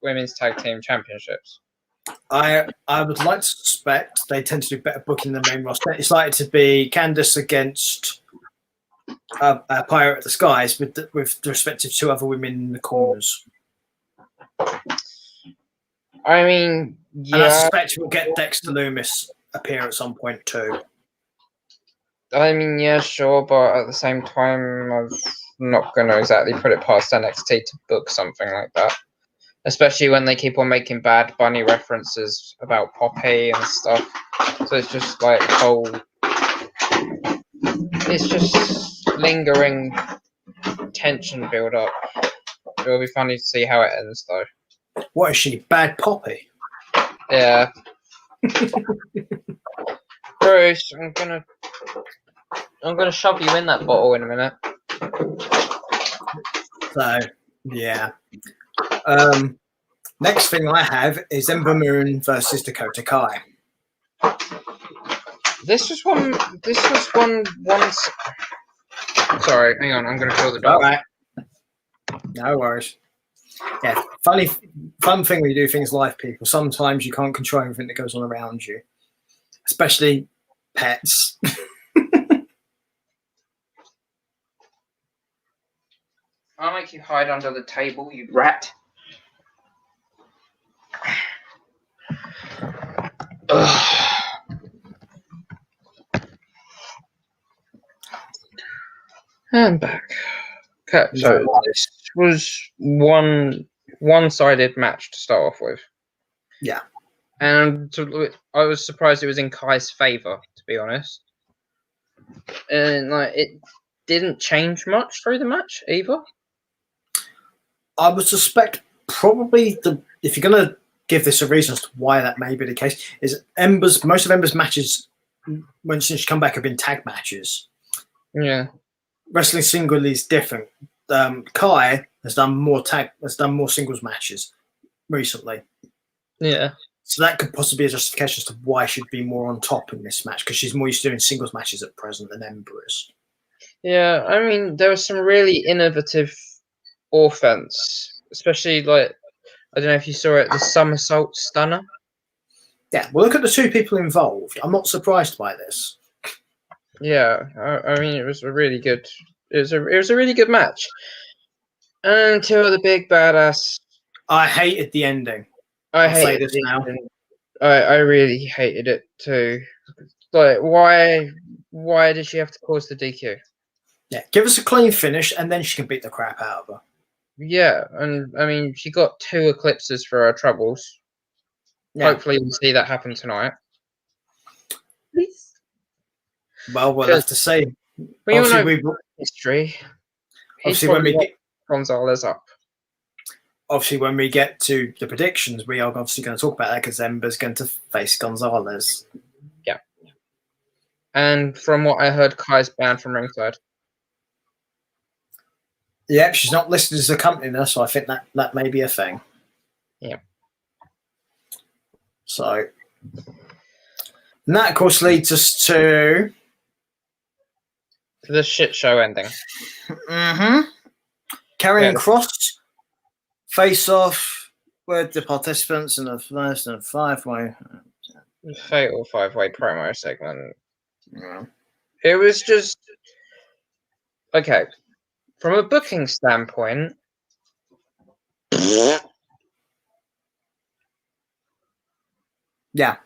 Women's Tag Team Championships. I would like to suspect they tend to do better booking than the main roster. It's likely to be Candice against Pirate of the Skies with the respective two other women in the corners. I mean, yeah. And I suspect we'll get Dexter Loomis appear at some point too. I mean, yeah, sure, but at the same time, I'm not going to exactly put it past NXT to book something like that. Especially when they keep on making Bad Bunny references about Poppy and stuff. So it's just like it's just lingering tension build up. It'll be funny to see how it ends, though. What is she? Bad Poppy? Yeah. Bruce, I'm gonna shove you in that bottle in a minute. So, yeah. Next thing I have is Ember Moon versus Dakota Kai. This was one. Sorry, hang on. I'm gonna fill the dog. All right. No worries. Yeah, fun thing when you do things live, people. Sometimes you can't control everything that goes on around you, especially pets. I'll make you hide under the table, you rat. And back. Okay, so this was one-sided match to start off with. Yeah. And I was surprised it was in Kai's favor, to be honest. And like it didn't change much through the match either. I would suspect probably if you're going to give this a reason as to why that may be the case, is most of Ember's matches since she come back have been tag matches. Yeah. Wrestling singly is different. Kai has done more singles matches recently. Yeah. So that could possibly be a justification as to why she'd be more on top in this match, because she's more used to doing singles matches at present than Ember is. Yeah, I mean, there was some really innovative offense, especially like, I don't know if you saw it, the somersault stunner. Yeah, well, look at the two people involved. I'm not surprised by this. Yeah, I mean, it was a really good. It was a really good match until the big badass. I hated the ending. I hated this now. I really hated it too. Like, why did she have to cause the DQ? Yeah, give us a clean finish, and then she can beat the crap out of her. Yeah, and I mean, she got 2 eclipses for her troubles. Yeah. Hopefully, we'll see that happen tonight. Please. Well, we'll have to see. We all know history. Obviously, when we get Gonzalez up. Obviously, when we get to the predictions, we are obviously going to talk about that because Ember's going to face Gonzalez. Yeah. And from what I heard, Kai's banned from ringside. Yeah, she's not listed as a company now, so I think that may be a thing. Yeah. So, and that, of course, leads us to the shit show ending. Mm-hmm. Karrion Kross face off with the participants in the first and 5-way. Fatal 5-way promo segment. Yeah. It was just okay. From a booking standpoint, yeah.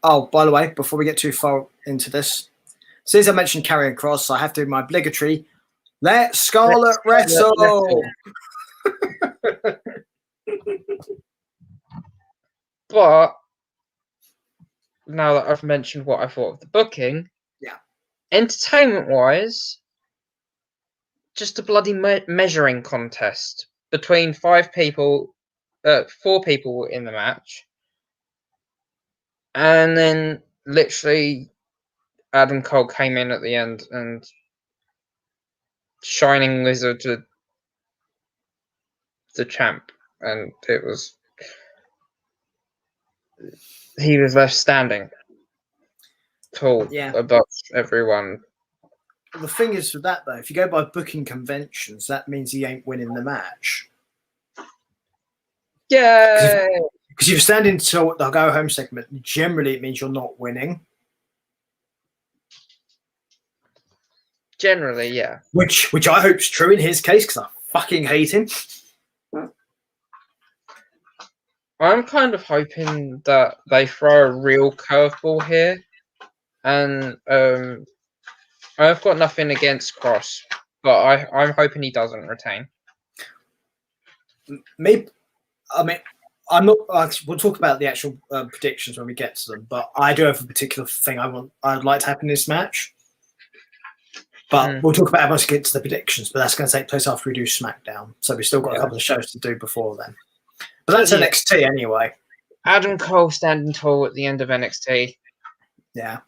Oh, by the way, before we get too far into this, since I mentioned Karrion Kross, I have to do my obligatory. Let Scarlett wrestle. But now that I've mentioned what I thought of the booking, yeah, entertainment-wise, just a bloody measuring contest between 4 people in the match, and then literally Adam Cole came in at the end and Shining Wizard to the champ, and he was left standing tall above everyone. The thing is with that, though, if you go by booking conventions, that means he ain't winning the match. Yeah. Because if you're standing till the go home segment, generally it means you're not winning. Generally, yeah. Which I hope's true in his case, because I fucking hate him. I'm kind of hoping that they throw a real curveball here and I've got nothing against Cross, but I'm hoping he doesn't retain. Me, I mean, I'm not. We'll talk about the actual predictions when we get to them. But I do have a particular thing I'd like to happen in this match. But we'll talk about it once we get to the predictions. But that's going to take place after we do SmackDown. So we've still got a couple of shows to do before then. But that's NXT anyway. Adam Cole standing tall at the end of NXT. Yeah.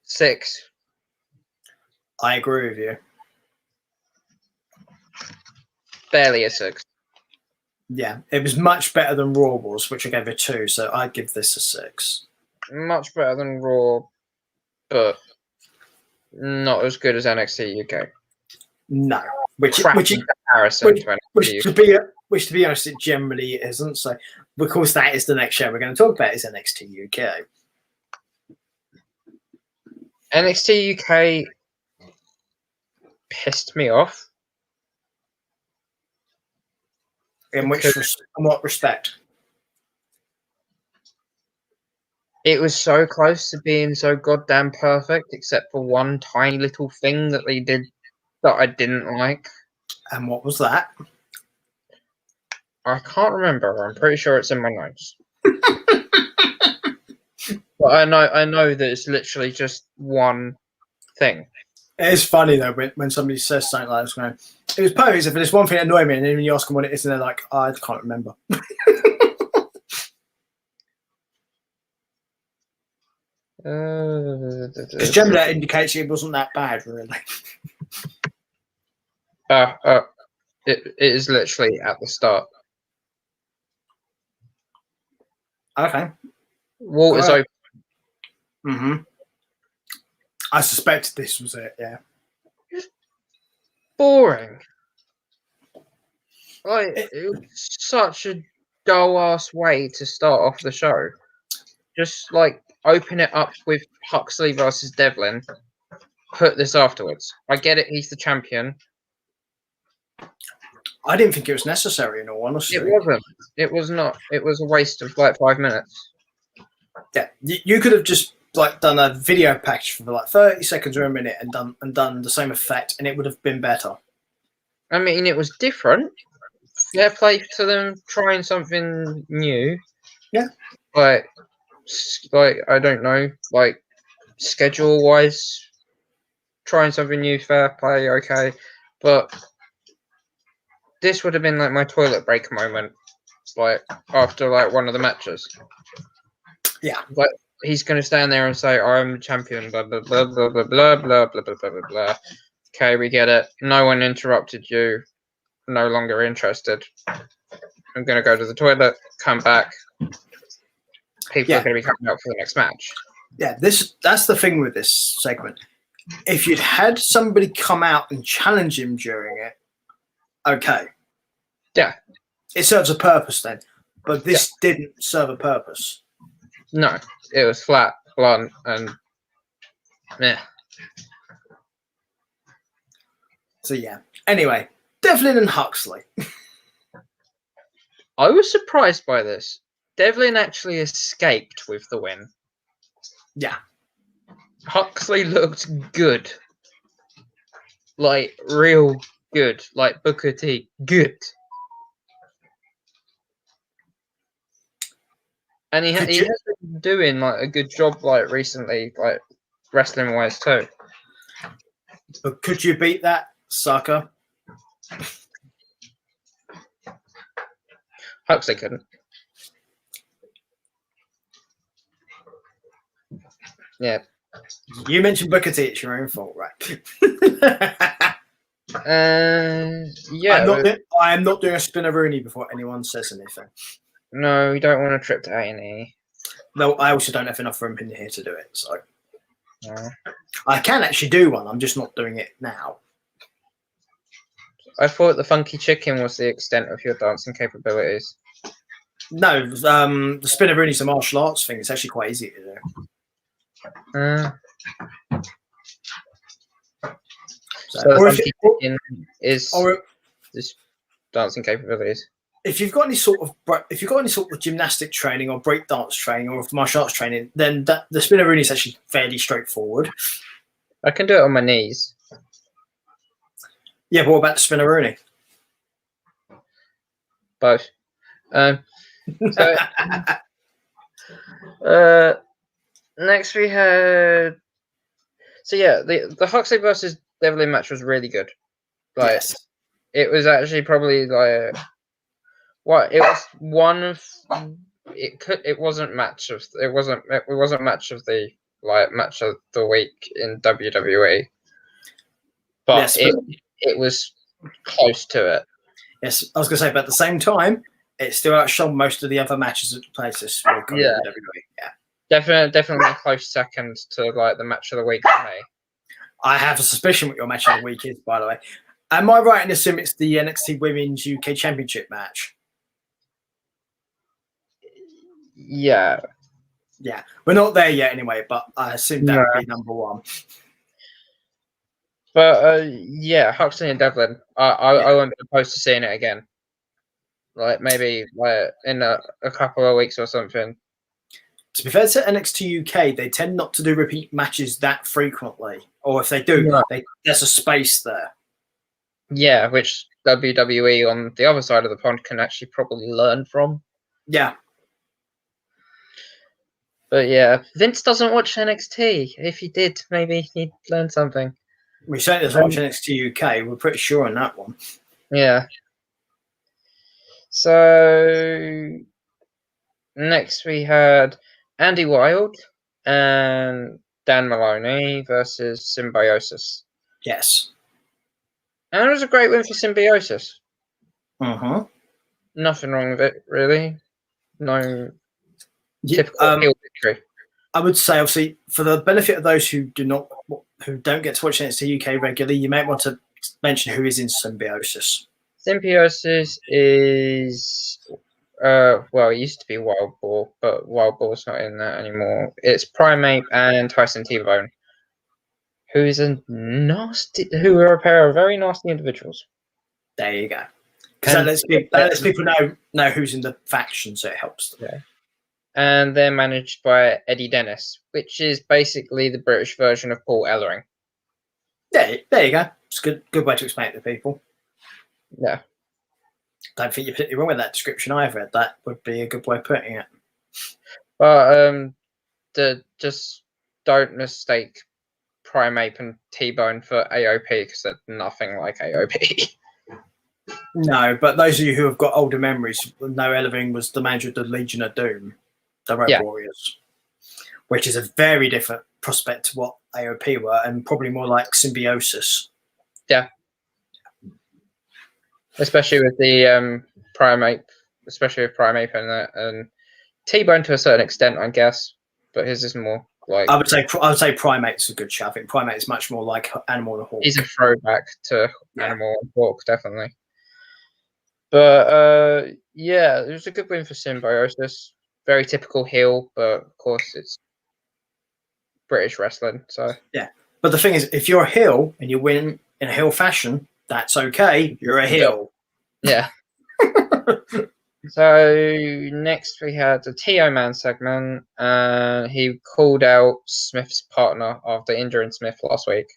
6. I agree with you. Barely a 6. Yeah, it was much better than Raw was, which I gave a 2. So I'd give this a 6. Much better than Raw, but not as good as NXT UK. No, which to be honest, it generally isn't. So, because that is the next show we're going to talk about is NXT UK. NXT UK pissed me off. In what respect? It was so close to being so goddamn perfect, except for one tiny little thing that they did that I didn't like. And what was that? I can't remember. I'm pretty sure it's in my notes. But I know that it's literally just one thing. It is funny though when somebody says something like this, going, it was perfect, if there's one thing that annoyed me, and then when you ask them what it is, and they're like, I can't remember. Because generally that indicates it wasn't that bad, really. It is literally at the start. Okay. Wall is open. Mm-hmm. I suspected this was it, yeah. Boring. Like, it was such a dull-ass way to start off the show. Just, like, open it up with Huxley versus Devlin. Put this afterwards. I get it, he's the champion. I didn't think it was necessary, in all honesty. It wasn't. It was not. It was a waste of, like, 5 minutes. Yeah, you could have just, like, done a video package for, like, 30 seconds or a minute and done the same effect, and it would have been better. I mean, it was different. Fair play to them trying something new. Yeah. Like I don't know, like schedule wise, trying something new. Fair play, okay. But this would have been like my toilet break moment, like after like one of the matches. Yeah. Like he's gonna stand there and say, "I'm champion." Blah blah blah blah blah blah blah blah blah blah blah. Okay, we get it. No one interrupted you. No longer interested. I'm going to go to the toilet, come back. People are going to be coming out for the next match. Yeah, that's the thing with this segment. If you'd had somebody come out and challenge him during it, okay. Yeah. It serves a purpose then. But this didn't serve a purpose. No, it was flat, blunt, and meh. So, yeah. Anyway, Devlin and Huxley. I was surprised by this. Devlin actually escaped with the win. Yeah. Huxley looked good. Like, real good. Like Booker T. Good. And he has been doing, like, a good job, like, recently, like, wrestling-wise, too. But could you beat that, sucker? Huxley couldn't. Yeah. You mentioned Booker T, it's your own fault, right? Yeah. I am not doing a spinneroonie before anyone says anything. No, you don't want a trip to A&E. No, I also don't have enough room in here to do it, so. No. I can actually do one, I'm just not doing it now. I thought the funky chicken was the extent of your dancing capabilities. No, the spinneroonie is a martial arts thing. It's actually quite easy to do. So the funky chicken is this dancing capabilities. if you've got any sort of gymnastic training or breakdance training or martial arts training, then the spinneroonie is actually fairly straightforward. I can do it on my knees. Yeah, but what about the spinneroonie? Both. Next we had. So yeah, the Huxley versus Devlin match was really good. Like, yes. it was actually probably like what it was one of it wasn't match of it wasn't match of the match of the week in WWE, but Yes, but it was close to it. yes, I was going to say, but at the same time, it still outshone most of the other matches at places. Yeah. WWE. Yeah. Definitely a close second to like the match of the week for me. I have a suspicion what your match of the week is, by the way. Am I right in assuming it's the NXT Women's UK Championship match? Yeah. Yeah. We're not there yet anyway, but I assume that would be number one. But yeah, Huxley and Devlin, I won't be opposed to seeing it again. Like maybe in a couple of weeks or something. To be fair to NXT UK, they tend not to do repeat matches that frequently. Or if they do, there's a space there. Yeah, which WWE on the other side of the pond can actually probably learn from. Yeah. But yeah, Vince doesn't watch NXT. If he did, maybe he'd learn something. We certainly doesn't watch NXT UK. We're pretty sure on that one. Yeah. So next we had Andy Wilde and Dan Maloney versus Symbiosis. Yes. And it was a great win for Symbiosis. Uh-huh. Nothing wrong with it, really. No typical heel victory. I would say, obviously, for the benefit of those who don't get to watch NXT UK regularly, you might want to mention who is in Symbiosis. Symbiosis is it used to be Wild Boar, but Wild Boar's not in that anymore. It's Primate and Tyson T-Bone, who are a pair of very nasty individuals. There you go. Because that lets people know who's in the faction, so it helps them. Yeah. And they're managed by Eddie Dennis, which is basically the British version of Paul Ellering. Yeah, there you go. It's a good way to explain it to people. Yeah. Don't think you're particularly wrong with that description either. That would be a good way of putting it. But just don't mistake Primate and T-Bone for AOP, because they're nothing like AOP. No, but those of you who have got older memories know Ellering was the manager of the Legion of Doom, the Road Warriors, which is a very different prospect to what AOP were, and probably more like Symbiosis. Yeah. Especially with the Primate, and T-Bone to a certain extent, I guess, but his is more like. I would say Primate's a good show. I think Primate is much more like Animal and Hawk. He's a throwback to Animal and Hawk, definitely. But yeah, it was a good win for Symbiosis. Very typical heel, but of course it's British wrestling, so yeah. But the thing is, if you're a heel and you win in a heel fashion, that's okay. You're a heel. Yeah. So next we had the T.O. Man segment, and he called out Smith's partner after injuring Smith last week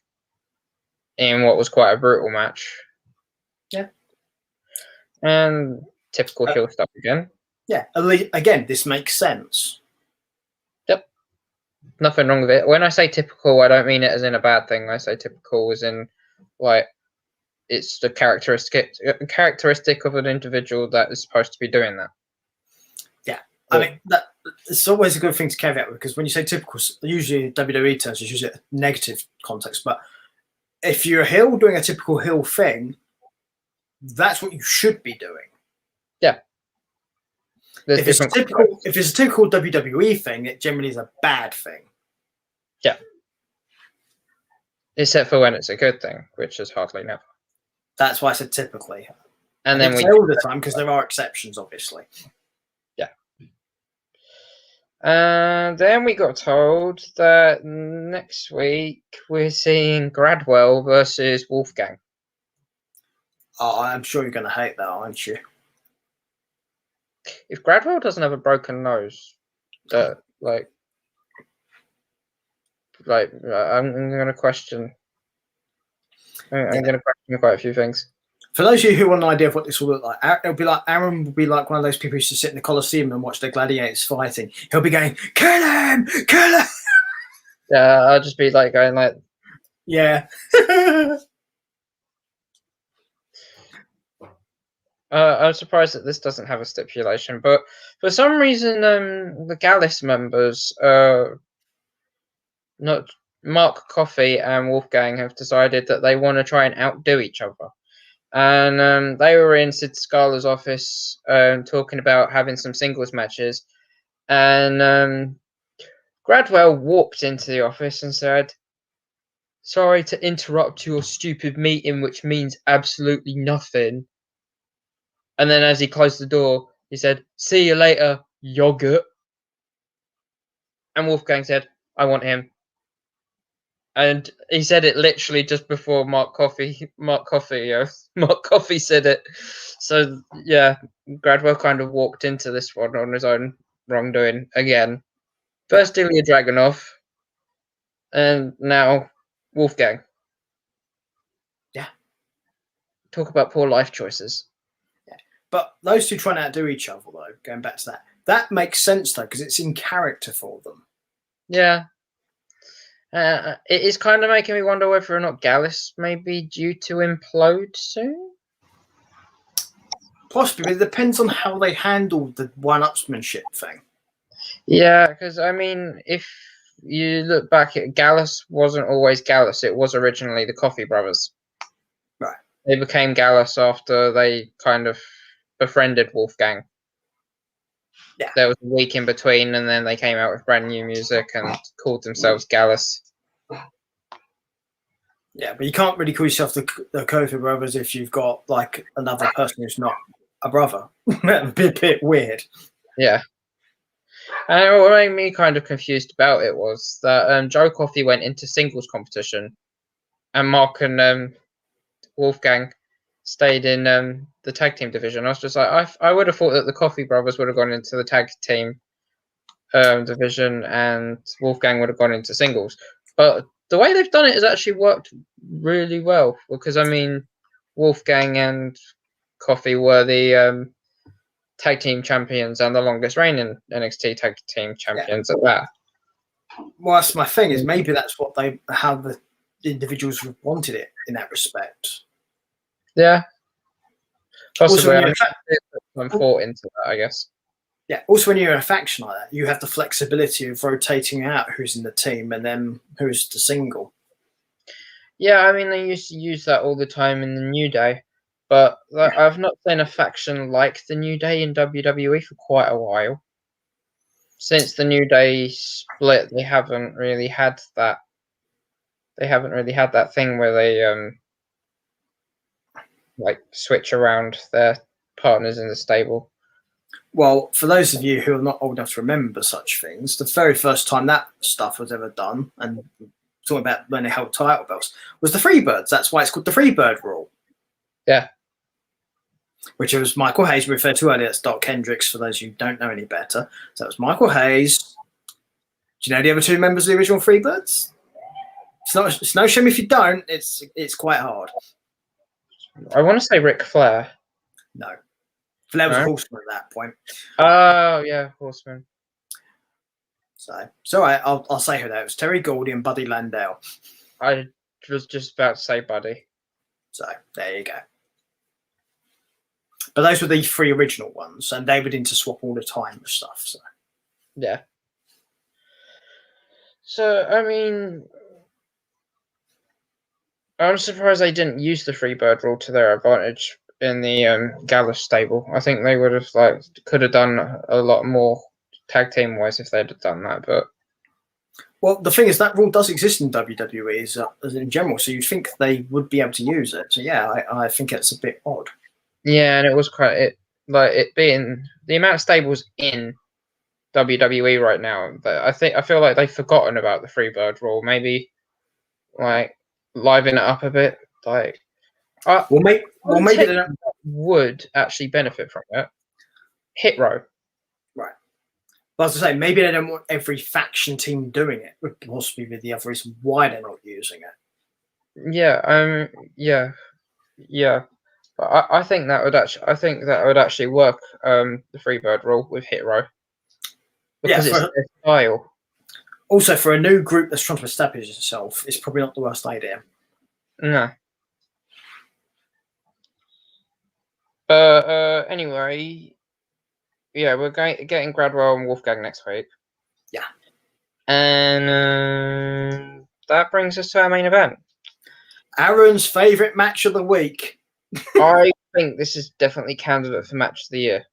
in what was quite a brutal match. Yeah. And typical heel stuff again. Yeah. Again, this makes sense. Yep. Nothing wrong with it. When I say typical, I don't mean it as in a bad thing. I say typical as in like it's the characteristic of an individual that is supposed to be doing that. Yeah. I mean, it's always a good thing to caveat with, because when you say typical, usually in WWE terms, it's usually a negative context. But if you're a heel doing a typical heel thing, that's what you should be doing. Yeah. If it's a typical WWE thing, it generally is a bad thing. Yeah. Except for when it's a good thing, which is hardly never. That's why I said typically. And then say all the time, because there are exceptions, obviously. Yeah. And then we got told that next week we're seeing Gradwell versus Wolfgang. Oh, I'm sure you're going to hate that, aren't you? if Gradwell doesn't have a broken nose, that I'm going to question. I'm going to question quite a few things. For those of you who want an idea of what this will look like, it'll be like Aaron will be like one of those people who used to sit in the Colosseum and watch the gladiators fighting. He'll be going, "Kill him! Kill him!" Yeah, I'll just be like going like, yeah. I'm surprised that this doesn't have a stipulation, but for some reason, the Gallus members, not Mark Coffey and Wolfgang, have decided that they want to try and outdo each other. And they were in Sid Scala's office talking about having some singles matches. And Gradwell walked into the office and said, "Sorry to interrupt your stupid meeting, which means absolutely nothing." And then as he closed the door, he said, "See you later, yogurt." And Wolfgang said, "I want him." And he said it literally just before Mark Coffey said it. So yeah, Gradwell kind of walked into this one on his own wrongdoing again. First Ilya Dragunov, and now Wolfgang. Yeah. Talk about poor life choices. Yeah. But those two trying to outdo each other, though, going back to that makes sense, though, because it's in character for them. Yeah. It is kind of making me wonder whether or not Gallus may be due to implode soon. Possibly, but it depends on how they handle the one-upsmanship thing. Yeah, because I mean, if you look back at Gallus, wasn't always Gallus. It was originally the Coffey brothers. Right. They became Gallus after they kind of befriended Wolfgang. Yeah. There was a week in between, and then they came out with brand new music and called themselves Gallus. Yeah, but you can't really call yourself the Coffey brothers if you've got like another person who's not a brother. That'd be a bit weird. Yeah. And what made me kind of confused about it was that Joe Coffey went into singles competition, and Mark and Wolfgang stayed in the tag team division. I was just like, I would have thought that the Coffey brothers would have gone into the tag team division, and Wolfgang would have gone into singles. But the way they've done it has actually worked really well, because I mean, Wolfgang and Coffey were the tag team champions and the longest reigning NXT tag team champions at that. Well, that's my thing. Is maybe that's how the individuals wanted it in that respect. Yeah, possibly. Also, I'm thought into that, I guess. Yeah. Also, when you're in a faction like that, you have the flexibility of rotating out who's in the team and then who's the single. Yeah, I mean, they used to use that all the time in the New Day, but I've not seen a faction like the New Day in WWE for quite a while. Since the New Day split, they haven't really had that. They haven't really had that thing where they like switch around their partners in the stable. Well, for those of you who are not old enough to remember such things, the very first time that stuff was ever done, and talking about when they held title belts, was the Freebirds. That's why it's called the Freebird rule. Yeah. Which was Michael Hayes referred to earlier. That's Doc Hendricks, for those who don't know any better. So it was Michael Hayes. Do you know the other two members of the original Freebirds? It's no shame if you don't. It's quite hard. I want to say Ric Flair. No. Flair was a horseman at that point. Oh, yeah, horseman. So it's all right. I'll say who that was. Terry Gordy and Buddy Landau. I was just about to say Buddy. So there you go. But those were the three original ones, and they would interswap all the time with stuff. So yeah. So I mean, I'm surprised they didn't use the Freebird rule to their advantage in the Gallus stable. I think they would have could have done a lot more tag team wise if they'd have done that. But well, the thing is that rule does exist in WWE as in general, so you'd think they would be able to use it. So yeah, I think it's a bit odd. Yeah, and it was quite it being the amount of stables in WWE right now. I feel like they've forgotten about the Freebird rule. Maybe liven it up a bit. Maybe they would actually benefit from it. Hit Row. Right. But as I say, maybe they don't want every faction team doing it. Would possibly be the other reason why they're not using it. Yeah. Yeah. But I think that would actually work. The Freebird rule with Hit Row because it's their style. Also, for a new group that's trying to establish itself, it's probably not the worst idea. No. But anyway, yeah, we're getting Gradwell and Wolfgang next week. Yeah. And that brings us to our main event. Aaron's favourite match of the week. I think this is definitely candidate for match of the year.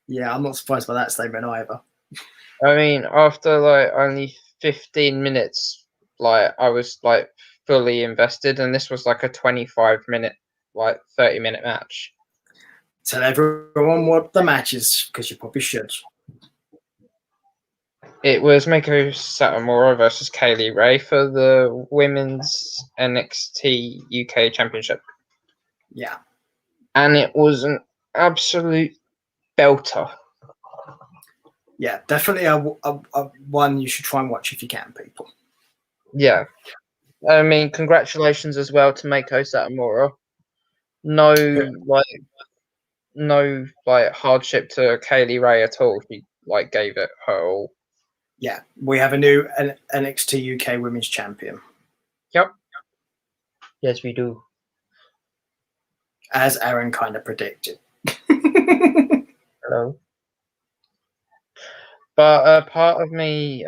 Yeah, I'm not surprised by that statement either. I mean, after like only 15 minutes, like I was like fully invested, and this was like a 25-minute, like 30-minute match. Tell everyone what the match is, because you probably should. It was Meiko Satomura versus Kaylee Ray for the Women's NXT UK Championship. Yeah. And it was an absolute belter. Yeah, definitely a one you should try and watch if you can, people. Yeah. I mean, congratulations as well to Meiko Satomura. No hardship to Kaylee Ray at all. She like gave it her all. Yeah, we have a new NXT UK Women's Champion. Yep. Yes, we do. As Aaron kind of predicted. Hello. But part of me,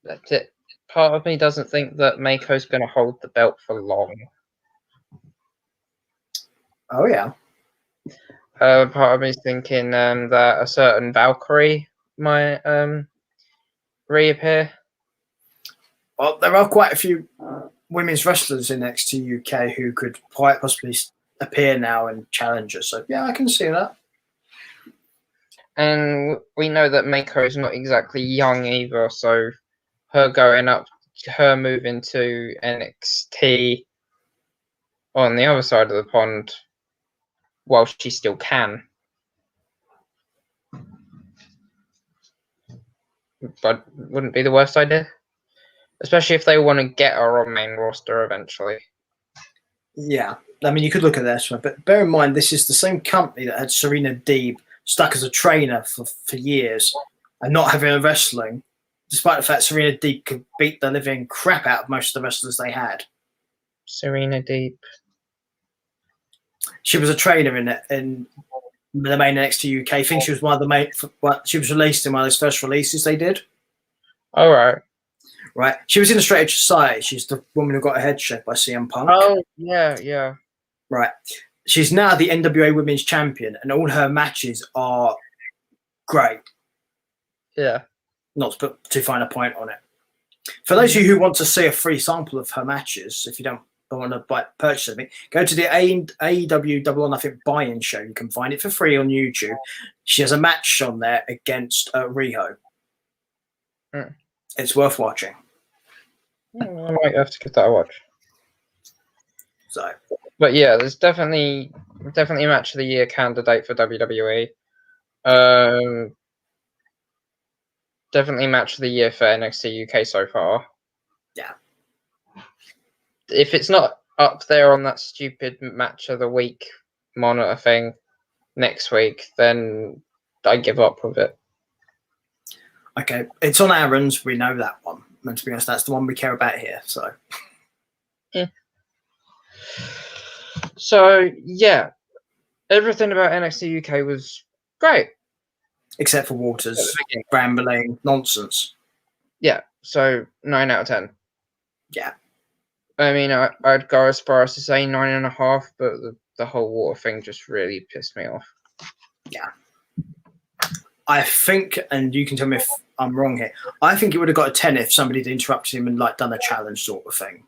that's it. Part of me doesn't think that Mako's going to hold the belt for long. Oh yeah. Part of me is thinking that a certain Valkyrie might reappear. Well, there are quite a few women's wrestlers in NXT UK who could quite possibly appear now and challenge us. So yeah, I can see that. And we know that Mako is not exactly young either, so her moving to NXT on the other side of the pond while she still can. But wouldn't be the worst idea. Especially if they want to get her on main roster eventually. Yeah. I mean, you could look at this one, but bear in mind, this is the same company that had Serena Deeb stuck as a trainer for years and not having her wrestling, despite the fact Serena Deeb could beat the living crap out of most of the wrestlers they had. Serena Deeb. She was a trainer in the main NXT UK. I think she was one of the main. She was released in one of those first releases they did. All right. Right. She was in the Straight Edge Society. She's the woman who got her head shaved by CM Punk. Oh, yeah. Right. She's now the NWA Women's Champion, and all her matches are great. Yeah. Not to put too fine a point on it. For those of you who want to see a free sample of her matches, if you don't want to purchase anything, go to the AEW Double or Nothing buy-in show. You can find it for free on YouTube. She has a match on there against Riho. It's worth watching. I might have to give that a watch. So, but yeah, there's definitely a match of the year candidate for WWE. Definitely match of the year for NXT UK so far. Yeah. If it's not up there on that stupid match of the week monitor thing next week, then I give up with it. Okay, it's on Aaron's. We know that one. And to be honest, that's the one we care about here. So, yeah. So yeah, everything about NXT UK was great, except for Waters' rambling nonsense. Yeah, so 9 out of 10. Yeah, I mean, I'd go as far as to say 9.5, but the whole water thing just really pissed me off. Yeah. I think, and you can tell me if I'm wrong here, I think it would have got a 10 if somebody had interrupted him and like done a challenge sort of thing.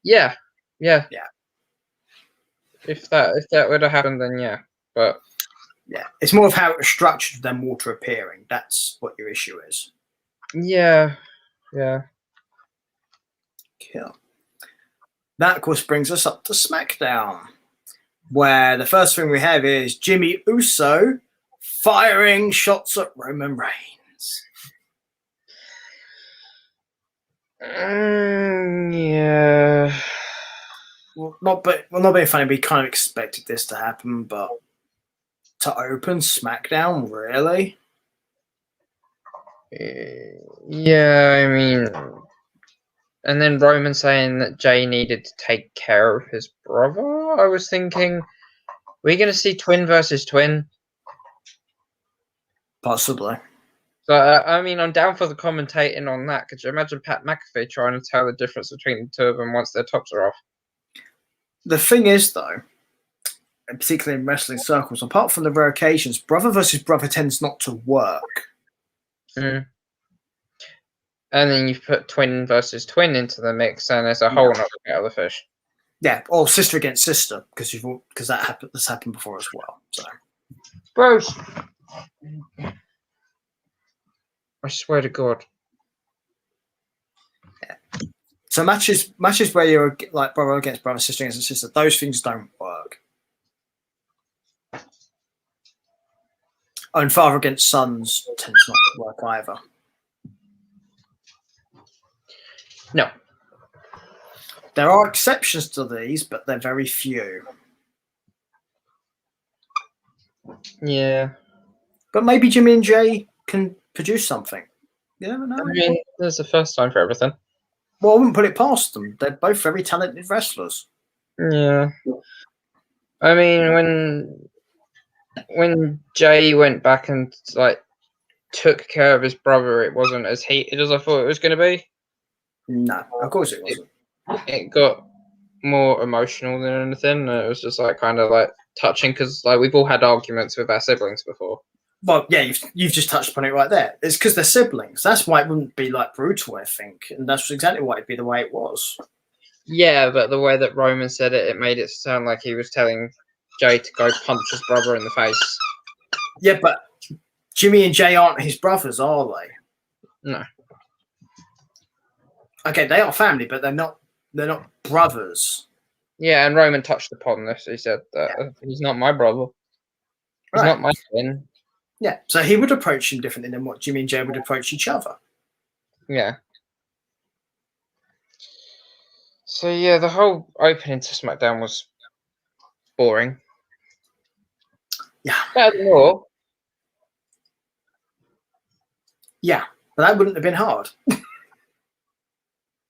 Yeah. If that would have happened, then yeah. But yeah, it's more of how it was structured than water appearing. That's what your issue is. Yeah. Cool. That, of course, brings us up to SmackDown. where the first thing we have is Jimmy Uso firing shots at Roman Reigns. Yeah. Well, not being funny, we kind of expected this to happen, but to open SmackDown, really? Yeah, I mean, and then Roman saying that Jay needed to take care of his brother. I was thinking, we're going to see twin versus twin. Possibly. So, I mean, I'm down for the commentating on that. Could you imagine Pat McAfee trying to tell the difference between the two of them once their tops are off? The thing is, though, and particularly in wrestling circles, apart from the rare occasions, brother versus brother tends not to work. Mm. And then you put twin versus twin into the mix, and there's a whole other kettle of fish. Yeah, or sister against sister, because that's happened before as well. So, Bros, I swear to God. so matches where you're like brother against brother, sister against sister, those things don't work. And father against sons tends not to work either. No. There are exceptions to these, but they're very few. Yeah. But maybe Jimmy and Jay can produce something. You never know. I mean, there's the first time for everything. Well, I wouldn't put it past them. They're both very talented wrestlers. Yeah. I mean, when Jay went back and like took care of his brother, it wasn't as heated as I thought it was going to be. No, of course it wasn't. It got more emotional than anything. It was just like kind of like touching because like we've all had arguments with our siblings before. Well, yeah, you've just touched upon it right there. It's because they're siblings. That's why it wouldn't be like brutal, I think, and that's exactly why it'd be the way it was. Yeah, but the way that Roman said it, it made it sound like he was telling Jay to go punch his brother in the face. Yeah, but Jimmy and Jay aren't his brothers, are they? No. Okay, they are family, but they're not brothers. Yeah, and Roman touched upon this. He said that he's not my brother. He's not my twin. Yeah, so he would approach him differently than what Jimmy and Jay would approach each other. Yeah. So yeah, the whole opening to SmackDown was boring. Yeah. Better than Raw. Yeah, but that wouldn't have been hard.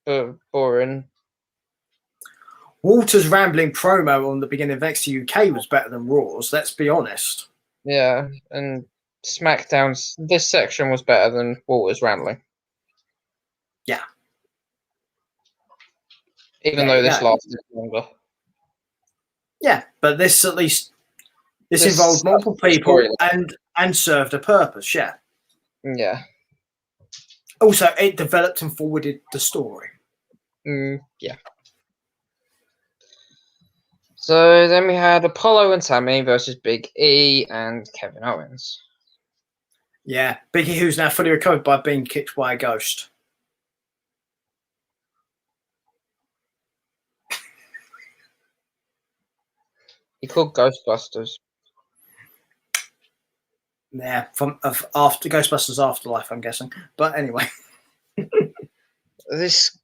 But boring. Walter's rambling promo on the beginning of NXT UK was better than Raw's, let's be honest. Yeah, and SmackDown's this section was better than Walter's rambling. Yeah. Even though this lasted longer. Yeah, but this at least this involved multiple people and served a purpose, yeah. Yeah. Also, it developed and forwarded the story. Yeah. So then we had Apollo and Sammy versus Big E and Kevin Owens. Yeah, Big E, who's now fully recovered by being kicked by a ghost. He called Ghostbusters. Yeah, after Ghostbusters Afterlife, I'm guessing. But anyway. This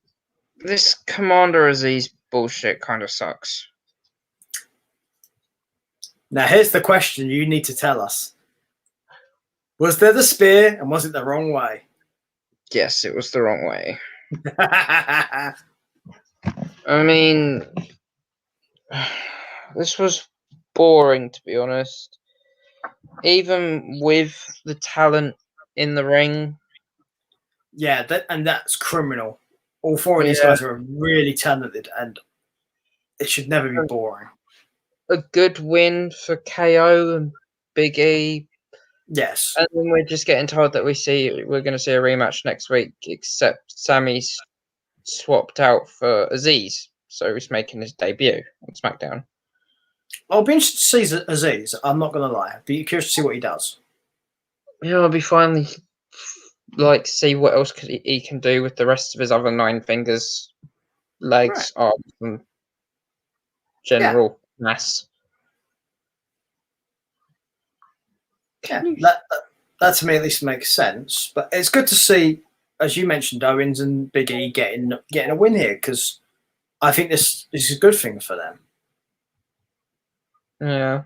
Commander Aziz bullshit kind of sucks. Now, here's the question you need to tell us. Was there the spear and was it the wrong way? Yes, it was the wrong way. I mean, this was boring, to be honest. Even with the talent in the ring. Yeah, that's criminal. All four of these guys are really talented and it should never be boring. A good win for KO and Big E. Yes. And then we're just getting told that we're going to see a rematch next week, except Sammy's swapped out for Aziz. So he's making his debut on SmackDown. I'll be interested to see Aziz. I'm not going to lie. I'd be curious to see what he does. Yeah, I'll be finally like see what else he can do with the rest of his other 9 fingers, legs, arms, and general mass. Yeah, that to me at least makes sense. But it's good to see, as you mentioned, Owens and Big E getting a win here, because I think this is a good thing for them. Yeah.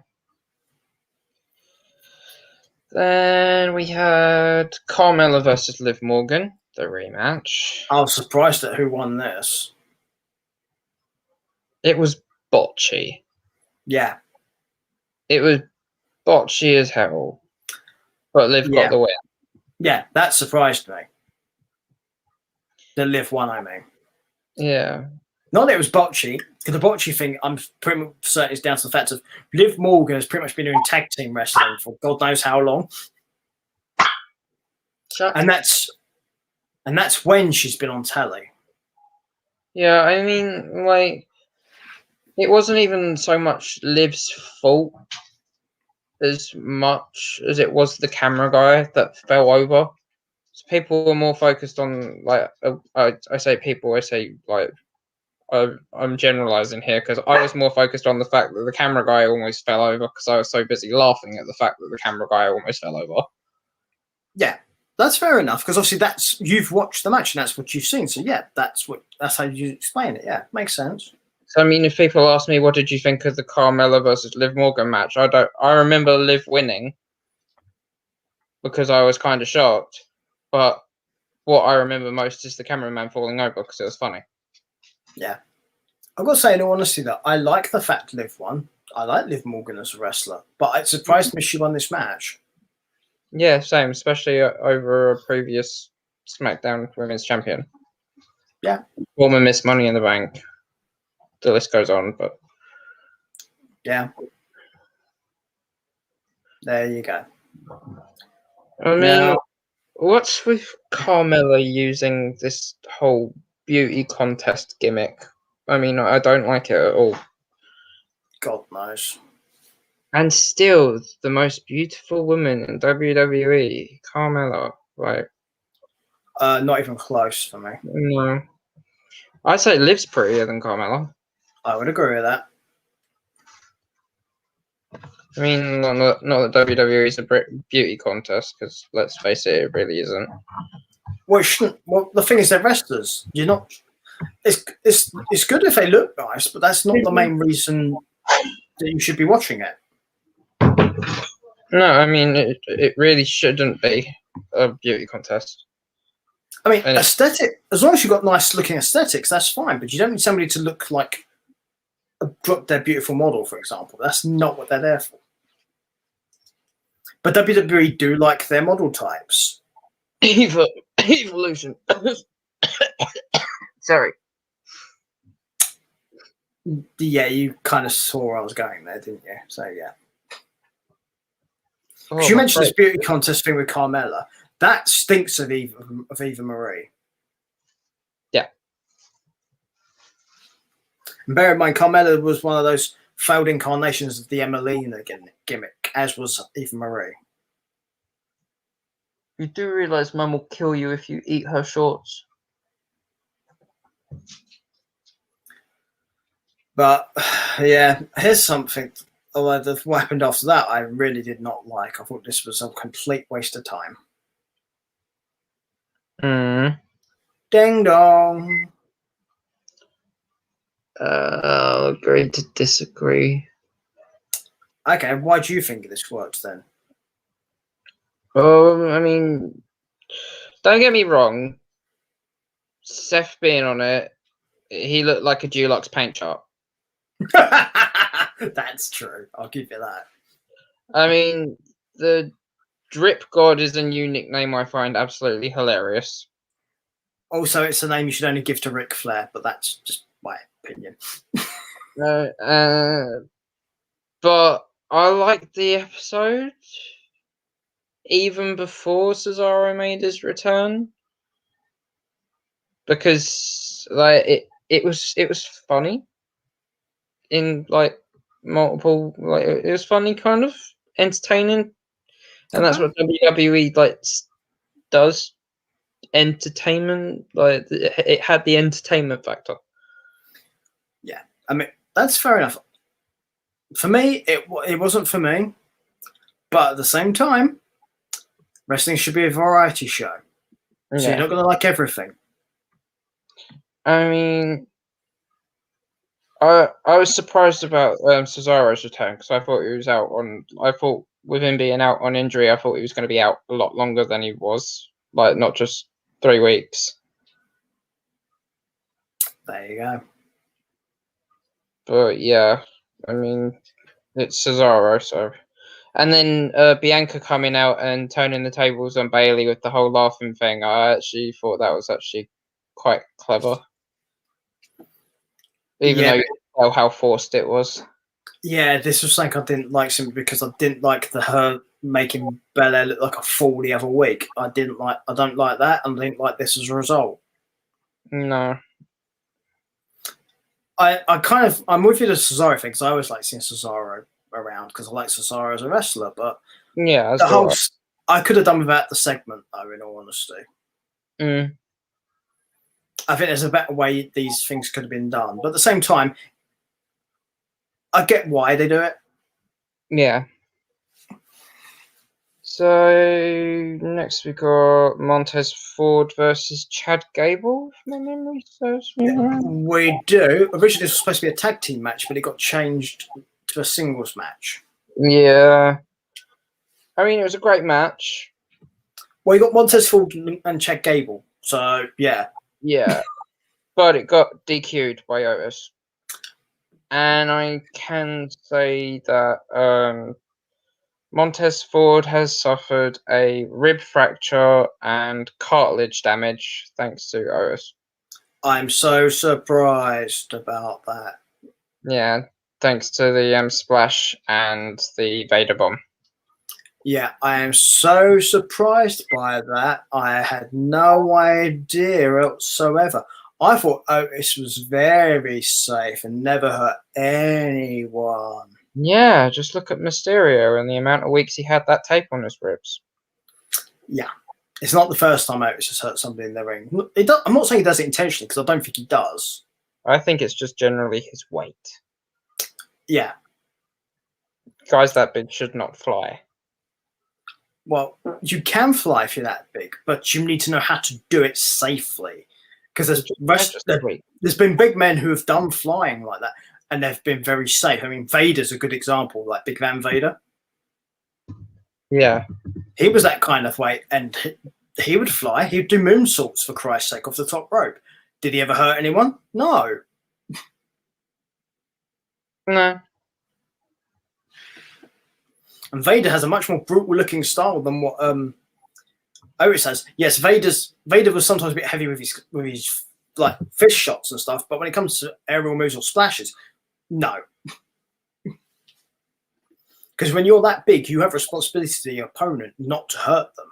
Then we had Carmella versus Liv Morgan, the rematch. I was surprised at who won this. It was botchy. Yeah. It was botchy as hell. But Liv got the win. Yeah, that surprised me. The Liv won, I mean. Yeah. Not that it was botchy, because the botchy thing, I'm pretty much certain is down to the fact of Liv Morgan has pretty much been doing tag team wrestling for God knows how long. And that's when she's been on telly. Yeah, I mean, like, it wasn't even so much Liv's fault as much as it was the camera guy that fell over. So people were more focused on, like, I say people, I say, like, I'm generalizing here, because I was more focused on the fact that the camera guy almost fell over, because I was so busy laughing at the fact that the camera guy almost fell over. Yeah, that's fair enough, because obviously you've watched the match and that's what you've seen. So yeah, that's how you explain it. Yeah, makes sense. So I mean, if people ask me what did you think of the Carmella versus Liv Morgan match, I remember Liv winning because I was kind of shocked, but what I remember most is the cameraman falling over because it was funny. Yeah. I've got to say, in all honesty, that I like the fact Liv won. I like Liv Morgan as a wrestler, but it surprised me she won this match. Yeah, same, especially over a previous SmackDown Women's Champion. Yeah. Former Miss Money in the Bank. The list goes on, but... Yeah. There you go. I mean, what's with Carmella using this whole beauty contest gimmick? I mean, I don't like it at all. God knows. And still, the most beautiful woman in WWE, Carmella, right? Not even close for me. No. I'd say Liv's prettier than Carmella. I would agree with that. I mean, not that WWE is a beauty contest, because let's face it, it really isn't. Well, it shouldn't. Well, the thing is, they're wrestlers. You're not. It's good if they look nice, but that's not the main reason that you should be watching it. No, I mean, it really shouldn't be a beauty contest. I mean, aesthetic. As long as you've got nice looking aesthetics, that's fine. But you don't need somebody to look like a drop dead beautiful model, for example. That's not what they're there for. But WWE do like their model types. Evolution. Sorry. Yeah, you kind of saw where I was going there, didn't you? So yeah. You mentioned this beauty contest thing with Carmella. That stinks of Eva Marie. Yeah. And bear in mind, Carmella was one of those failed incarnations of the Emelina gimmick, as was Eva Marie. You do realize Mum will kill you if you eat her shorts. But yeah, here's something. Although what happened after that, I really did not like. I thought this was a complete waste of time. Ding dong. Agree to disagree. Okay, why do you think this worked then? I mean, don't get me wrong. Seth being on it, he looked like a Dulux paint shop. That's true. I'll give you that. I mean, the Drip God is a new nickname I find absolutely hilarious. Also, it's a name you should only give to Ric Flair, but that's just my opinion. But I liked the episode even before Cesaro made his return, because like it was funny in like multiple, like it was funny, kind of entertaining, and that's what WWE like does. Entertainment, like it had the entertainment factor. Yeah, I mean that's fair enough. For me, it wasn't for me. But at the same time, wrestling should be a variety show. So Yeah. you're not going to like everything. I mean, I was surprised about Cesaro's return because I thought he was out on. I thought with him being out on injury, I thought he was going to be out a lot longer than he was. Like not just 3 weeks. There you go. But yeah, I mean, it's Cesaro, so. And then Bianca coming out and turning the tables on Bailey with the whole laughing thing. I actually thought that was actually quite clever. Even though you could tell how forced it was. Yeah, this was something I didn't like simply because I didn't like her making Belair look like a fool the other week. I don't like that, and I didn't like this as a result. No. I'm with you the Cesaro thing because I always like seeing Cesaro around because I like Cesaro as a wrestler, but yeah, I could have done without the segment though, in all honesty. I think there's a better way these things could have been done, but at the same time, I get why they do it. Yeah. So next we got Montez Ford versus Chad Gable, if my memory serves me right. We do. Originally, this was supposed to be a tag team match, but it got changed to a singles match. Yeah. I mean, it was a great match. Well, you got Montez Ford and Chad Gable, so yeah. Yeah. But it got DQ'd by Otis. And I can say that Montez Ford has suffered a rib fracture and cartilage damage thanks to Otis. I'm so surprised about that. Yeah, thanks to the splash and the Vader bomb. Yeah, I am so surprised by that. I had no idea whatsoever. I thought Otis was very safe and never hurt anyone. Yeah, just look at Mysterio and the amount of weeks he had that tape on his ribs. Yeah, it's not the first time Otis has hurt somebody in the ring. I'm not saying he does it intentionally because I don't think he does. I think it's just generally his weight. Yeah. Guys that big should not fly. Well, you can fly if you're that big, but you need to know how to do it safely. Because there's been big men who have done flying like that, and they've been very safe. I mean, Vader's a good example, like Big Van Vader. Yeah. He was that kind of weight, and he would fly. He'd do moonsaults, for Christ's sake, off the top rope. Did he ever hurt anyone? No. No. And Vader has a much more brutal-looking style than what Otis has. Yes, Vader was sometimes a bit heavy with his like fist shots and stuff, but when it comes to aerial moves or splashes, no. Because when you're that big, you have responsibility to the opponent not to hurt them.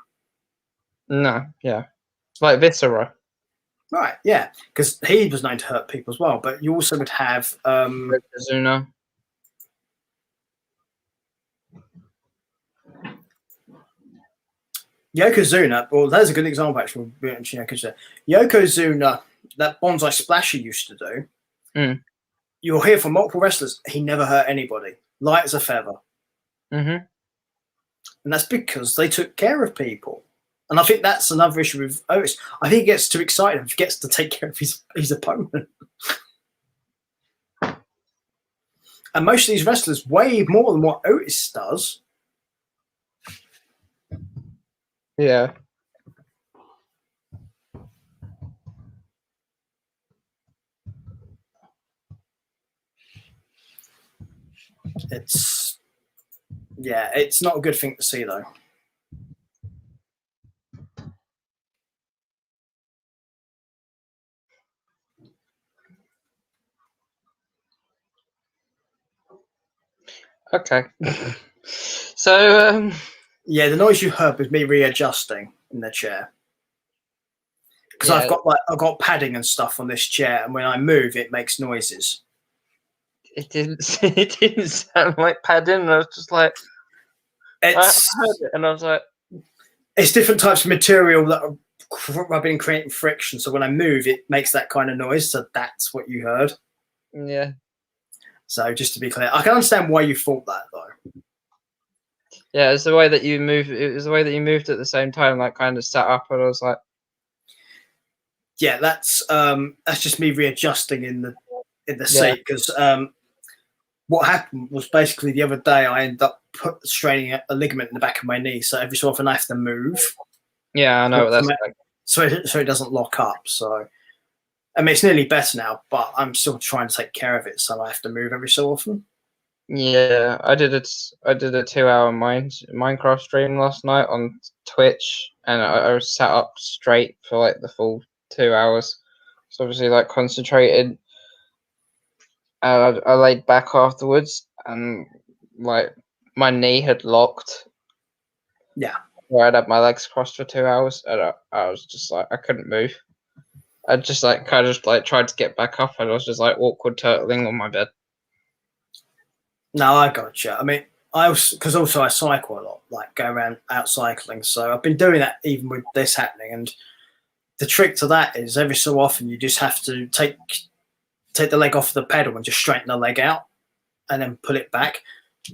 No, yeah. It's like Viscera. Right, yeah. Because he was known to hurt people as well, but you also would have Yokozuna. Yokozuna, well, there's a good example actually. Yokozuna, that bonsai splash he used to do, you'll hear from multiple wrestlers, he never hurt anybody. Light as a feather. Mm-hmm. And that's because they took care of people. And I think that's another issue with Otis. I think he gets too excited and forgets to take care of his opponent. And most of these wrestlers weigh more than what Otis does. Yeah. It's not a good thing to see though. Okay. So yeah, the noise you heard was me readjusting in the chair. Because I've got padding and stuff on this chair, and when I move it makes noises. It didn't sound like padding. I was just like, I heard it and I was like, it's different types of material that are rubbing and creating friction. So when I move, it makes that kind of noise. So that's what you heard. Yeah. So just to be clear, I can understand why you thought that though. Yeah, it's the way that you move. It was the way that you moved at the same time, like kind of sat up, and I was like, yeah, that's just me readjusting in the Yeah. seat, because what happened was basically the other day I ended up straining a ligament in the back of my knee, so every so often I have to move. yeah, I know what that's like. So it doesn't lock up. So I mean, it's nearly better now, but I'm still trying to take care of it, so I have to move every so often. Yeah, I did a 2-hour Minecraft stream last night on Twitch, and I was sat up straight for like the full 2 hours. So obviously, like concentrated. I laid back afterwards, and like my knee had locked. Yeah. Where I'd had my legs crossed for 2 hours, and I was just like I couldn't move. I just like kind of like tried to get back up, and I was just like awkward turtling on my bed. No, I gotcha. I mean, because also I cycle a lot, like go around out cycling. So I've been doing that even with this happening. And the trick to that is every so often you just have to take the leg off the pedal and just straighten the leg out and then pull it back.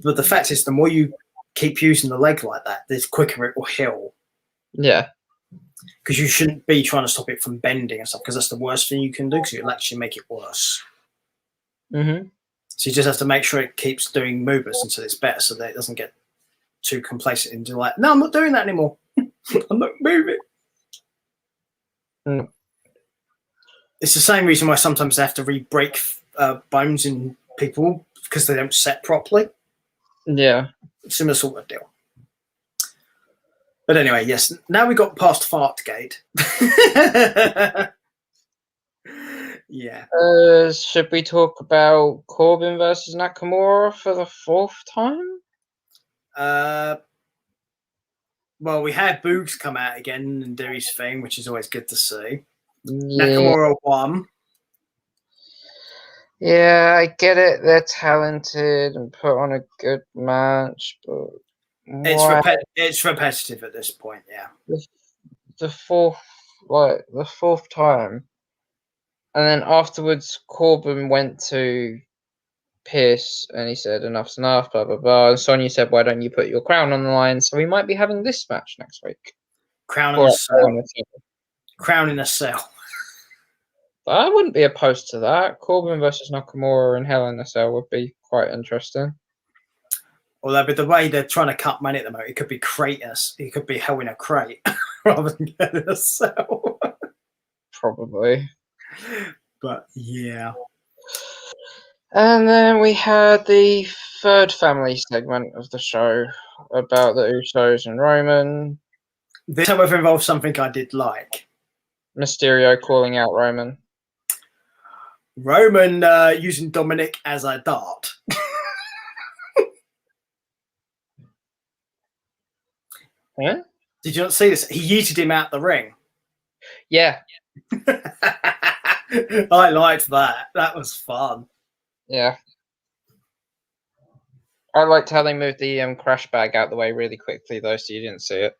But the fact is, the more you keep using the leg like that, the quicker it will heal. Yeah. Because you shouldn't be trying to stop it from bending and stuff, because that's the worst thing you can do, because it'll actually make it worse. Mm-hmm. So you just have to make sure it keeps doing movements until it's better, so that it doesn't get too complacent into like, no, I'm not doing that anymore. I'm not moving. Mm. It's the same reason why sometimes they have to re-break bones in people, because they don't set properly. Yeah. Similar sort of deal. But anyway, yes, now we got past Fartgate. Yeah. Should we talk about Corbin versus Nakamura for the 4th time? Well, we had Boogs come out again and do his thing, which is always good to see. Yeah. Nakamura won. Yeah, I get it. They're talented and put on a good match, but it's repetitive at this point. Yeah. The fourth time, and then afterwards, Corbin went to Pierce and he said, "Enough's enough." Blah blah blah. And Sonya said, "Why don't you put your crown on the line?" So we might be having this match next week. Crown in a cell. Crown in a cell. I wouldn't be opposed to that. Corbin versus Nakamura in Hell in a Cell would be quite interesting. Although, with the way they're trying to cut money at the moment, it could be Kratos. It could be Hell in a Crate rather than Hell in a Cell. Probably. But yeah. And then we had the third family segment of the show about the Usos and Roman. This, however, involves something I did like. Mysterio calling out Roman. Roman using Dominic as a dart. Huh? Did you not see this? He yeeted him out the ring. Yeah. I liked that. That was fun. Yeah. I liked how they moved the crash bag out the way really quickly, though, so you didn't see it.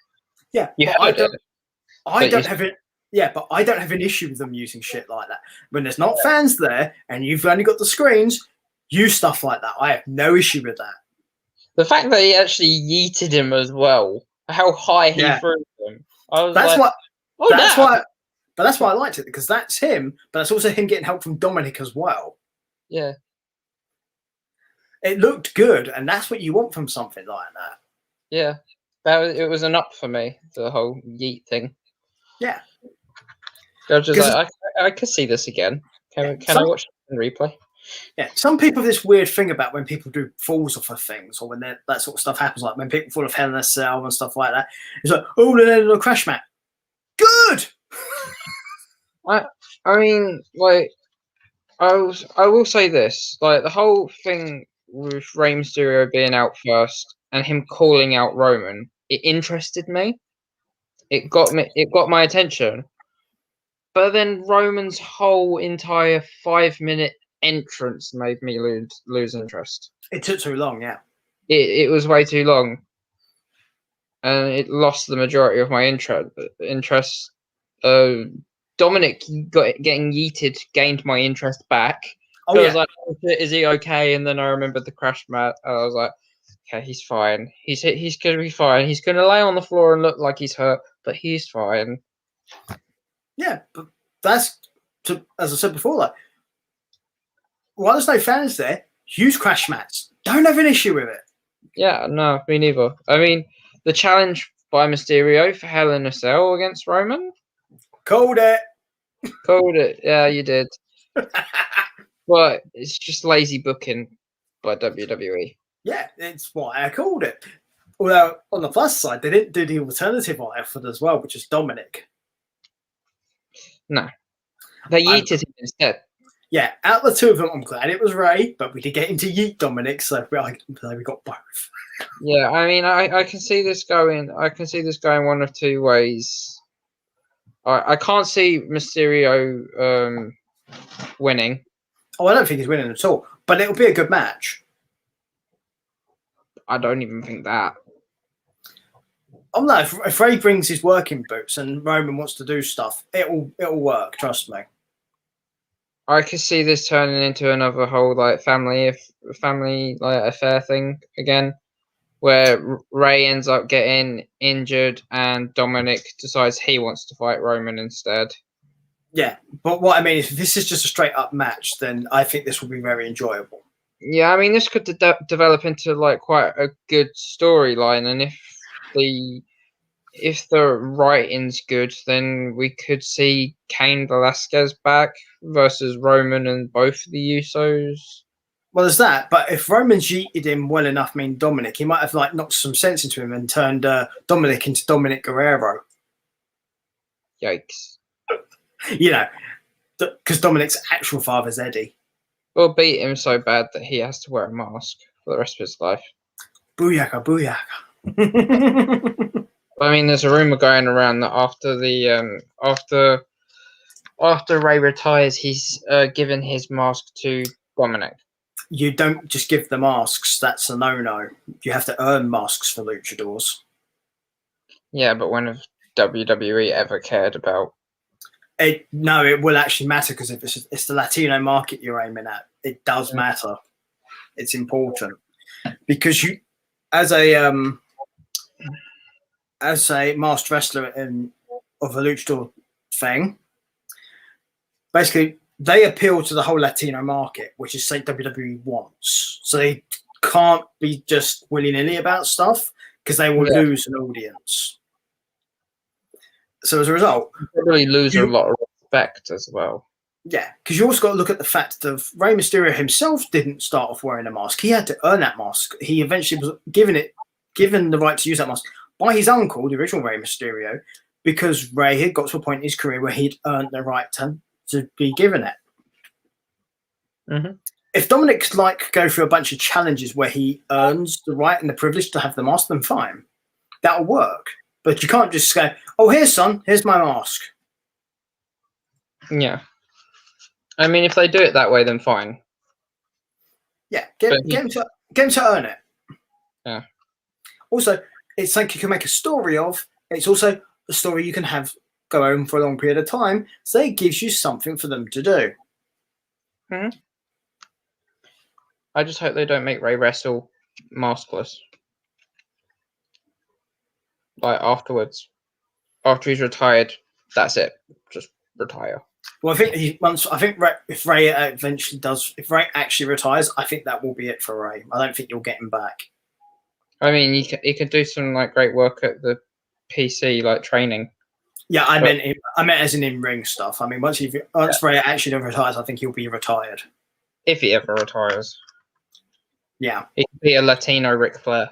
Yeah, I don't have it. Yeah, but I don't have an issue with them using shit like that. When there's not fans there and you've only got the screens, use stuff like that. I have no issue with that. The fact that he actually yeeted him as well, how high he threw him. I was that's like, that's why I liked it, because that's him, but that's also him getting help from Dominic as well. Yeah. It looked good, and that's what you want from something like that. Yeah. It was an up for me, the whole yeet thing. Yeah. I was just like, I could see this again. Can I watch it in replay? Yeah, some people have this weird thing about when people do falls off of things, or when that sort of stuff happens, like when people fall off Hell in a Cell and stuff like that. It's like, oh, they're in a crash mat. Good! I mean, like, I will say this, like, the whole thing with Rey Mysterio being out first and him calling out Roman, it interested me. It got my attention. But then Roman's whole entire 5-minute entrance made me lose interest. It took too long, yeah. It was way too long. And it lost the majority of my interest. Dominic getting yeeted gained my interest back. Oh, so yeah. I was like, is he okay? And then I remembered the crash mat. And I was like, okay, he's fine. He's gonna be fine. He's gonna lay on the floor and look like he's hurt, but he's fine. Yeah, but that's as I said before. Like, while there's no fans there, use crash mats. Don't have an issue with it. Yeah, no, me neither. I mean, the challenge by Mysterio for Hell in a Cell against Roman. Called it. Called it. Yeah, you did. But it's just lazy booking by WWE. Yeah, it's why I called it. Although on the plus side, they didn't do the alternative I offered as well, which is Dominic. No, they yeeted him instead. Yeah, out of the two of them, I'm glad it was Ray, but we did get him to yeet Dominic, so we got both. Yeah, I mean, I can see this going. I can see this going one of two ways. I can't see Mysterio winning. Oh, I don't think he's winning at all, but it'll be a good match. I don't even think that. I'm like, if Ray brings his working boots and Roman wants to do stuff, it'll work. Trust me. I could see this turning into another whole like family like affair thing again, where Ray ends up getting injured and Dominic decides he wants to fight Roman instead. Yeah, but what I mean is, if this is just a straight up match, then I think this will be very enjoyable. Yeah, I mean, this could develop into like quite a good storyline, and if the writing's good, then we could see Cain Velasquez back versus Roman and both the Usos. Well, there's that, but if Roman cheated him well enough, I mean Dominic, he might have like knocked some sense into him and turned Dominic into Dominic Guerrero. Yikes. You know, because Dominic's actual father's Eddie. Or beat him so bad that he has to wear a mask for the rest of his life. Booyaka, booyaka. I mean, there's a rumor going around that after Ray retires, he's given his mask to Dominic. You don't just give the masks. That's a no-no. You have to earn masks for luchadors. Yeah, but when have WWE ever cared about? No, it will actually matter, because if it's the Latino market you're aiming at, it does matter. It's important, because you, as a masked wrestler of a luchador thing, basically they appeal to the whole Latino market, which is something WWE wants. So they can't be just willy-nilly about stuff, because they will lose an audience. So as a result, you probably lose a lot of respect as well. Yeah, because you also got to look at the fact of Rey Mysterio himself didn't start off wearing a mask. He had to earn that mask. He eventually was given the right to use that mask by his uncle, the original Rey Mysterio, because Rey had got to a point in his career where he'd earned the right to be given it. Mm-hmm. If Dominic could go through a bunch of challenges where he earns the right and the privilege to have the mask, then fine, that'll work. But you can't just go, "Oh, here's my mask." Yeah. I mean, if they do it that way, then fine. Yeah, get him to earn it. Yeah. Also, it's something you can make a story of. It's also a story you can have go on for a long period of time, so it gives you something for them to do. Mm-hmm. I just hope they don't make Ray wrestle maskless. Like afterwards, after he's retired, that's it. Just retire. Well, if Ray eventually does, if Ray actually retires, I think that will be it for Ray. I don't think you'll get him back. I mean, he could do some great work at the PC training. Yeah, I meant as in ring stuff. I mean, once Ray actually retires, I think he'll be retired. If he ever retires. Yeah. He could be a Latino Ric Flair.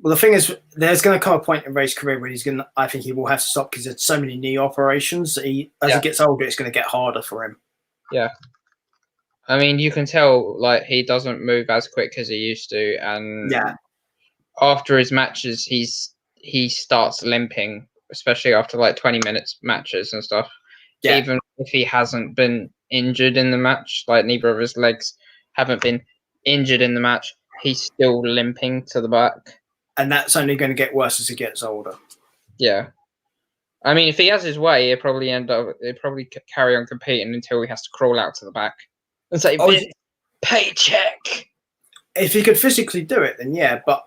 Well, the thing is, there's going to come a point in Ray's career where I think he will have to stop, because there's so many knee operations that he gets older, it's going to get harder for him. Yeah. I mean, you can tell he doesn't move as quick as he used to, and after his matches, he starts limping, especially after 20 minutes matches and stuff. Yeah. Even if he hasn't been injured in the match, neither of his legs haven't been injured in the match, he's still limping to the back. And that's only going to get worse as he gets older. Yeah. I mean, if he has his way, he'll probably carry on competing until he has to crawl out to the back and say, "Paycheck." if he could physically do it, then yeah. But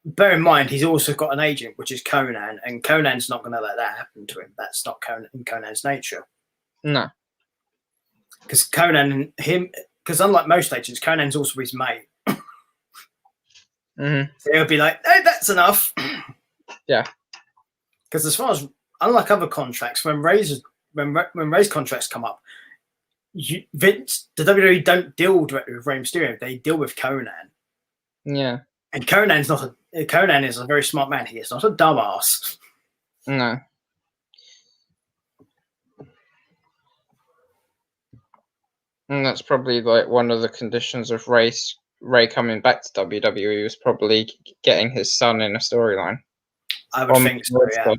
bear in mind, he's also got an agent, which is Conan, and Conan's not going to let that happen to him. That's not in Conan's nature. No. Because Conan, because unlike most agents, Conan's also his mate. Mm-hmm. So he'll be like, "Hey, that's enough." Yeah. Because as far as unlike other contracts, when Ray's contracts come up, the WWE don't deal directly with Rey Mysterio; they deal with Conan. Yeah. And Conan is a very smart man. He is not a dumbass. No. And that's probably like one of the conditions of Ray coming back to WWE was probably getting his son in a storyline. I would think so, yeah.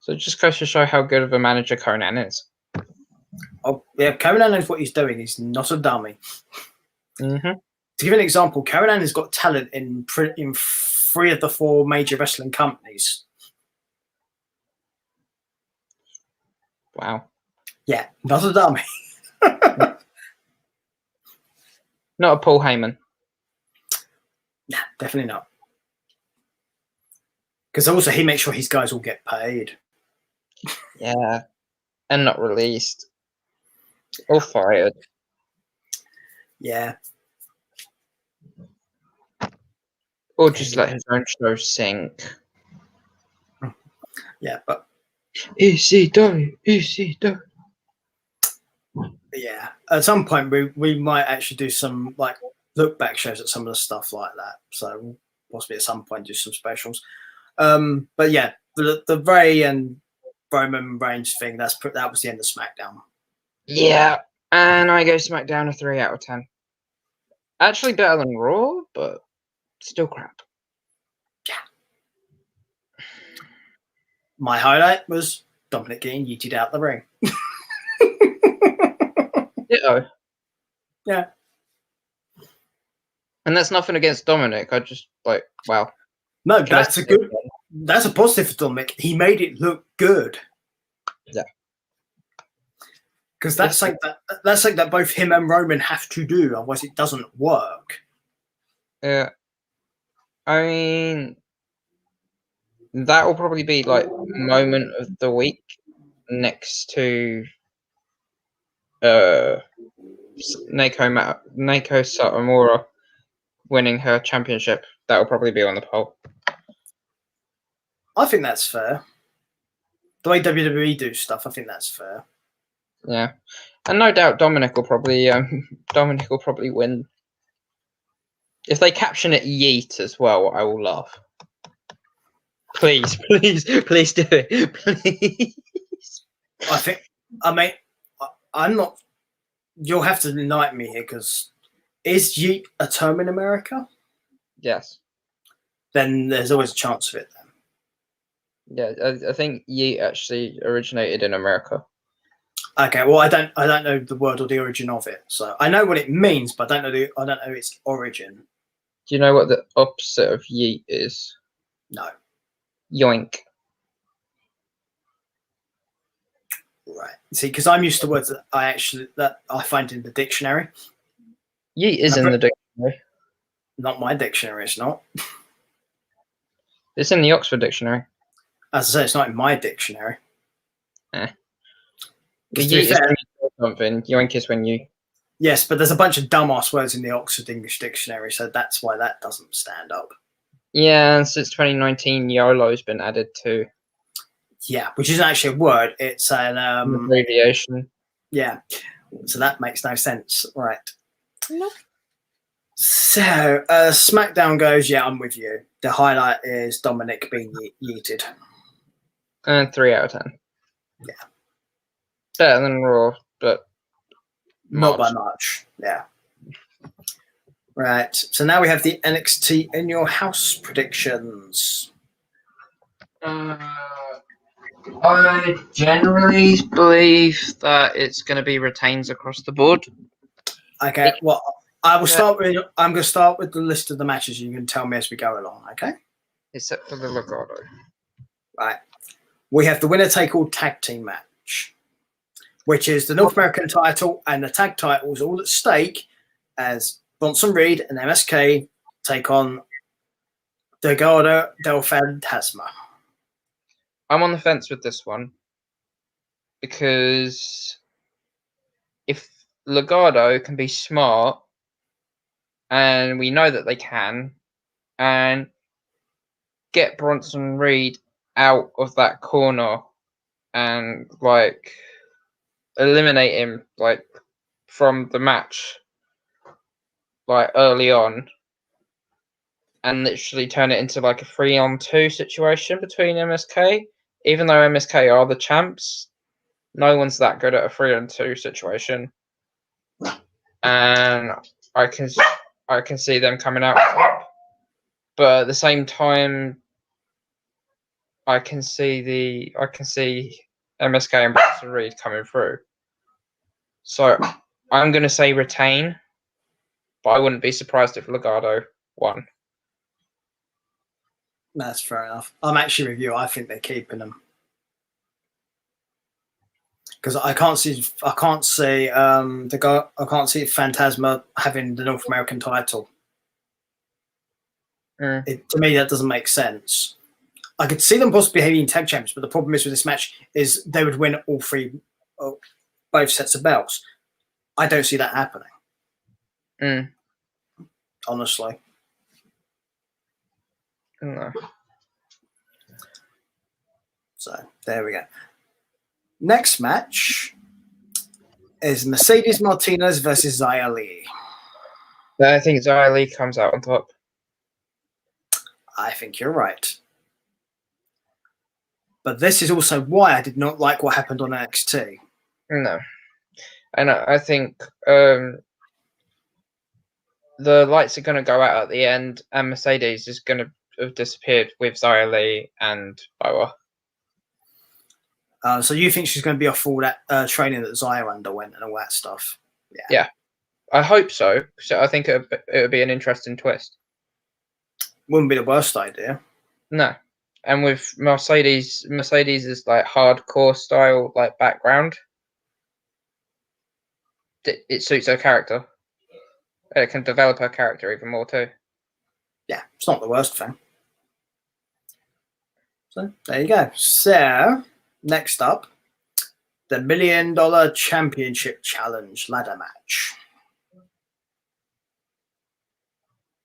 So it just goes to show how good of a manager Conan is. Oh, yeah, Conan knows what he's doing. He's not a dummy. Mm-hmm. To give an example, Conan has got talent in 3 of the 4 major wrestling companies. Wow. Yeah, not a dummy. Not a Paul Heyman. Nah, definitely not. Because also he makes sure his guys all get paid. Yeah. And not released. Or fired. Yeah. Or just let his own show sink. Yeah, but ECW. yeah, at some point we might actually do some like look back shows at some of the stuff like that. So we'll possibly at some point do some specials. But yeah, the Ray and Roman Reigns thing, that was the end of SmackDown. Yeah, and I go SmackDown a 3 out of 10. Actually better than Raw, but still crap. Yeah. My highlight was Dominic getting yeeted out the ring. Ditto. Yeah. And that's nothing against Dominic. I just like, wow. No, that's a positive for Dominic. He made it look good. Yeah. Because that's something that both him and Roman have to do, otherwise it doesn't work. Yeah. I mean, that will probably be like moment of the week next to Naoko Satomura winning her championship. That will probably be on the poll. I think that's fair. The way WWE do stuff, I think that's fair. Yeah, and no doubt Dominic will probably win. If they caption it Yeet as well, I will laugh. Please do it, please. I'm not. You'll have to enlighten me here, because is Yeet a term in America? Yes. Then there's always a chance of it. Then. Yeah, I think Yeet actually originated in America. Okay, well, I don't know the word or the origin of it, so I know what it means, but I don't know its origin. Do you know what the opposite of Yeet is? No. Yoink. Right. See, because I'm used to words that I find in the dictionary. Yeet is in the dictionary. Not my dictionary, it's not. It's in the Oxford Dictionary. As I say, it's not in my dictionary. Yeet is when you do something. Yoink is when you. Yes, but there's a bunch of dumbass words in the Oxford English Dictionary, so that's why that doesn't stand up. Yeah, and since 2019, YOLO's been added to. Yeah, which isn't actually a word; it's an abbreviation. Yeah, so that makes no sense, right? Nope. So SmackDown goes. Yeah, I'm with you. The highlight is Dominic being yeeted. And 3 out of 10. Yeah, better than Raw, but not by much. Yeah. Right. So now we have the NXT in your house predictions. I generally believe that it's going to be retains across the board. Okay. Well, I will start with. I'm going to start with the list of the matches. You can tell me as we go along. Okay. Except for the Legado. Right. We have the winner take all tag team match, which is the North American title and the tag titles all at stake, as Bronson Reed and MSK take on Legado del Fantasma. I'm on the fence with this one because if Legado can be smart, and we know that they can, and get Bronson Reed out of that corner and like eliminate him like from the match like early on, and literally turn it into like a 3-on-2 situation between MSK. Even though MSK are the champs, no one's that good at a 3-on-2 situation, and I can see them coming out top. But at the same time, I can see MSK and Bronson Reed coming through. So I'm going to say retain, but I wouldn't be surprised if Legado won. That's fair enough. I'm actually with you. I think they're keeping them because I can't see Phantasma having the North American title. To me, that doesn't make sense. I could see them possibly having tag champions, but the problem is with this match is they would win both sets of belts. I don't see that happening. Honestly. No. So there we go. Next match is Mercedes Martinez versus Xia Li. I think Xia Li comes out on top. I think you're right. But this is also why I did not like what happened on NXT. No. And I think the lights are going to go out at the end, and Mercedes is going to have disappeared with Xia Li and Boa. So you think she's going to be off all that training that Xia underwent and all that stuff? Yeah. I hope so. So I think it would be an interesting twist. Wouldn't be the worst idea. No. And with Mercedes is like hardcore style like background. It suits her character. It can develop her character even more too. Yeah, it's not the worst thing. So there you go. So next up, the $1 Million Championship Challenge ladder match.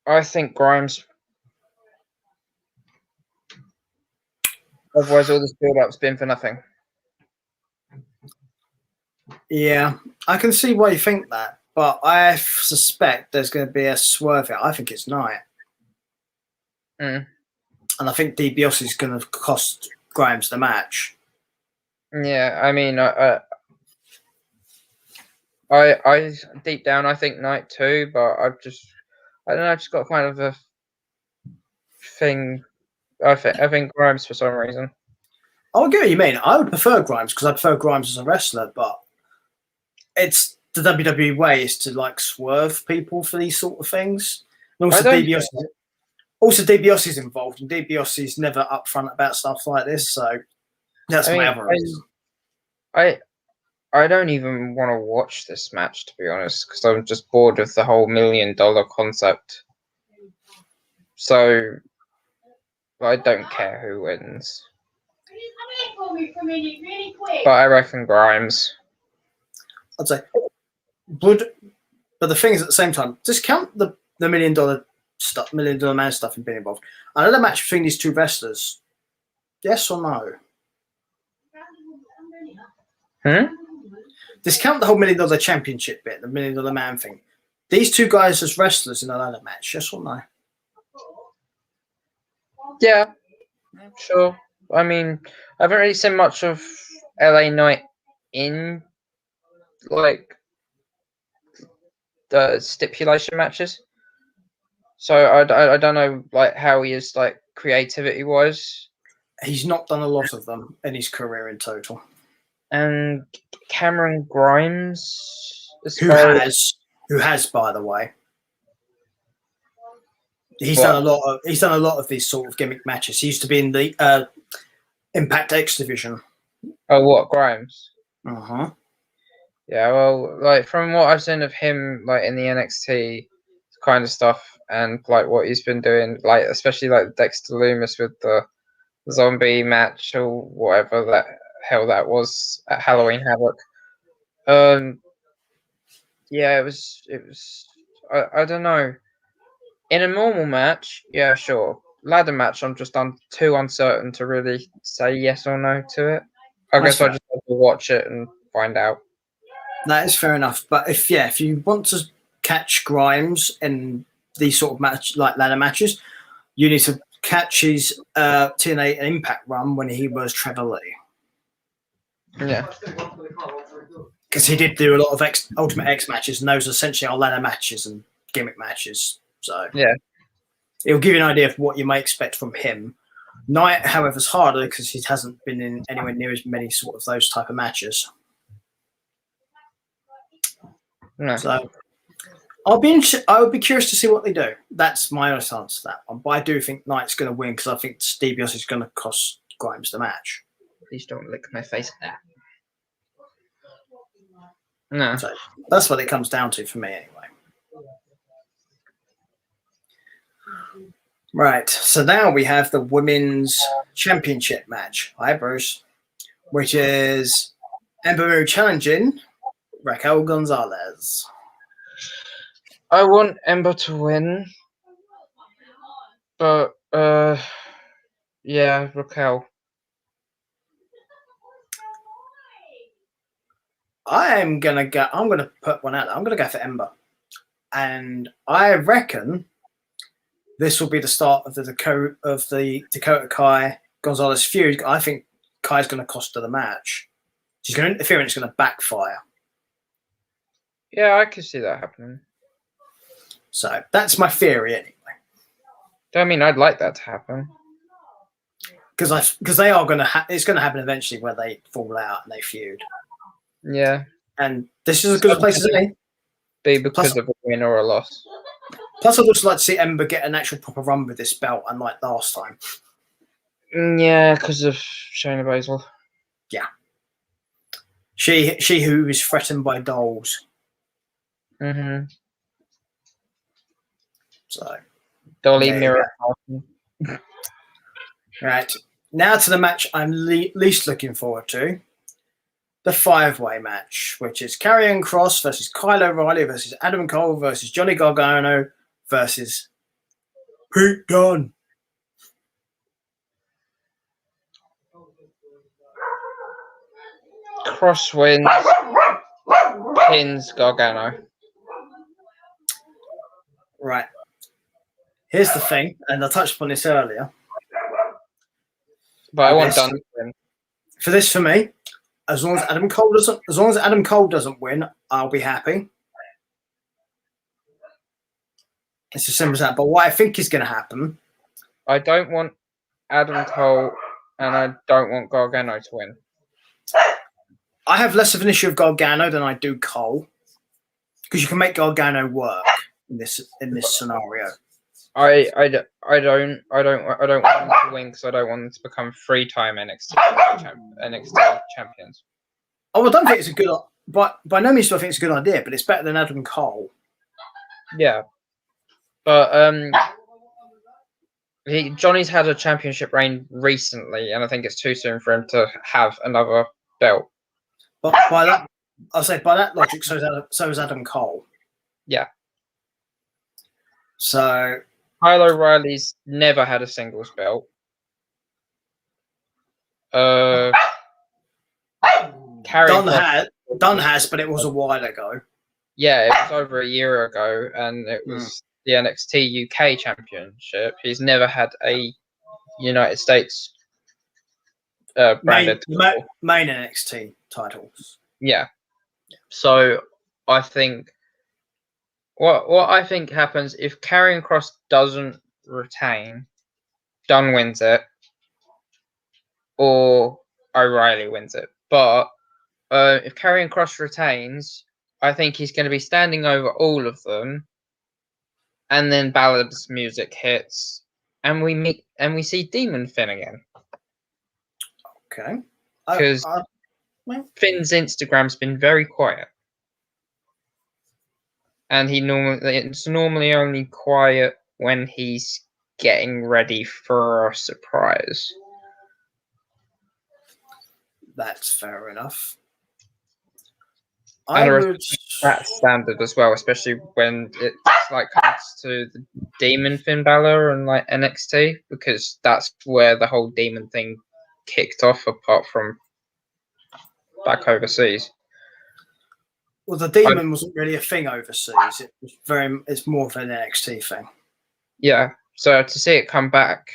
I think Grimes. Otherwise, all this build-up's been for nothing. Yeah, I can see why you think that, but I suspect there's going to be a swerve here. I think it's Knight. And I think DiBiase is going to cost Grimes the match. Yeah, I mean, I deep down I think Knight too, but I don't know. I've just got kind of a thing. I think Grimes for some reason. I get what you mean. I would prefer Grimes because I prefer Grimes as a wrestler, but it's the WWE way is to like swerve people for these sort of things. And also, DiBiase is involved, and DiBiase is never upfront about stuff like this. So that's my other reason. I don't even want to watch this match, to be honest, because I'm just bored of the whole $1 million concept. So I don't care who wins. But I reckon Grimes. I'd say but the thing is, at the same time, discount the $1 million stuff, $1 million man stuff, and being involved. Another match between these two wrestlers. Yes or no? Discount the whole $1 million championship bit, the $1 million man thing. These two guys as wrestlers in another match. Yes or no? Yeah, sure. I mean, I haven't really seen much of LA Knight in like the stipulation matches, so I don't know like how he is like creativity wise. He's not done a lot of them in his career in total. And Cameron Grimes, who has, by the way, he's done a lot of these sort of gimmick matches. He used to be in the Impact X division. Oh, what, Grimes? Uh-huh. Yeah, well, like from what I've seen of him, like in the NXT, kind of stuff, and like what he's been doing, like especially like Dexter Lumis with the zombie match or whatever that hell that was at Halloween Havoc. Yeah, it was. I don't know. In a normal match, yeah, sure. Ladder match, I'm just too uncertain to really say yes or no to it. I guess I just have to watch it and find out. That is fair enough. But if you want to catch Grimes in these sort of match like ladder matches, you need to catch his TNA Impact run when he was Trevor Lee. Yeah. Because he did do a lot of Ultimate X matches, and those essentially are ladder matches and gimmick matches. So yeah, it'll give you an idea of what you may expect from him. Knight, however, is harder because he hasn't been in anywhere near as many sort of those type of matches. No. So I would be curious to see what they do. That's my honest answer to that one. But I do think Knight's going to win because I think DiBiase is going to cost Grimes the match. Please don't lick my face at that. No. So that's what it comes down to for me anyway. Right, so now we have the Women's Championship match. Hi, Bruce. Which is Ember Moon challenging Raquel Gonzalez. I want Ember to win, but yeah, Raquel. I'm gonna put one out. I'm gonna go for Ember, and I reckon this will be the start of the Dakota Kai Gonzalez feud. I think Kai's going to cost her the match. She's going to interfere and it's going to backfire. Yeah, I can see that happening. So that's my theory anyway. I mean, I'd like that to happen. Because they are going to it's going to happen eventually where they fall out and they feud. Yeah. And this is as good a place as any. Be because of a win or a loss. Plus, I'd also like to see Ember get an actual proper run with this belt, unlike last time. Yeah, because of Shayna Baszler. Yeah. She who is threatened by dolls. Mm-hmm. So. Dolly Mirror. Right. Now to the match I'm least looking forward to. The 5-way match, which is Karrion Kross versus Kyle O'Reilly versus Adam Cole versus Johnny Gargano versus Pete Dunne. Kross wins, pins Gargano. Right. Here's the thing, and I touched upon this earlier. But I want Dunne to win. For me, as long as Adam Cole doesn't win, I'll be happy. It's as simple as that. But what I think is going to happen, I don't want Adam Cole, and I don't want Gargano to win. I have less of an issue with Gargano than I do Cole, because you can make Gargano work in this scenario. I don't want them to win because I don't want them to become 3-time NXT champions. Oh, I don't think it's a good, but by no means do I think it's a good idea. But it's better than Adam Cole. Yeah, but Johnny's had a championship reign recently, and I think it's too soon for him to have another belt. But by that logic, so is Adam Cole. Yeah. So Kyle O'Reilly's never had a singles belt. Dunne has, but it was a while ago. Yeah, it was over a year ago, and it was the NXT UK Championship. He's never had a United States branded main NXT titles. Yeah. So I think what I think happens if Karrion Kross doesn't retain, Dunne wins it, or O'Reilly wins it. But if Karrion Kross retains, I think he's going to be standing over all of them, and then Ballad's music hits, and we see Demon Finn again. Okay. Because Finn's Instagram's been very quiet. and it's normally only quiet when he's getting ready for a surprise. That's fair enough. And I would. That's standard as well, especially when it like comes to the Demon Finn Balor and like NXT, because that's where the whole demon thing kicked off. Apart from back overseas, Well, the demon wasn't really a thing overseas. It was it's more of an NXT thing. yeah. So to see it come back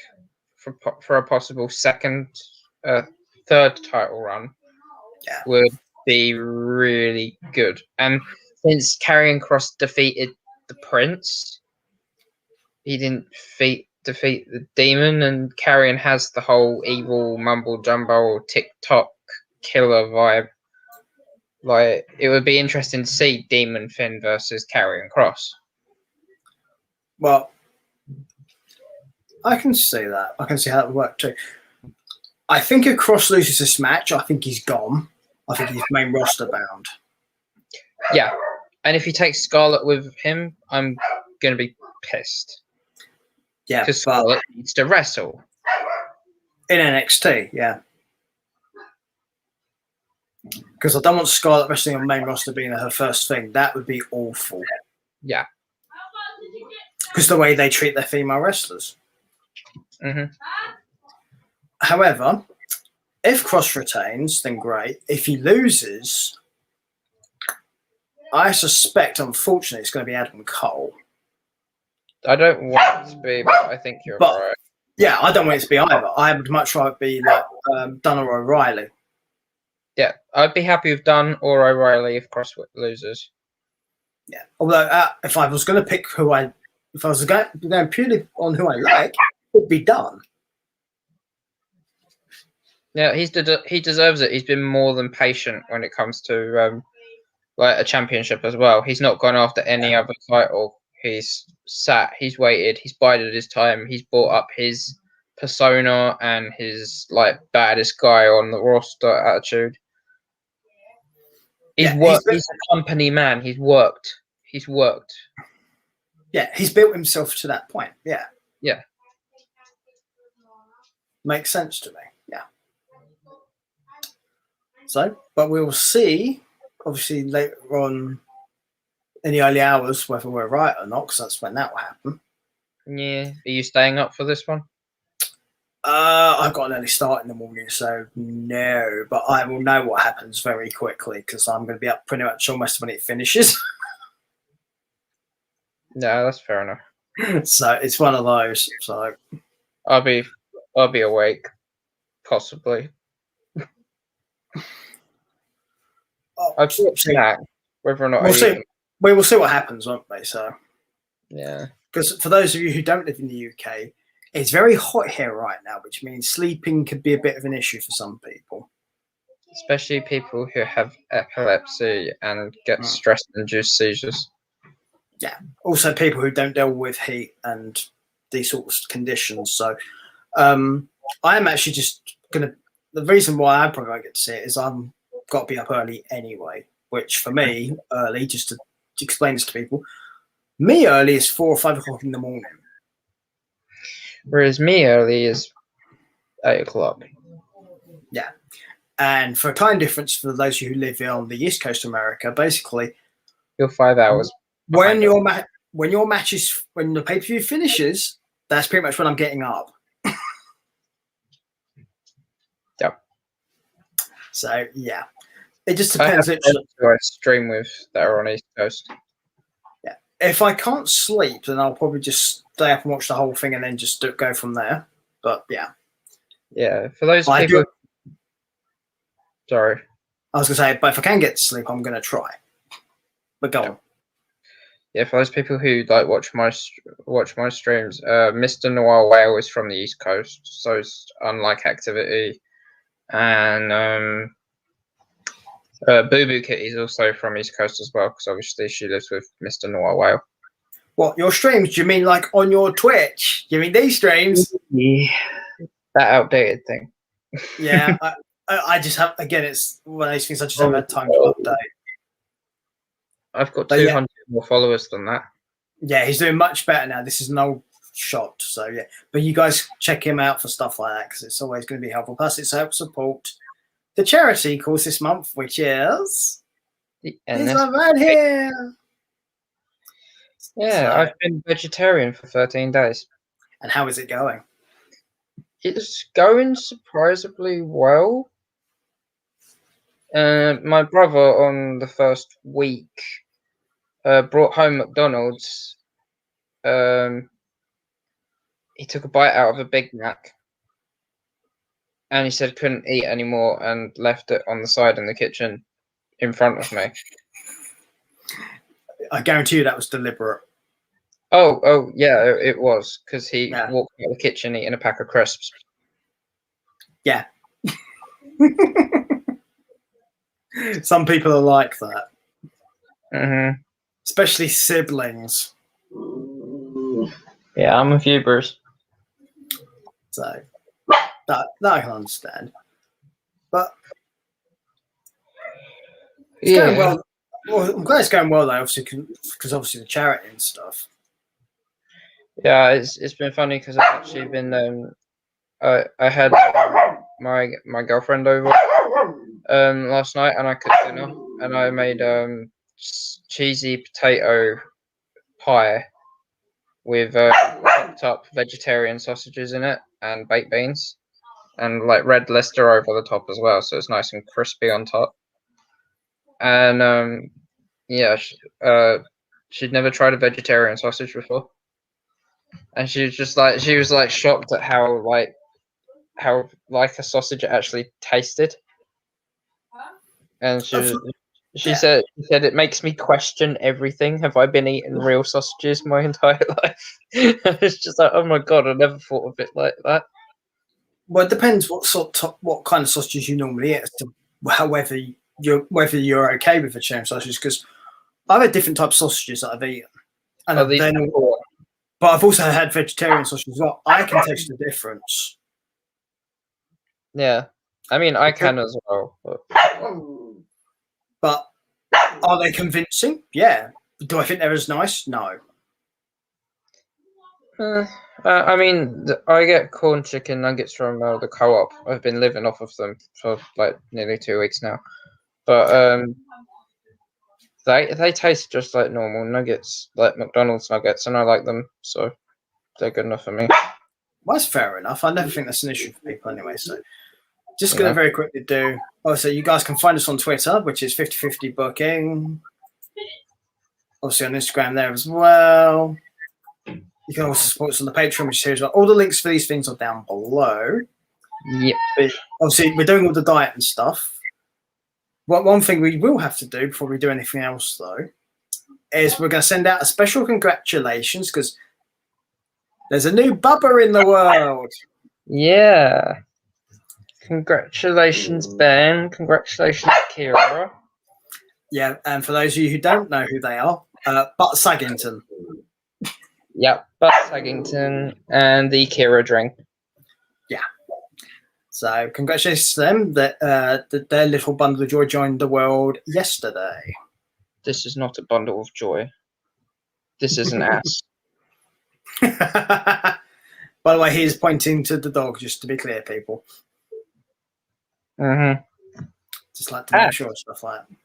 for a possible third title run, would be really good. And since Karrion Kross defeated the Prince, he didn't defeat the demon, and Karrion has the whole evil mumble jumbo TikTok killer vibe. Like, it would be interesting to see Demon Finn versus Karrion Kross. Well, I can see that. I can see how that would work too. I think if Kross loses this match, I think he's gone. I think he's main roster bound. Yeah, and if he takes Scarlett with him, I'm gonna be pissed. Yeah, because Scarlett needs to wrestle in NXT. Yeah, because I don't want Scarlett wrestling on main roster being her first thing. That would be awful. Yeah, because the way they treat their female wrestlers. Mm-hmm. However, if Kross retains, then great. If he loses, I suspect, unfortunately, it's going to be Adam Cole. I don't want it to be, but I think you're right. Yeah, I don't want it to be either. I would much rather be like Dunn or O'Reilly. Yeah, I'd be happy with Dunn or O'Reilly if Kross loses. Yeah, although if I was going to pick if I was going purely on who I like, it would be Dunn. Yeah, he deserves it. He's been more than patient when it comes to like a championship as well. He's not gone after any other title. He's sat, he's waited, he's bided his time, he's brought up his persona and his like baddest guy on the roster attitude. He's worked. He's a company man. He's worked. Yeah, he's built himself to that point. Yeah. Yeah. Makes sense to me. Yeah. So, but we'll see, obviously, later on in the early hours, whether we're right or not, because that's when that will happen. Yeah. Are you staying up for this one? I've got an early start in the morning, so no. But I will know what happens very quickly because I'm going to be up pretty much almost when it finishes. Yeah, that's fair enough. So it's one of those. So I'll be awake, possibly. I've snack, whether or not we will see what happens, won't we? So yeah, because for those of you who don't live in the UK, it's very hot here right now, which means sleeping could be a bit of an issue for some people, especially people who have epilepsy and get stress-induced seizures. Yeah. Also, people who don't deal with heat and these sorts of conditions. So, I am actually just gonna. The reason why I probably won't get to see it is I'm got to be up early anyway. Which for me, early, just to explain this to people, me early is 4 or 5 o'clock in the morning. Whereas me early is 8 o'clock. Yeah, and for a time difference for those of you who live on the East Coast of America, basically, you're 5 hours. When the pay-per-view finishes, that's pretty much when I'm getting up. Yep. So yeah, it just depends. I stream with that are on East Coast. Yeah, if I can't sleep, then I'll probably just stay up and watch the whole thing and then just go from there. But yeah, yeah. For those people, sorry, I was gonna say, but if I can get to sleep, I'm gonna try. But go on. Yeah, for those people who like watch my streams, Mr. Noir Whale is from the East Coast, so it's unlike Activity, and Boo Boo Kitty is also from East Coast as well, because obviously she lives with Mr. Noir Whale. What, your streams? Do you mean like on your Twitch? You mean these streams? Yeah, that outdated thing. Yeah, I just have, again, it's one of those things I just haven't had time to update. I've got 200 more followers than that. Yeah, he's doing much better now. This is an old shot, so yeah. But you guys check him out for stuff like that because it's always going to be helpful. Plus, it's help support the charity course this month, which is The this NS one right here. Yeah, So- I've been vegetarian for 13 days. And how is it going? It's going surprisingly well. My brother on the first week brought home McDonald's. He took a bite out of a Big Mac and he said couldn't eat anymore and left it on the side in the kitchen in front of me. I guarantee you that was deliberate. Oh yeah, it was because he Yeah. walked out of the kitchen eating a pack of crisps. Yeah. Some people are like that, Mm-hmm. especially siblings. Yeah, I'm with you, Bruce. So that I can understand. But it's going well. Well, I'm glad it's going well though, obviously, because obviously the charity and stuff. Yeah, it's been funny because I've actually been I had my girlfriend over last night and I cooked dinner and I made cheesy potato pie with chopped up vegetarian sausages in it and baked beans and like red Leicester over the top as well, so it's nice and crispy on top. And yeah, she'd never tried a vegetarian sausage before. And she was like shocked at how like a sausage it actually tasted. And she said it makes me question everything. Have I been eating real sausages my entire life? It's just like, oh my god, I never thought of it like that. Well, it depends what kind of sausages you normally eat as to whether you're okay with vegetarian sausages. Because I've had different types of sausages that I've eaten, and but I've also had vegetarian sausages as well. I can taste the difference. Yeah, I mean, I can as well. But are they convincing? Yeah. Do I think they're as nice? No. I mean, I get corn chicken nuggets from the co-op. I've been living off of them for like nearly 2 weeks now, but they taste just like normal nuggets, like McDonald's nuggets, and I like them, so they're good enough for me. Well, that's fair enough. I never think that's an issue for people anyway. So just going to very quickly do. Also, you guys can find us on Twitter, which is 5050 Booking. Obviously on Instagram there as well. You can also support us on the Patreon, which is here as well. All the links for these things are down below. Yep. But obviously, we're doing all the diet and stuff. One thing we will have to do before we do anything else, though, is we're going to send out a special congratulations because there's a new Bubba in the world. Yeah. Congratulations, Ben. Congratulations, Kira. Yeah, and for those of you who don't know who they are, Butt Saggington. Yep, Butt Saggington and the Kira drink. Yeah. So congratulations to them that their little bundle of joy joined the world yesterday. This is not a bundle of joy. This is an ass. By the way, he's pointing to the dog, just to be clear, people. Mm-hmm. Just like to make sure stuff like that.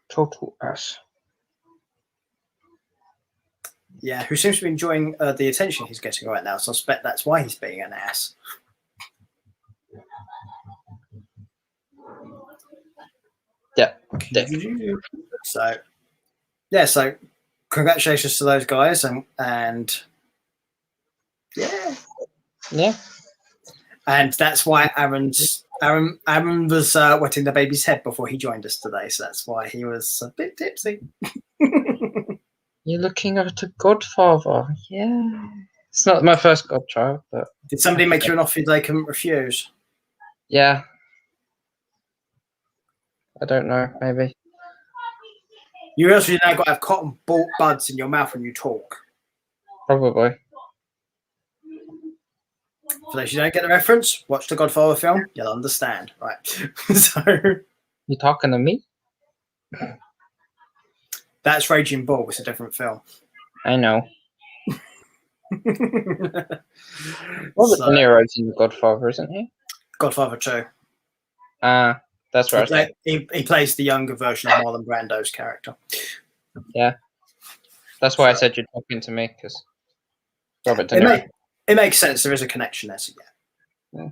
Total ass. Yeah, who seems to be enjoying the attention he's getting right now, so I suspect that's why he's being an ass. Yeah. So, yeah, so congratulations to those guys, and yeah. Yeah. And that's why Aaron was wetting the baby's head before he joined us today, so that's why he was a bit tipsy. You're looking at a godfather. Yeah. It's not my first godchild, but... Did somebody make you an offer they couldn't refuse? Yeah. I don't know, maybe. You also now got to have cotton buds in your mouth when you talk. Probably. For those who don't get the reference, watch the Godfather film, you'll understand. Right. So You talking to me? That's Raging Bull. It's a different film. I know. Robert De Niro's in The Godfather, isn't he? Godfather 2. That's where I was He plays the younger version of Marlon Brando's character. Yeah. That's why I said you're talking to me, because Robert De Niro. It makes sense. There is a connection there. So yeah.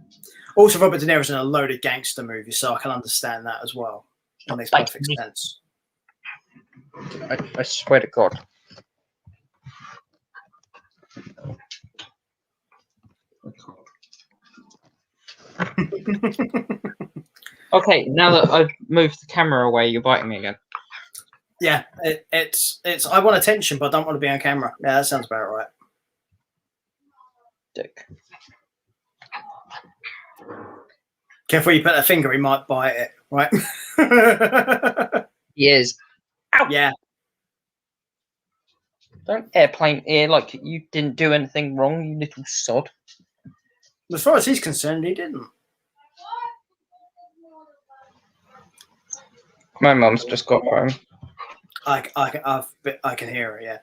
Also, Robert De Niro's in a load of gangster movies, so I can understand that as well. That makes perfect sense. I swear to God. Okay, now that I've moved the camera away, you're biting me again. Yeah, it's. I want attention, but I don't want to be on camera. Yeah, that sounds about right. Dick. Careful, you put a finger, he might bite it, right? He is. Ow! Yeah. Don't airplane ear like you didn't do anything wrong, you little sod. As far as he's concerned, he didn't. My mum's just got home. I can hear her. Yeah.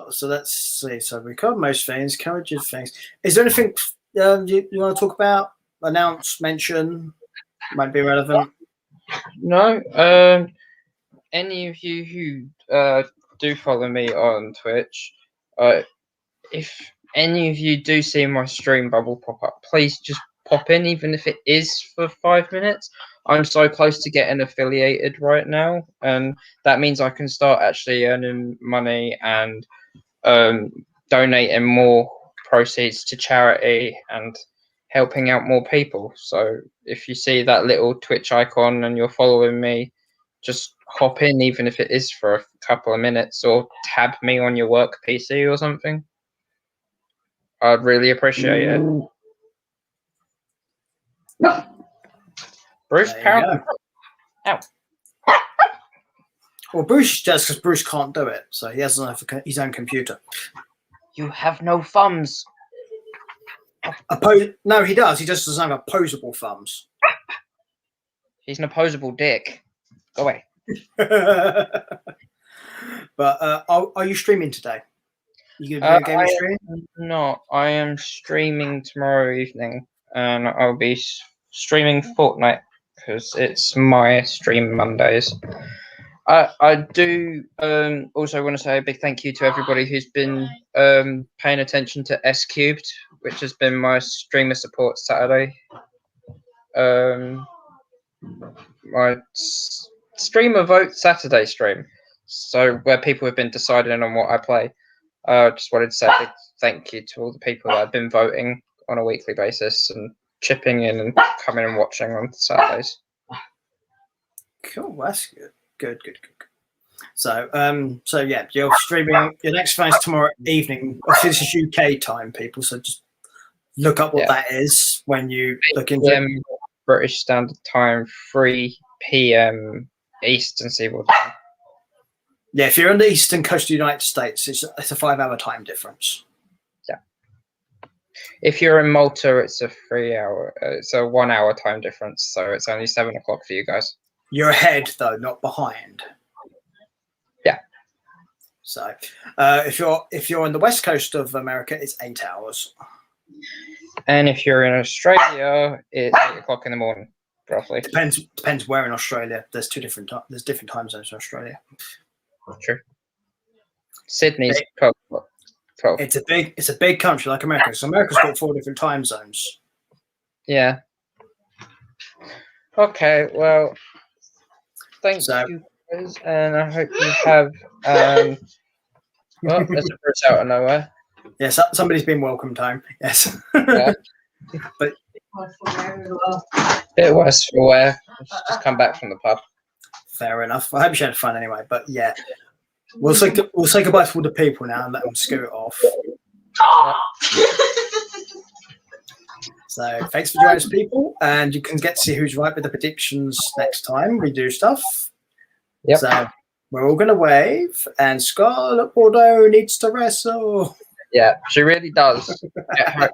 So let's see. So we covered most things, coverage of things. Is there anything you want to talk about? Announce, mention, might be relevant. No. Any of you who do follow me on Twitch, if any of you do see my stream bubble pop up, please just pop in, even if it is for 5 minutes. I'm so close to getting affiliated right now, and that means I can start actually earning money and donating more proceeds to charity and helping out more people. So if you see that little Twitch icon and you're following me, just hop in, even if it is for a couple of minutes, or tab me on your work PC or something. I'd really appreciate it. Bruce, Ow. Well, Bruce does, because Bruce can't do it, so he doesn't have his own computer. You have no thumbs. No, he does. He just doesn't have opposable thumbs. He's an opposable dick. Go away. But are you streaming today? You gonna do a game stream? No, I am streaming tomorrow evening, and I'll be streaming Fortnite because it's my stream Mondays. I do also want to say a big thank you to everybody who's been paying attention to S Cubed, which has been my streamer support Saturday. My streamer vote Saturday stream, so where people have been deciding on what I play. Just wanted to say a big thank you to all the people that have been voting on a weekly basis and chipping in and coming and watching on Saturdays. Cool, that's good. Good. So yeah, you're streaming your next fight tomorrow evening. Obviously, this is UK time, people. So just look up what that is when you look into it. British Standard Time, 3 p.m. Eastern Seaboard Time. Yeah, if you're on the eastern coast of the United States, it's a 5-hour time difference. Yeah. If you're in Malta, it's a 3-hour. It's a 1-hour time difference, so it's only 7 o'clock for you guys. You're ahead though, not behind. Yeah. So, if you're on the west coast of America, it's 8 hours. And if you're in Australia, it's 8 o'clock in the morning, roughly. Depends where in Australia. There's different time zones in Australia. True. Sydney's 12. It's a big country like America. So America's got 4 different time zones. Yeah. Okay. Well, thanks you guys, and I hope you have. Well, there's a Bruce out of nowhere. Yes, somebody's been welcomed home. Yes. Yeah. But it was for where just come back from the pub. Fair enough. I hope you had fun anyway. But yeah, we'll say goodbye to all the people now and let them scoot off. So thanks for joining us, people, and you can get to see who's right with the predictions next time we do stuff. Yep. So we're all going to wave, and Scarlett Bordeaux needs to wrestle. Yeah, she really does. Get her